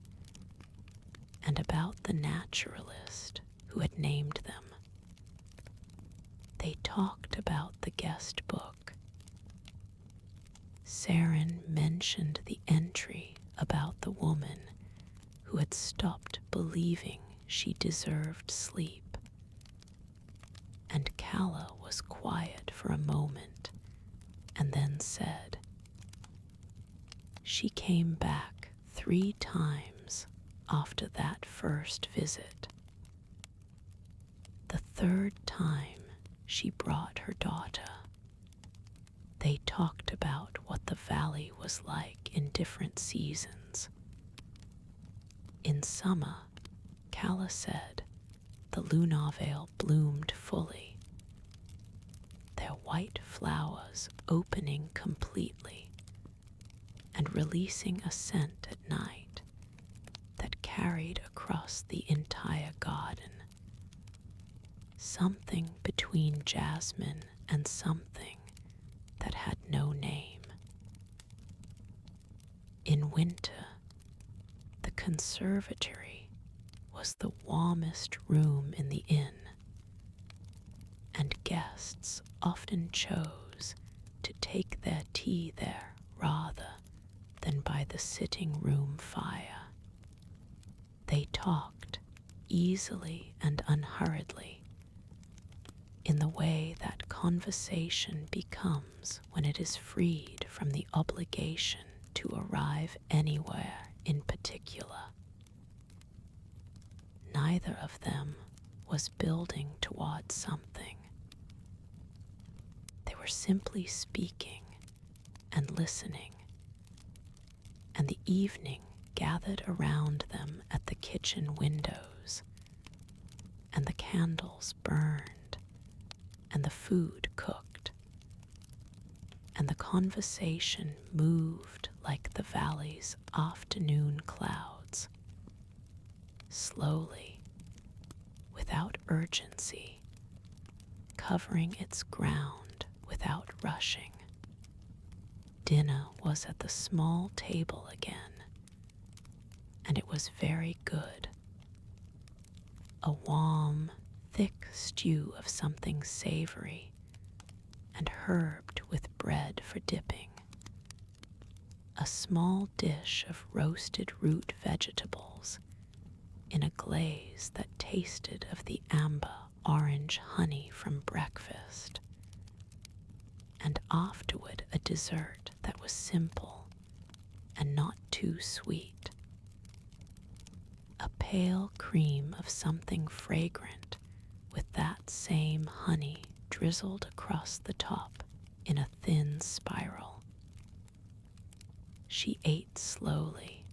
and about the naturalist who had named them. They talked about the guest book. Seren mentioned the entry about the woman who had stopped believing she deserved sleep, and Calla was quiet for a moment and then said, "She came back 3 times after that first visit. The 3rd time she brought her daughter. They talked about what the valley was like in different seasons. In summer, Calla said, the lunarveil bloomed fully, their white flowers opening completely and releasing a scent at night that carried across the entire garden. Something between jasmine and something that had no name. In winter, the conservatory was the warmest room in the inn, and guests often chose to take their tea there rather than by the sitting room fire. They talked easily and unhurriedly, in the way that conversation becomes when it is freed from the obligation to arrive anywhere in particular. Neither of them was building towards something. They were simply speaking and listening, and the evening gathered around them at the kitchen windows, and the candles burned, and the food cooked, and the conversation moved like the valley's afternoon clouds, slowly, without urgency, covering its ground without rushing. Dinner was at the small table again, and it was very good. A warm, thick stew of something savory and herbed with bread for dipping. A small dish of roasted root vegetables in a glaze that tasted of the amber orange honey from breakfast. And afterward a dessert that was simple and not too sweet. A pale cream of something fragrant with that same honey drizzled across the top in a thin spiral. She ate slowly,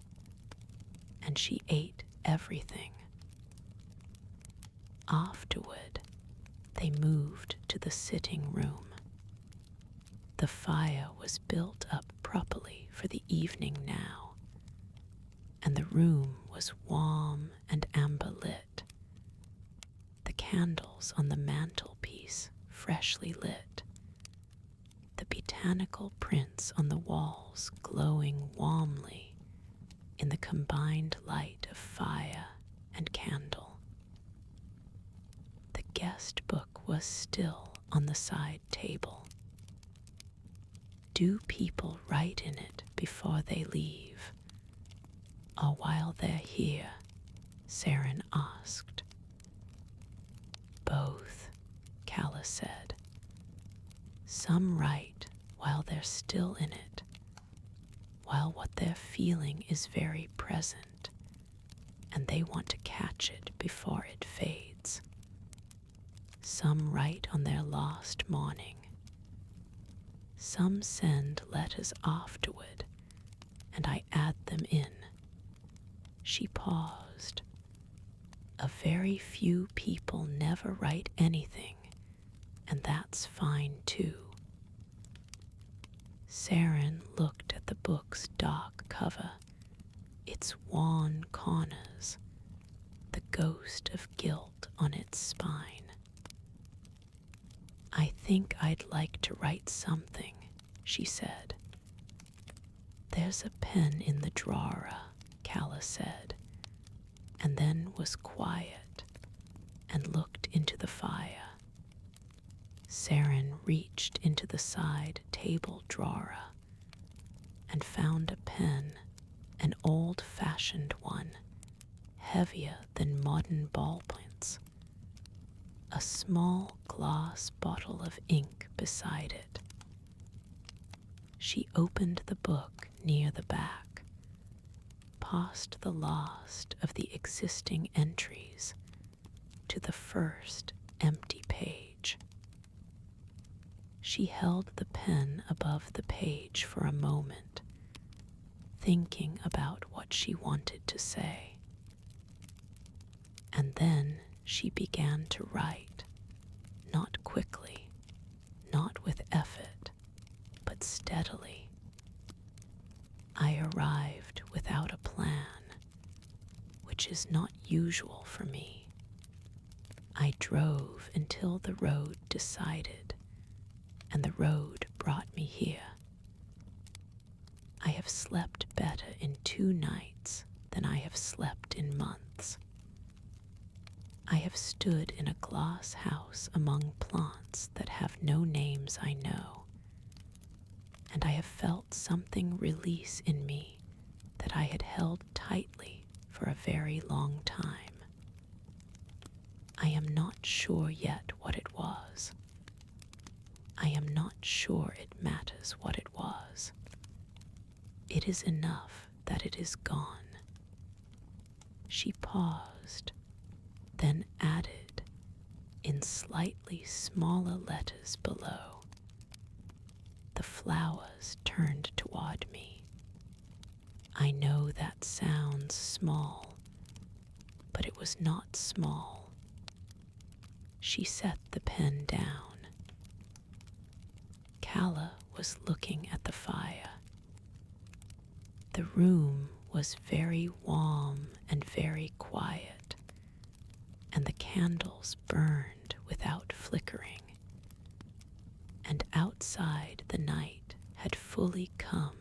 and she ate everything. Afterward, they moved to the sitting room. The fire was built up properly for the evening now, and the room was warm and amber lit. The candles on the mantelpiece freshly lit, the botanical prints on the walls glowing warmly in the combined light of fire and candle. The guest book was still on the side table. Do people write in it before they leave, or while they're here? Seren asked. Both, Calla said. Some write while they're still in it, while what they're feeling is very present, and they want to catch it before it fades. Some write on their lost morning. Some send letters afterward, and I add them in. She paused. A very few people never write anything, and that's fine too. Seren looked at the book's dark cover, its wan corners, the ghost of guilt on its spine. I think I'd like to write something, she said. There's a pen in the drawer, Calla said, and then was quiet and looked into the fire. Seren reached into the side table drawer and found a pen, an old-fashioned one, heavier than modern ballpoints. A small glass bottle of ink beside it. She opened the book near the back, past the last of the existing entries to the first empty page. She held the pen above the page for a moment, thinking about what she wanted to say. And then she began to write, not quickly, not with effort, but steadily. I arrived without a plan, which is not usual for me. I drove until the road decided, and the road brought me here. I have slept better in 2 nights than I have slept in months. I have stood in a glass house among plants that have no names I know, and I have felt something release in me that I had held tightly for a very long time. I am not sure yet what it was. I am not sure it matters what it was. It is enough that it is gone. She paused, then added, in slightly smaller letters below. The flowers turned toward me. I know that sounds small, but it was not small. She set the pen down. Calla was looking at the fire. The room was very warm and very quiet, and the candles burned without flickering. And outside the night had fully come,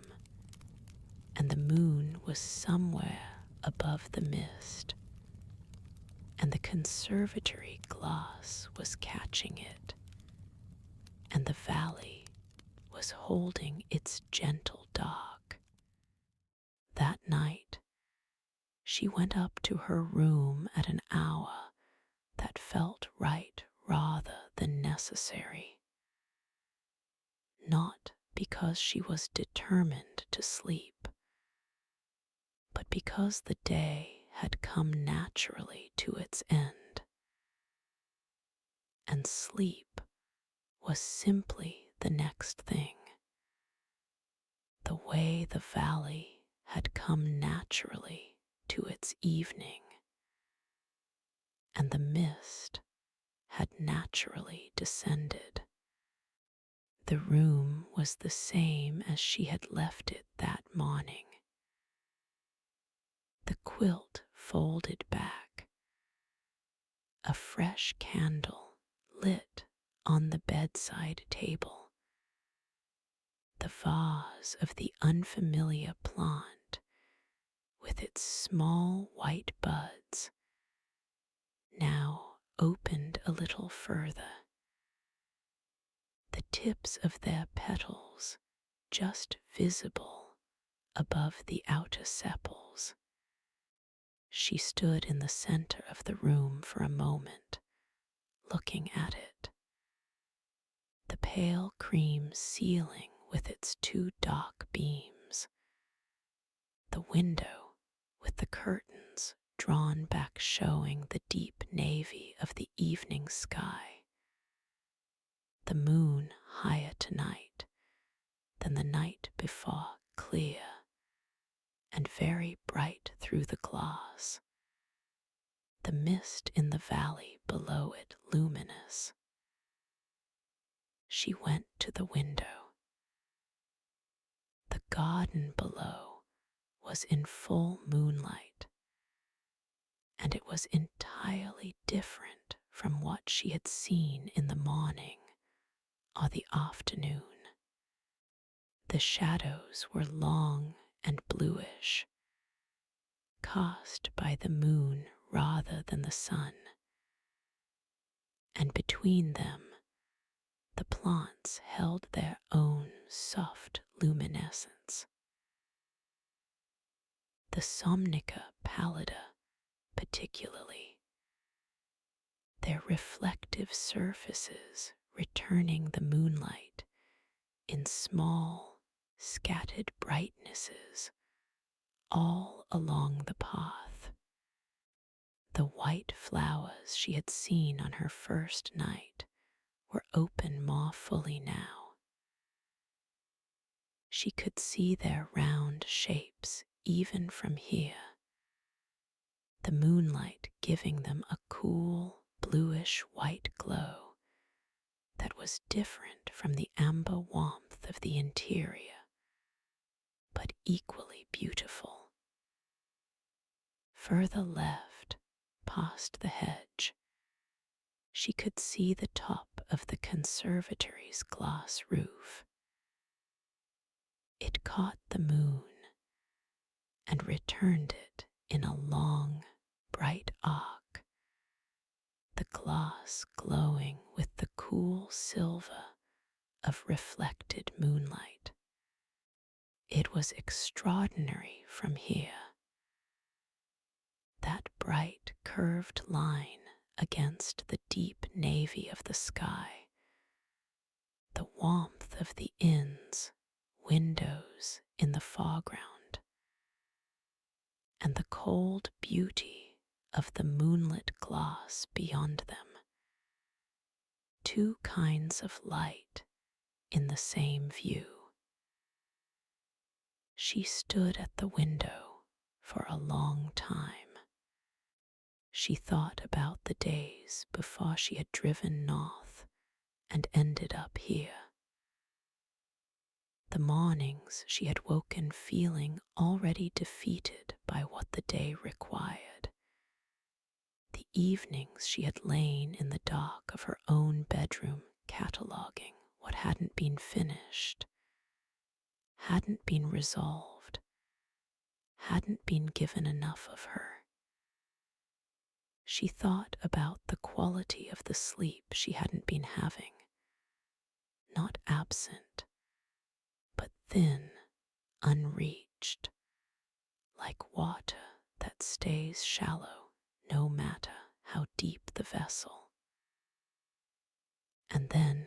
and the moon was somewhere above the mist, and the conservatory glass was catching it, and the valley was holding its gentle dark. That night, she went up to her room at an hour that felt right rather than necessary. Not because she was determined to sleep, but because the day had come naturally to its end, and sleep was simply the next thing. The way the valley had come naturally to its evening, and the mist had naturally descended. The room was the same as she had left it that morning. The quilt folded back, a fresh candle lit on the bedside table, the vase of the unfamiliar plant with its small white buds now opened a little further, the tips of their petals just visible above the outer sepals. She stood in the center of the room for a moment, looking at it. The pale cream ceiling with its 2 dark beams, the window with the curtains drawn back, showing the deep navy of the evening sky, the moon higher tonight than the night before, clear and very bright through the glass, the mist in the valley below it luminous. She went to the window. The garden below was in full moonlight, and it was entirely different from what she had seen in the morning or the afternoon. The shadows were long and bluish, cast by the moon rather than the sun, and between them the plants held their own soft luminescence. The Somnica pallida particularly, their reflective surfaces returning the moonlight in small, scattered brightnesses all along the path. The white flowers she had seen on her first night were open more fully now. She could see their round shapes even from here, the moonlight giving them a cool, bluish white glow that was different from the amber warmth of the interior, but equally beautiful. Further left, past the hedge, she could see the top of the conservatory's glass roof. It caught the moon and returned it in a long, bright arc, the glass glowing with the cool silver of reflected moonlight. It was extraordinary from here. That bright curved line against the deep navy of the sky, the warmth of the inn's windows in the foreground, and the cold beauty of the moonlit glass beyond them. Two kinds of light in the same view. She stood at the window for a long time. She thought about the days before she had driven north and ended up here. The mornings she had woken feeling already defeated by what the day required. The evenings she had lain in the dark of her own bedroom cataloguing what hadn't been finished, hadn't been resolved, hadn't been given enough of her. She thought about the quality of the sleep she hadn't been having, not absent, but thin, unreached, like water that stays shallow no matter how deep the vessel. And then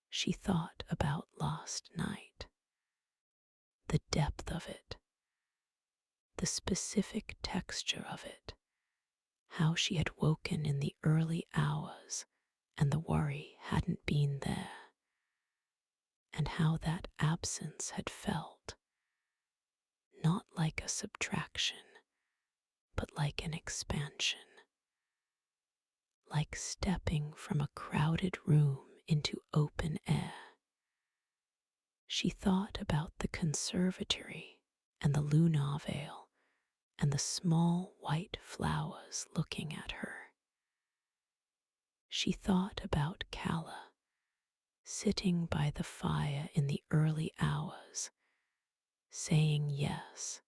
she thought about last night, the depth of it, the specific texture of it, how she had woken in the early hours and the worry hadn't been there, and how that absence had felt, not like a subtraction, but like an expansion, like stepping from a crowded room into open air. She thought about the conservatory and the lunarveil and the small white flowers looking at her. She thought about Calla, sitting by the fire in the early hours, saying yes,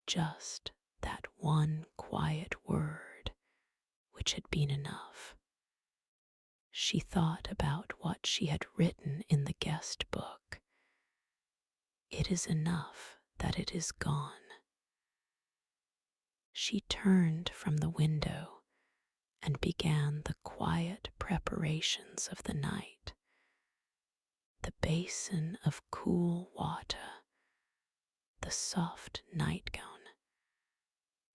just that one quiet word which had been enough. She thought about what she had written in the guest book. It is enough that it is gone. She turned from the window and began the quiet preparations of the night. The basin of cool water, the soft nightgown,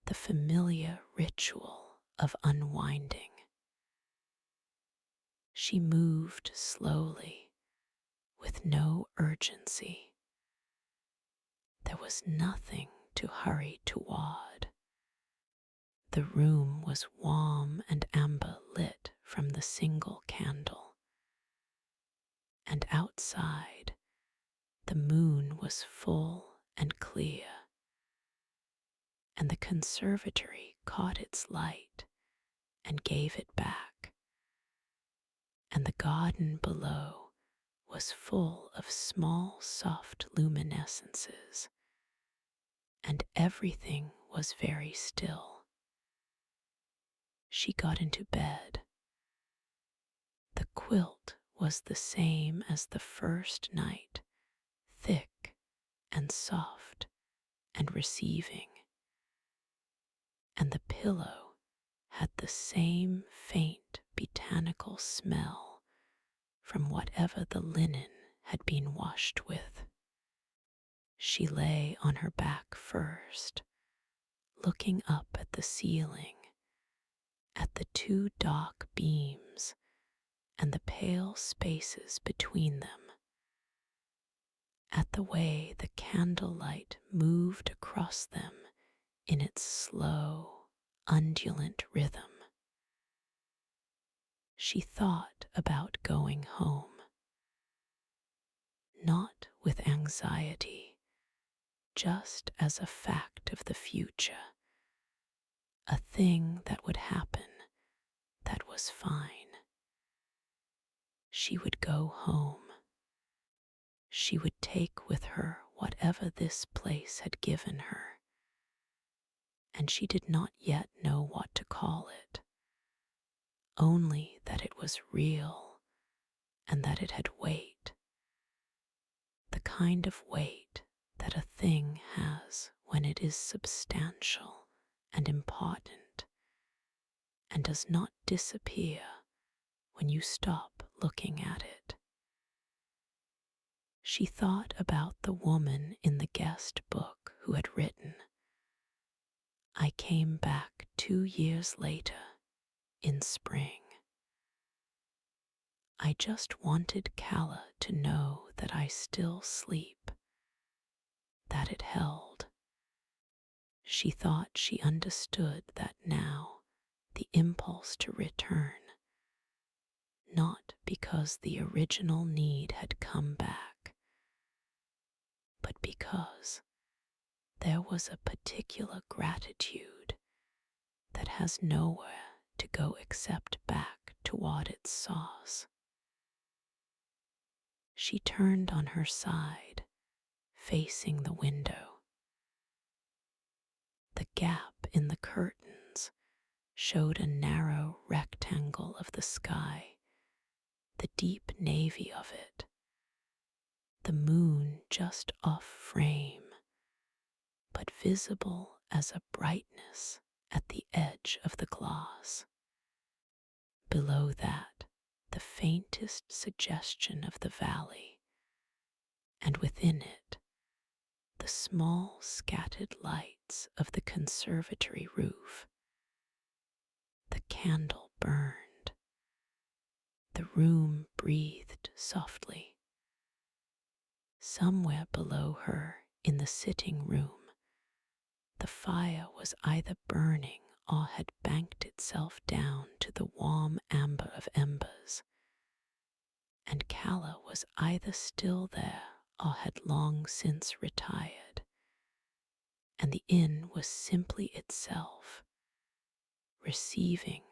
the familiar ritual of unwinding. She moved slowly, with no urgency. There was nothing to hurry toward. The room was warm and amber lit from the single candle, and outside the moon was full and clear, and the conservatory caught its light and gave it back, and the garden below was full of small soft luminescences, and everything was very still. She got into bed. The quilt was the same as the first night, thick and soft and receiving, and the pillow had the same faint botanical smell from whatever the linen had been washed with. She lay on her back first, looking up at the ceiling, at the two dark beams and the pale spaces between them, at the way the candlelight moved across them in its slow, undulant rhythm. She thought about going home, not with anxiety, just as a fact of the future, a thing that would happen that was fine. She would go home. She would take with her whatever this place had given her, and she did not yet know what to call it, only that it was real and that it had weight, the kind of weight that a thing has when it is substantial and important and does not disappear when you stop looking at it. She thought about the woman in the guest book who had written, "I came back 2 years later, in spring. I just wanted Calla to know that I still sleep, that it held." She thought she understood that now, the impulse to return, not because the original need had come back, but because there was a particular gratitude that has nowhere to go except back toward its source. She turned on her side, facing the window. The gap in the curtains showed a narrow rectangle of the sky, the deep navy of it, the moon just off frame, but visible as a brightness at the edge of the glass. Below that, the faintest suggestion of the valley, and within it, the small scattered lights of the conservatory roof. The candle burned. The room breathed softly. Somewhere below her, in the sitting room, the fire was either burning or had banked itself down to the warm amber of embers, and Calla was either still there or had long since retired, and the inn was simply itself, receiving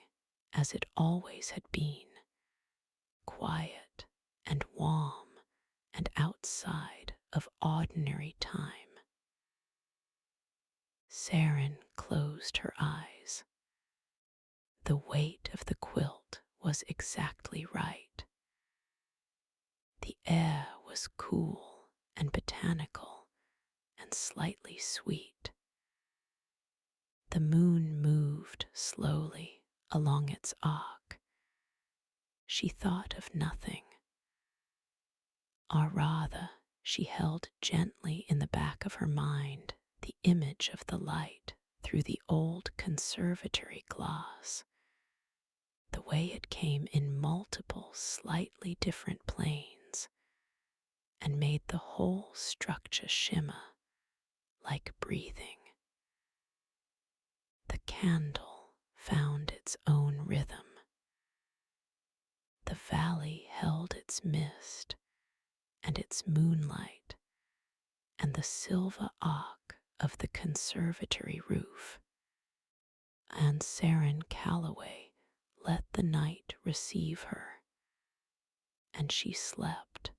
as it always had been, quiet and warm and outside of ordinary time. Seren closed her eyes. The weight of the quilt was exactly right. The air was cool and botanical and slightly sweet. The moon moved slowly along its arc. She thought of nothing, or rather, She held gently in the back of her mind the image of the light through the old conservatory glass, the way it came in multiple, slightly different planes, and made the whole structure shimmer like breathing. The candle found its own rhythm. The valley held its mist and its moonlight, and the silver arc of the conservatory roof. And Seren Calloway let the night receive her, and she slept